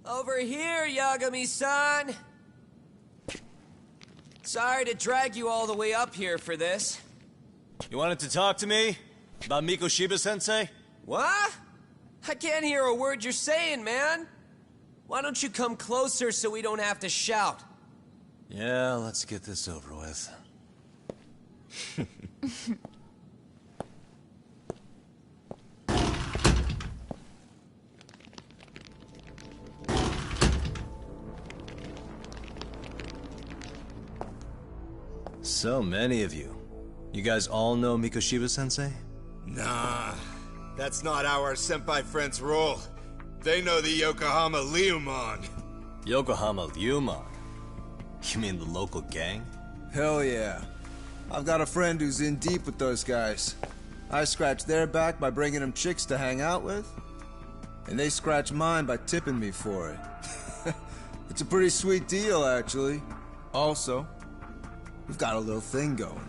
Over here, Yagami-san! Sorry to drag you all the way up here for this. You wanted to talk to me? About Mikoshiba-sensei? What? I can't hear a word you're saying, man. Why don't you come closer so we don't have to shout? Yeah, let's get this over with. So many of you. You guys all know Mikoshiba-sensei? Nah, that's not how our senpai friends roll. They know the Yokohama Liumon. Yokohama Liumon? You mean the local gang? Hell yeah. I've got a friend who's in deep with those guys. I scratch their back by bringing them chicks to hang out with, and they scratch mine by tipping me for it. It's a pretty sweet deal, actually. Also, we've got a little thing going.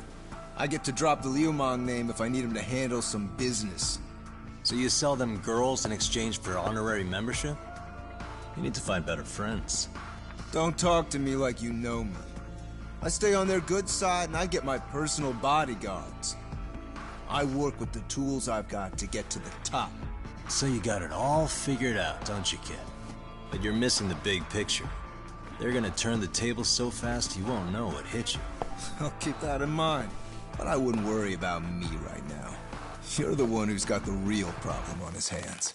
I get to drop the Liumang name if I need him to handle some business. So you sell them girls in exchange for honorary membership? You need to find better friends. Don't talk to me like you know me. I stay on their good side and I get my personal bodyguards. I work with the tools I've got to get to the top. So you got it all figured out, don't you, kid? But you're missing the big picture. They're gonna turn the tables so fast you won't know what hit you. I'll keep that in mind. But I wouldn't worry about me right now. You're the one who's got the real problem on his hands.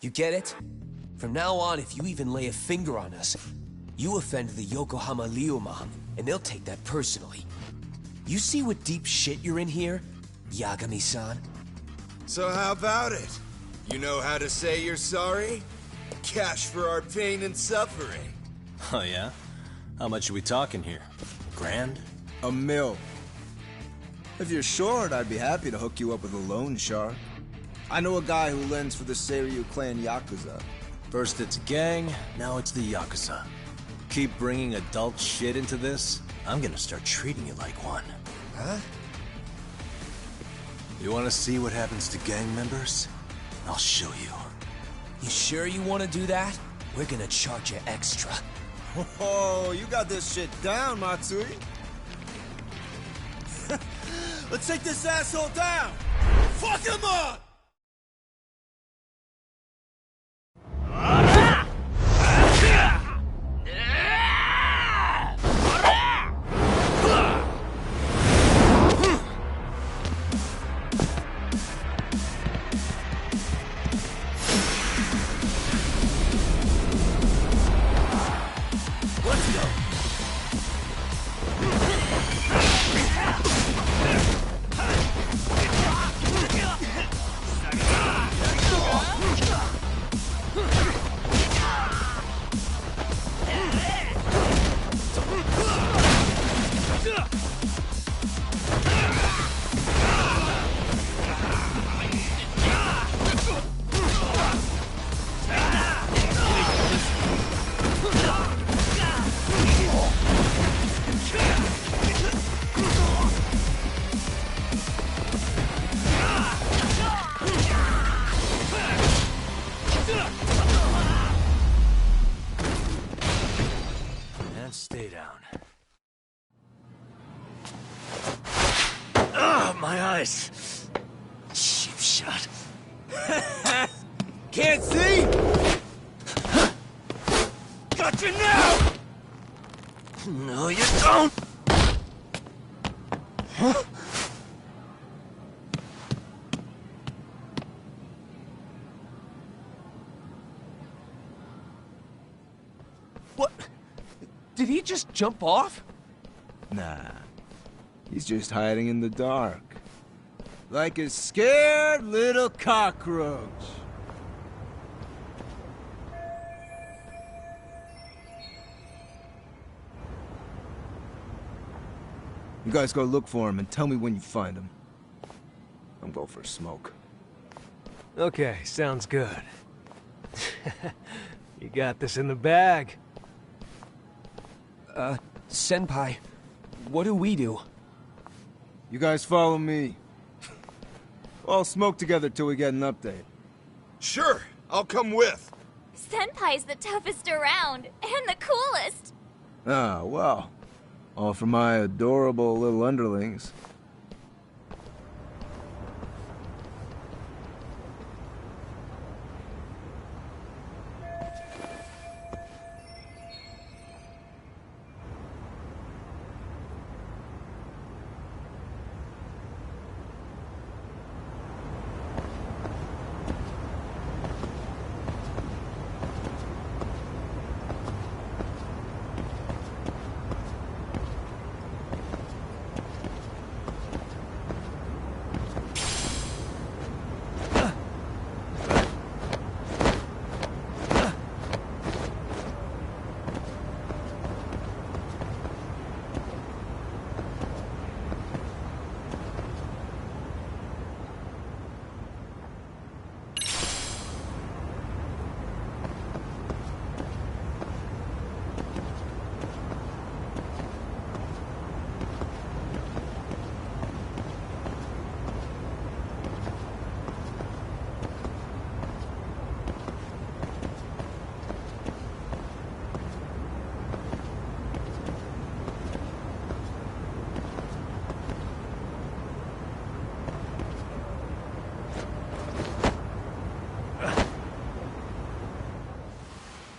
You get it? From now on, if you even lay a finger on us, you offend the Yokohama Liumang, and they'll take that personally. You see what deep shit you're in here, Yagami-san? So how about it? You know how to say you're sorry? Cash for our pain and suffering. Oh yeah? How much are we talking here? $1,000? $1 million. If you're short, I'd be happy to hook you up with a loan shark. I know a guy who lends for the Seiryu clan Yakuza. First it's a gang, now it's the Yakuza. Keep bringing adult shit into this, I'm gonna start treating you like one. Huh? You wanna see what happens to gang members? I'll show you. You sure you want to do that? We're gonna charge you extra. Oh, you got this shit down, Matsui. Let's take this asshole down! Fuck him up! Lay down. Ah, my eyes. Cheap shot. Can't see? Gotcha now! No, you don't! Huh? What? Did he just jump off? Nah. He's just hiding in the dark. Like a scared little cockroach. You guys go look for him and tell me when you find him. I'm going for a smoke. Okay, sounds good. You got this in the bag. Senpai, what do we do? You guys follow me. We'll all smoke together till we get an update. Sure, I'll come with. Senpai's the toughest around, and the coolest. Ah, well. All for my adorable little underlings.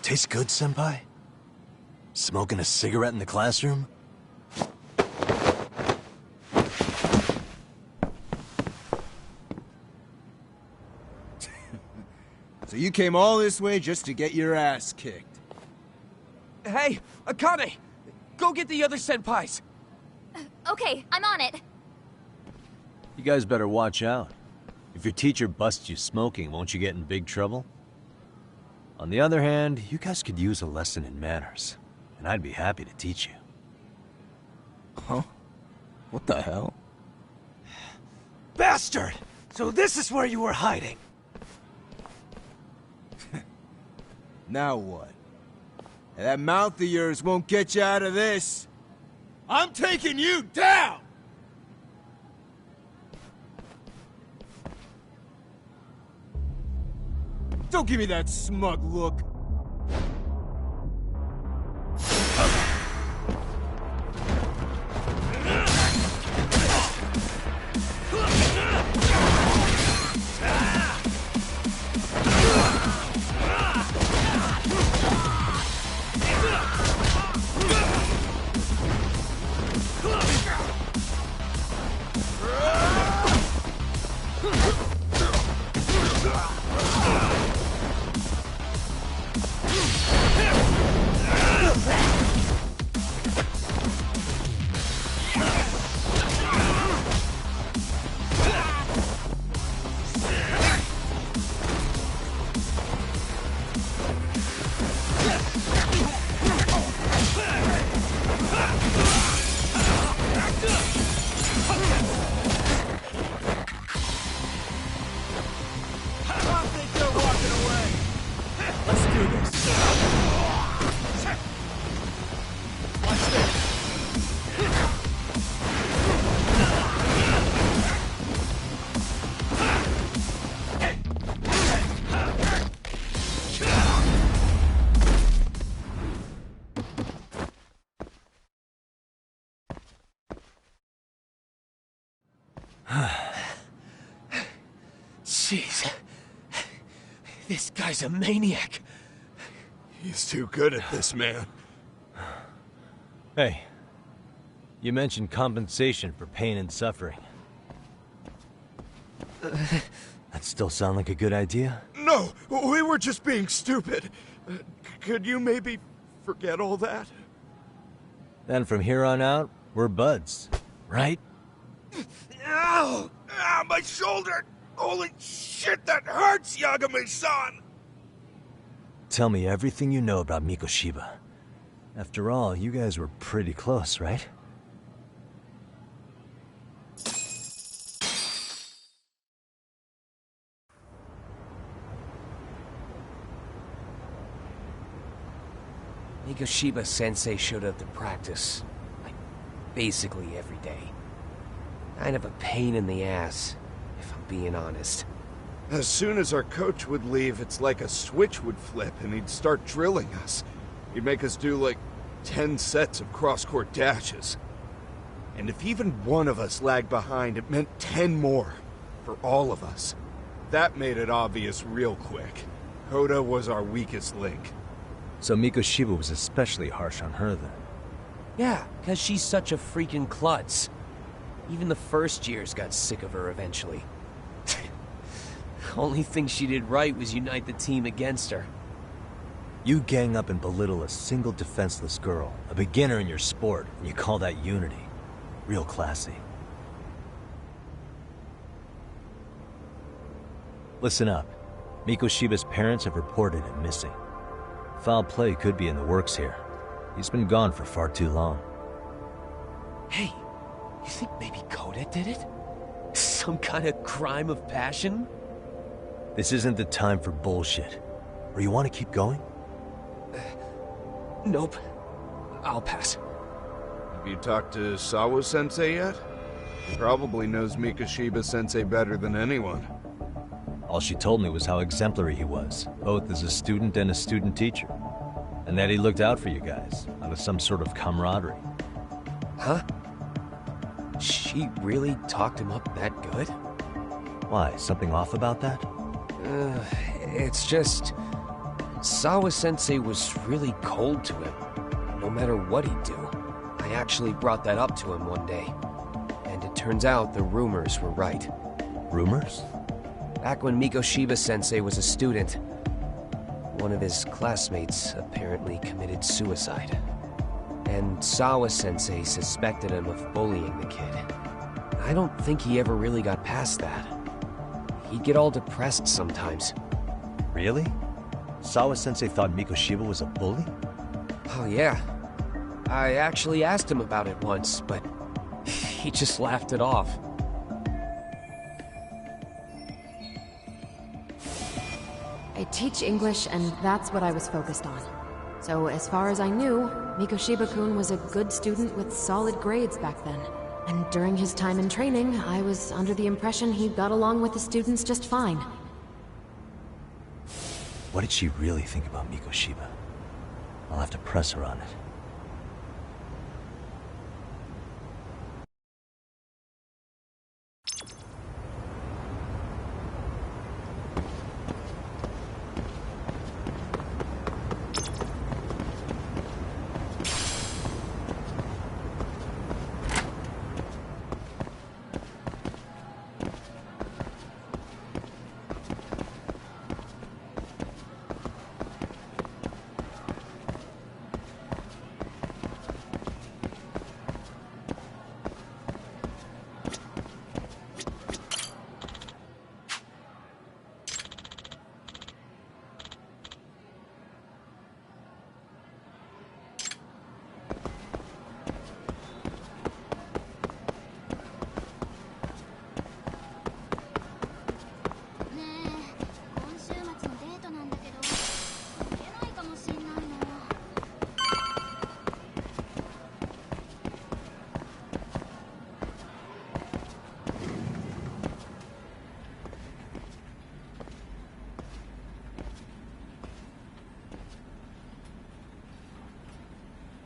Tastes good, Senpai? Smoking a cigarette in the classroom? So you came all this way just to get your ass kicked? Hey, Akane! Go get the other senpais! Okay, I'm on it. You guys better watch out. If your teacher busts you smoking, won't you get in big trouble? On the other hand, you guys could use a lesson in manners, and I'd be happy to teach you. Huh? What the hell? Bastard! So this is where you were hiding. Now what? That mouth of yours won't get you out of this. I'm taking you down! Don't give me that smug look. Jeez. This guy's a maniac. He's too good at this, man. Hey, you mentioned compensation for pain and suffering. That still sound like a good idea? No, we were just being stupid. Could you maybe forget all that? Then from here on out, we're buds, right? Ow! Ah, my shoulder! Holy shit, that hurts, Yagami-san! Tell me everything you know about Mikoshiba. After all, you guys were pretty close, right? Mikoshiba-sensei showed up to practice, like, basically every day. Kind of a pain in the ass, if I'm being honest. As soon as our coach would leave, it's like a switch would flip and he'd start drilling us. He'd make us do like 10 sets of cross-court dashes. And if even one of us lagged behind, it meant 10 more. For all of us. That made it obvious real quick. Koda was our weakest link. So Mikoshiba was especially harsh on her then? Yeah, because she's such a freaking klutz. Even the first years got sick of her eventually. Only thing she did right was unite the team against her. You gang up and belittle a single defenseless girl, a beginner in your sport, and you call that unity. Real classy. Listen up. Mikoshiba's parents have reported him missing. Foul play could be in the works here. He's been gone for far too long. Hey, you think maybe Koda did it? Some kind of crime of passion? This isn't the time for bullshit. Or you want to keep going? Nope. I'll pass. Have you talked to Sawa-sensei yet? He probably knows Mikoshiba-sensei better than anyone. All she told me was how exemplary he was, both as a student and a student teacher. And that he looked out for you guys, out of some sort of camaraderie. Huh? She really talked him up that good? Why, something off about that? It's just... Sawa-sensei was really cold to him, no matter what he'd do. I actually brought that up to him one day. And it turns out the rumors were right. Rumors? Back when Mikoshiba-sensei was a student, one of his classmates apparently committed suicide. And Sawa-sensei suspected him of bullying the kid. I don't think he ever really got past that. He'd get all depressed sometimes. Really? Sawa-sensei thought Mikoshiba was a bully? Oh yeah. I actually asked him about it once, but he just laughed it off. I teach English, and that's what I was focused on. So as far as I knew, Mikoshiba-kun was a good student with solid grades back then. And during his time in training, I was under the impression he got along with the students just fine. What did she really think about Mikoshiba? I'll have to press her on it.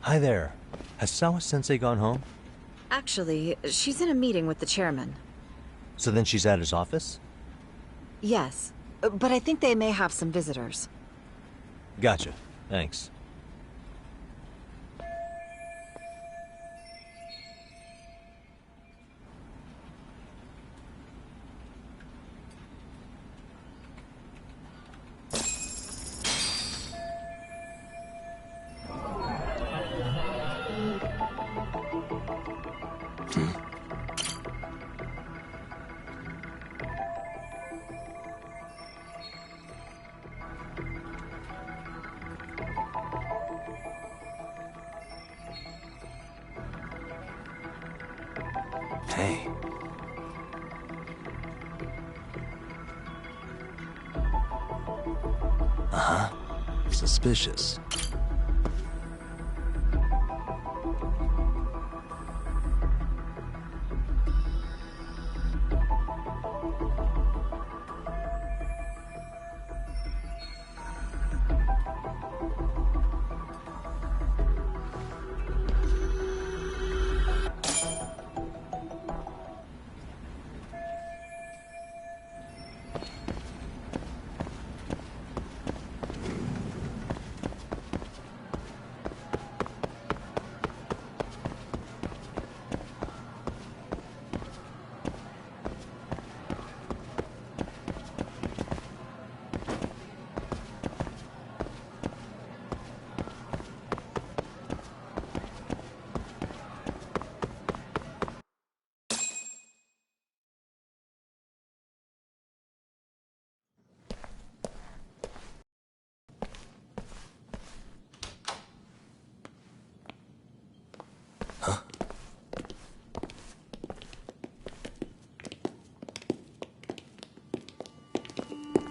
Hi there. Has Sawa-sensei gone home? Actually, she's in a meeting with the chairman. So then she's at his office? Yes, but I think they may have some visitors. Gotcha. Thanks. Hey. Uh-huh. Suspicious.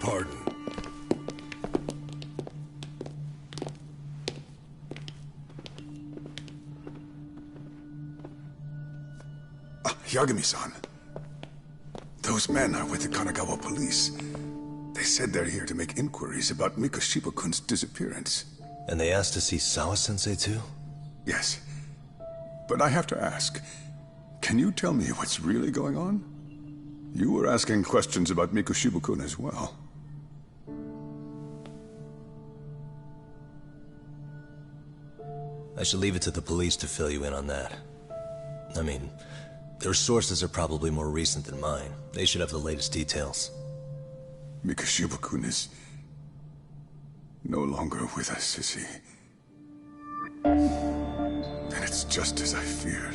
Pardon. Yagami-san. Those men are with the Kanagawa police. They said they're here to make inquiries about Mikashiba-kun's disappearance. And they asked to see Sawa-sensei too? Yes. But I have to ask, can you tell me what's really going on? You were asking questions about Mikashiba-kun as well. I should leave it to the police to fill you in on that. I mean, their sources are probably more recent than mine. They should have the latest details. Mikashiba-kun is no longer with us, is he? Then it's just as I feared.